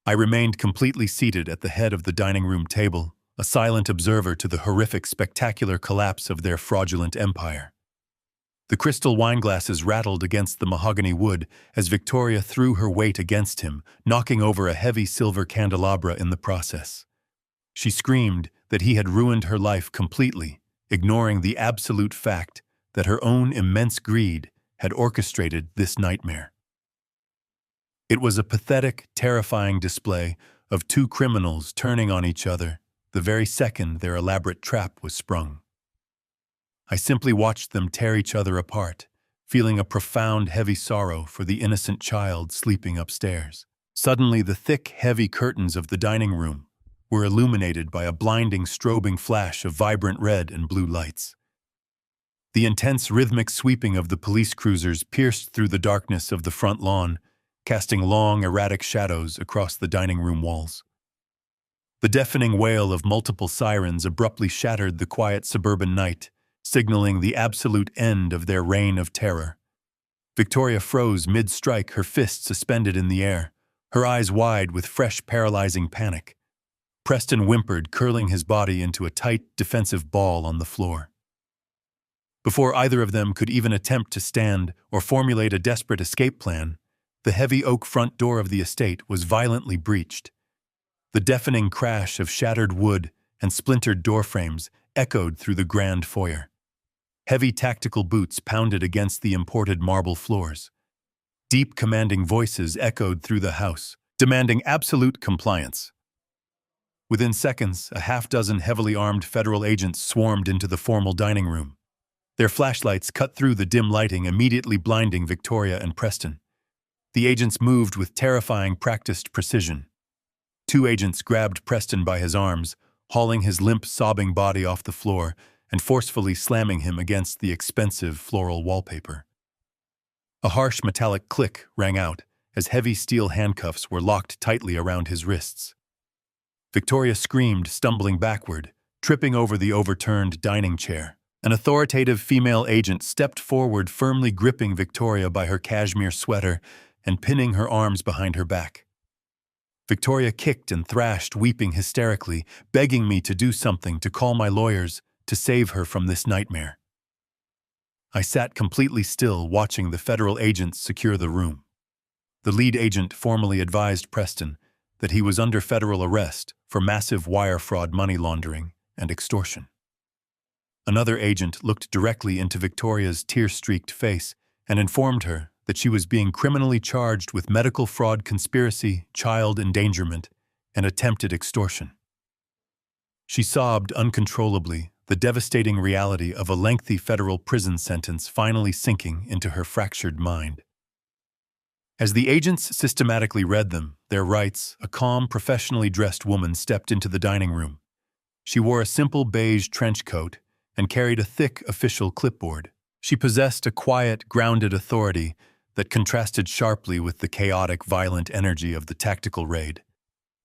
I remained completely seated at the head of the dining room table, a silent observer to the horrific, spectacular collapse of their fraudulent empire. The crystal wineglasses rattled against the mahogany wood as Victoria threw her weight against him, knocking over a heavy silver candelabra in the process. She screamed that he had ruined her life completely, ignoring the absolute fact that her own immense greed had orchestrated this nightmare. It was a pathetic, terrifying display of two criminals turning on each other the very second their elaborate trap was sprung. I simply watched them tear each other apart, feeling a profound, heavy sorrow for the innocent child sleeping upstairs. Suddenly, the thick, heavy curtains of the dining room were illuminated by a blinding, strobing flash of vibrant red and blue lights. The intense, rhythmic sweeping of the police cruisers pierced through the darkness of the front lawn, casting long, erratic shadows across the dining room walls. The deafening wail of multiple sirens abruptly shattered the quiet suburban night, signaling the absolute end of their reign of terror. Victoria froze mid-strike, her fist suspended in the air, her eyes wide with fresh, paralyzing panic. Preston whimpered, curling his body into a tight, defensive ball on the floor. Before either of them could even attempt to stand or formulate a desperate escape plan, the heavy oak front door of the estate was violently breached. The deafening crash of shattered wood and splintered door frames echoed through the grand foyer. Heavy tactical boots pounded against the imported marble floors. Deep, commanding voices echoed through the house, demanding absolute compliance. Within seconds, a half-dozen heavily armed federal agents swarmed into the formal dining room. Their flashlights cut through the dim lighting, immediately blinding Victoria and Preston. The agents moved with terrifying, practiced precision. Two agents grabbed Preston by his arms, hauling his limp, sobbing body off the floor and forcefully slamming him against the expensive floral wallpaper. A harsh metallic click rang out as heavy steel handcuffs were locked tightly around his wrists. Victoria screamed, stumbling backward, tripping over the overturned dining chair. An authoritative female agent stepped forward, firmly gripping Victoria by her cashmere sweater and pinning her arms behind her back. Victoria kicked and thrashed, weeping hysterically, begging me to do something, to call my lawyers, to save her from this nightmare. I sat completely still, watching the federal agents secure the room. The lead agent formally advised Preston that he was under federal arrest for massive wire fraud, money laundering, and extortion. Another agent looked directly into Victoria's tear-streaked face and informed her that she was being criminally charged with medical fraud, conspiracy, child endangerment, and attempted extortion. She sobbed uncontrollably, the devastating reality of a lengthy federal prison sentence finally sinking into her fractured mind. As the agents systematically read them, their rights, a calm, professionally dressed woman stepped into the dining room. She wore a simple beige trench coat and carried a thick official clipboard. She possessed a quiet, grounded authority that contrasted sharply with the chaotic, violent energy of the tactical raid.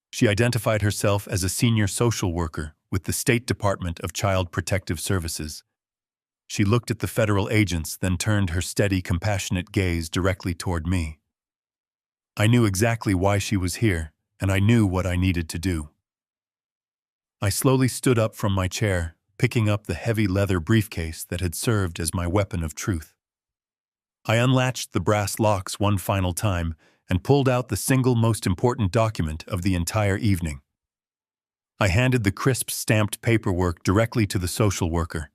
She identified herself as a senior social worker with the State Department of Child Protective Services. She looked at the federal agents, then turned her steady, compassionate gaze directly toward me. I knew exactly why she was here, and I knew what I needed to do. I slowly stood up from my chair, picking up the heavy leather briefcase that had served as my weapon of truth. I unlatched the brass locks one final time and pulled out the single most important document of the entire evening. I handed the crisp, stamped paperwork directly to the social worker.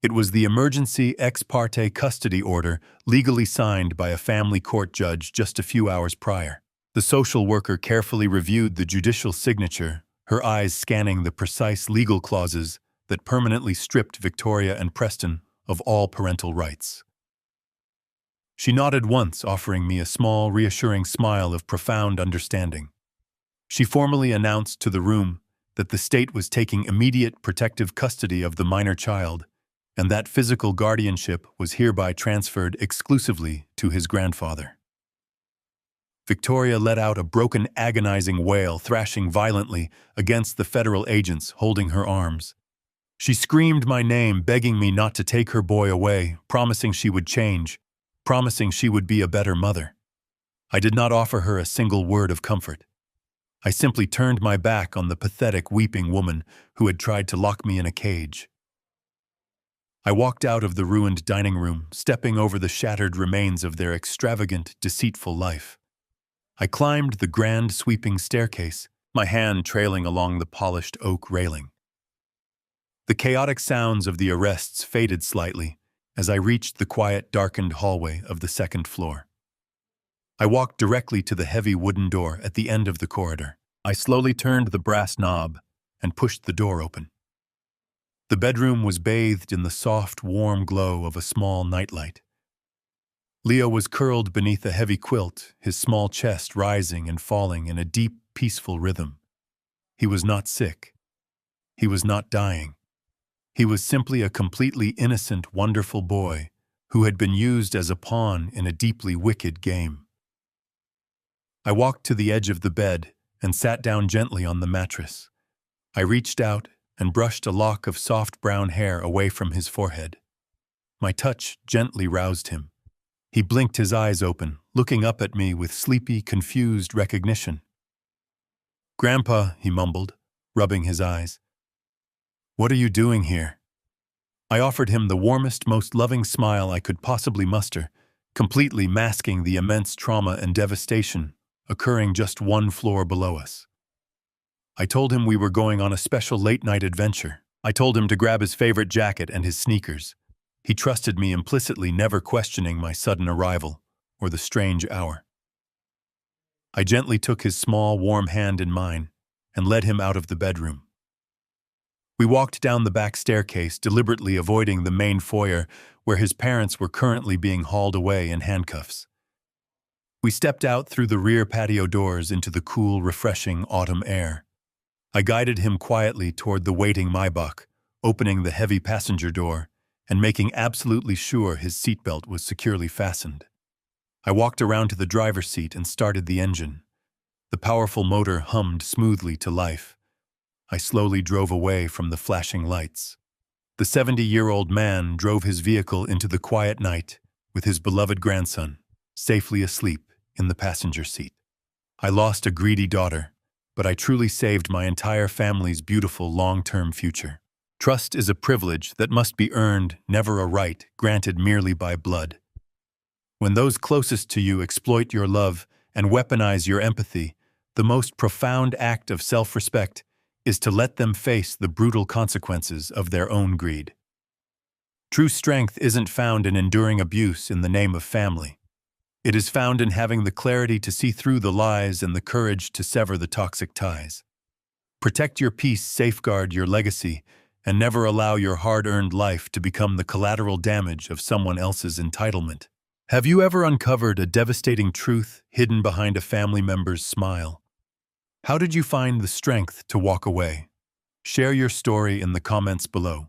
It was the emergency ex parte custody order legally signed by a family court judge just a few hours prior. The social worker carefully reviewed the judicial signature, her eyes scanning the precise legal clauses that permanently stripped Victoria and Preston of all parental rights. She nodded once, offering me a small, reassuring smile of profound understanding. She formally announced to the room that the state was taking immediate protective custody of the minor child, and that physical guardianship was hereby transferred exclusively to his grandfather. Victoria let out a broken, agonizing wail, thrashing violently against the federal agents holding her arms. She screamed my name, begging me not to take her boy away, promising she would change, promising she would be a better mother. I did not offer her a single word of comfort. I simply turned my back on the pathetic, weeping woman who had tried to lock me in a cage. I walked out of the ruined dining room, stepping over the shattered remains of their extravagant, deceitful life. I climbed the grand, sweeping staircase, my hand trailing along the polished oak railing. The chaotic sounds of the arrests faded slightly as I reached the quiet, darkened hallway of the second floor. I walked directly to the heavy wooden door at the end of the corridor. I slowly turned the brass knob and pushed the door open. The bedroom was bathed in the soft, warm glow of a small nightlight. Leo was curled beneath a heavy quilt, his small chest rising and falling in a deep, peaceful rhythm. He was not sick. He was not dying. He was simply a completely innocent, wonderful boy who had been used as a pawn in a deeply wicked game. I walked to the edge of the bed and sat down gently on the mattress. I reached out and brushed a lock of soft brown hair away from his forehead. My touch gently roused him. He blinked his eyes open, looking up at me with sleepy, confused recognition. "Grandpa," he mumbled, rubbing his eyes. "What are you doing here?" I offered him the warmest, most loving smile I could possibly muster, completely masking the immense trauma and devastation occurring just one floor below us. I told him we were going on a special late-night adventure. I told him to grab his favorite jacket and his sneakers. He trusted me implicitly, never questioning my sudden arrival or the strange hour. I gently took his small, warm hand in mine and led him out of the bedroom. We walked down the back staircase, deliberately avoiding the main foyer where his parents were currently being hauled away in handcuffs. We stepped out through the rear patio doors into the cool, refreshing autumn air. I guided him quietly toward the waiting Maybach, opening the heavy passenger door and making absolutely sure his seatbelt was securely fastened. I walked around to the driver's seat and started the engine. The powerful motor hummed smoothly to life. I slowly drove away from the flashing lights. The 70-year-old man drove his vehicle into the quiet night with his beloved grandson, safely asleep in the passenger seat. I lost a greedy daughter, but I truly saved my entire family's beautiful long-term future. Trust is a privilege that must be earned, never a right granted merely by blood. When those closest to you exploit your love and weaponize your empathy, the most profound act of self-respect is to let them face the brutal consequences of their own greed. True strength isn't found in enduring abuse in the name of family. It is found in having the clarity to see through the lies and the courage to sever the toxic ties. Protect your peace, safeguard your legacy, and never allow your hard-earned life to become the collateral damage of someone else's entitlement. Have you ever uncovered a devastating truth hidden behind a family member's smile? How did you find the strength to walk away? Share your story in the comments below.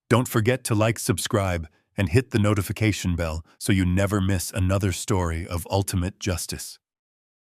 Don't forget to like, subscribe, and hit the notification bell so you never miss another story of ultimate justice.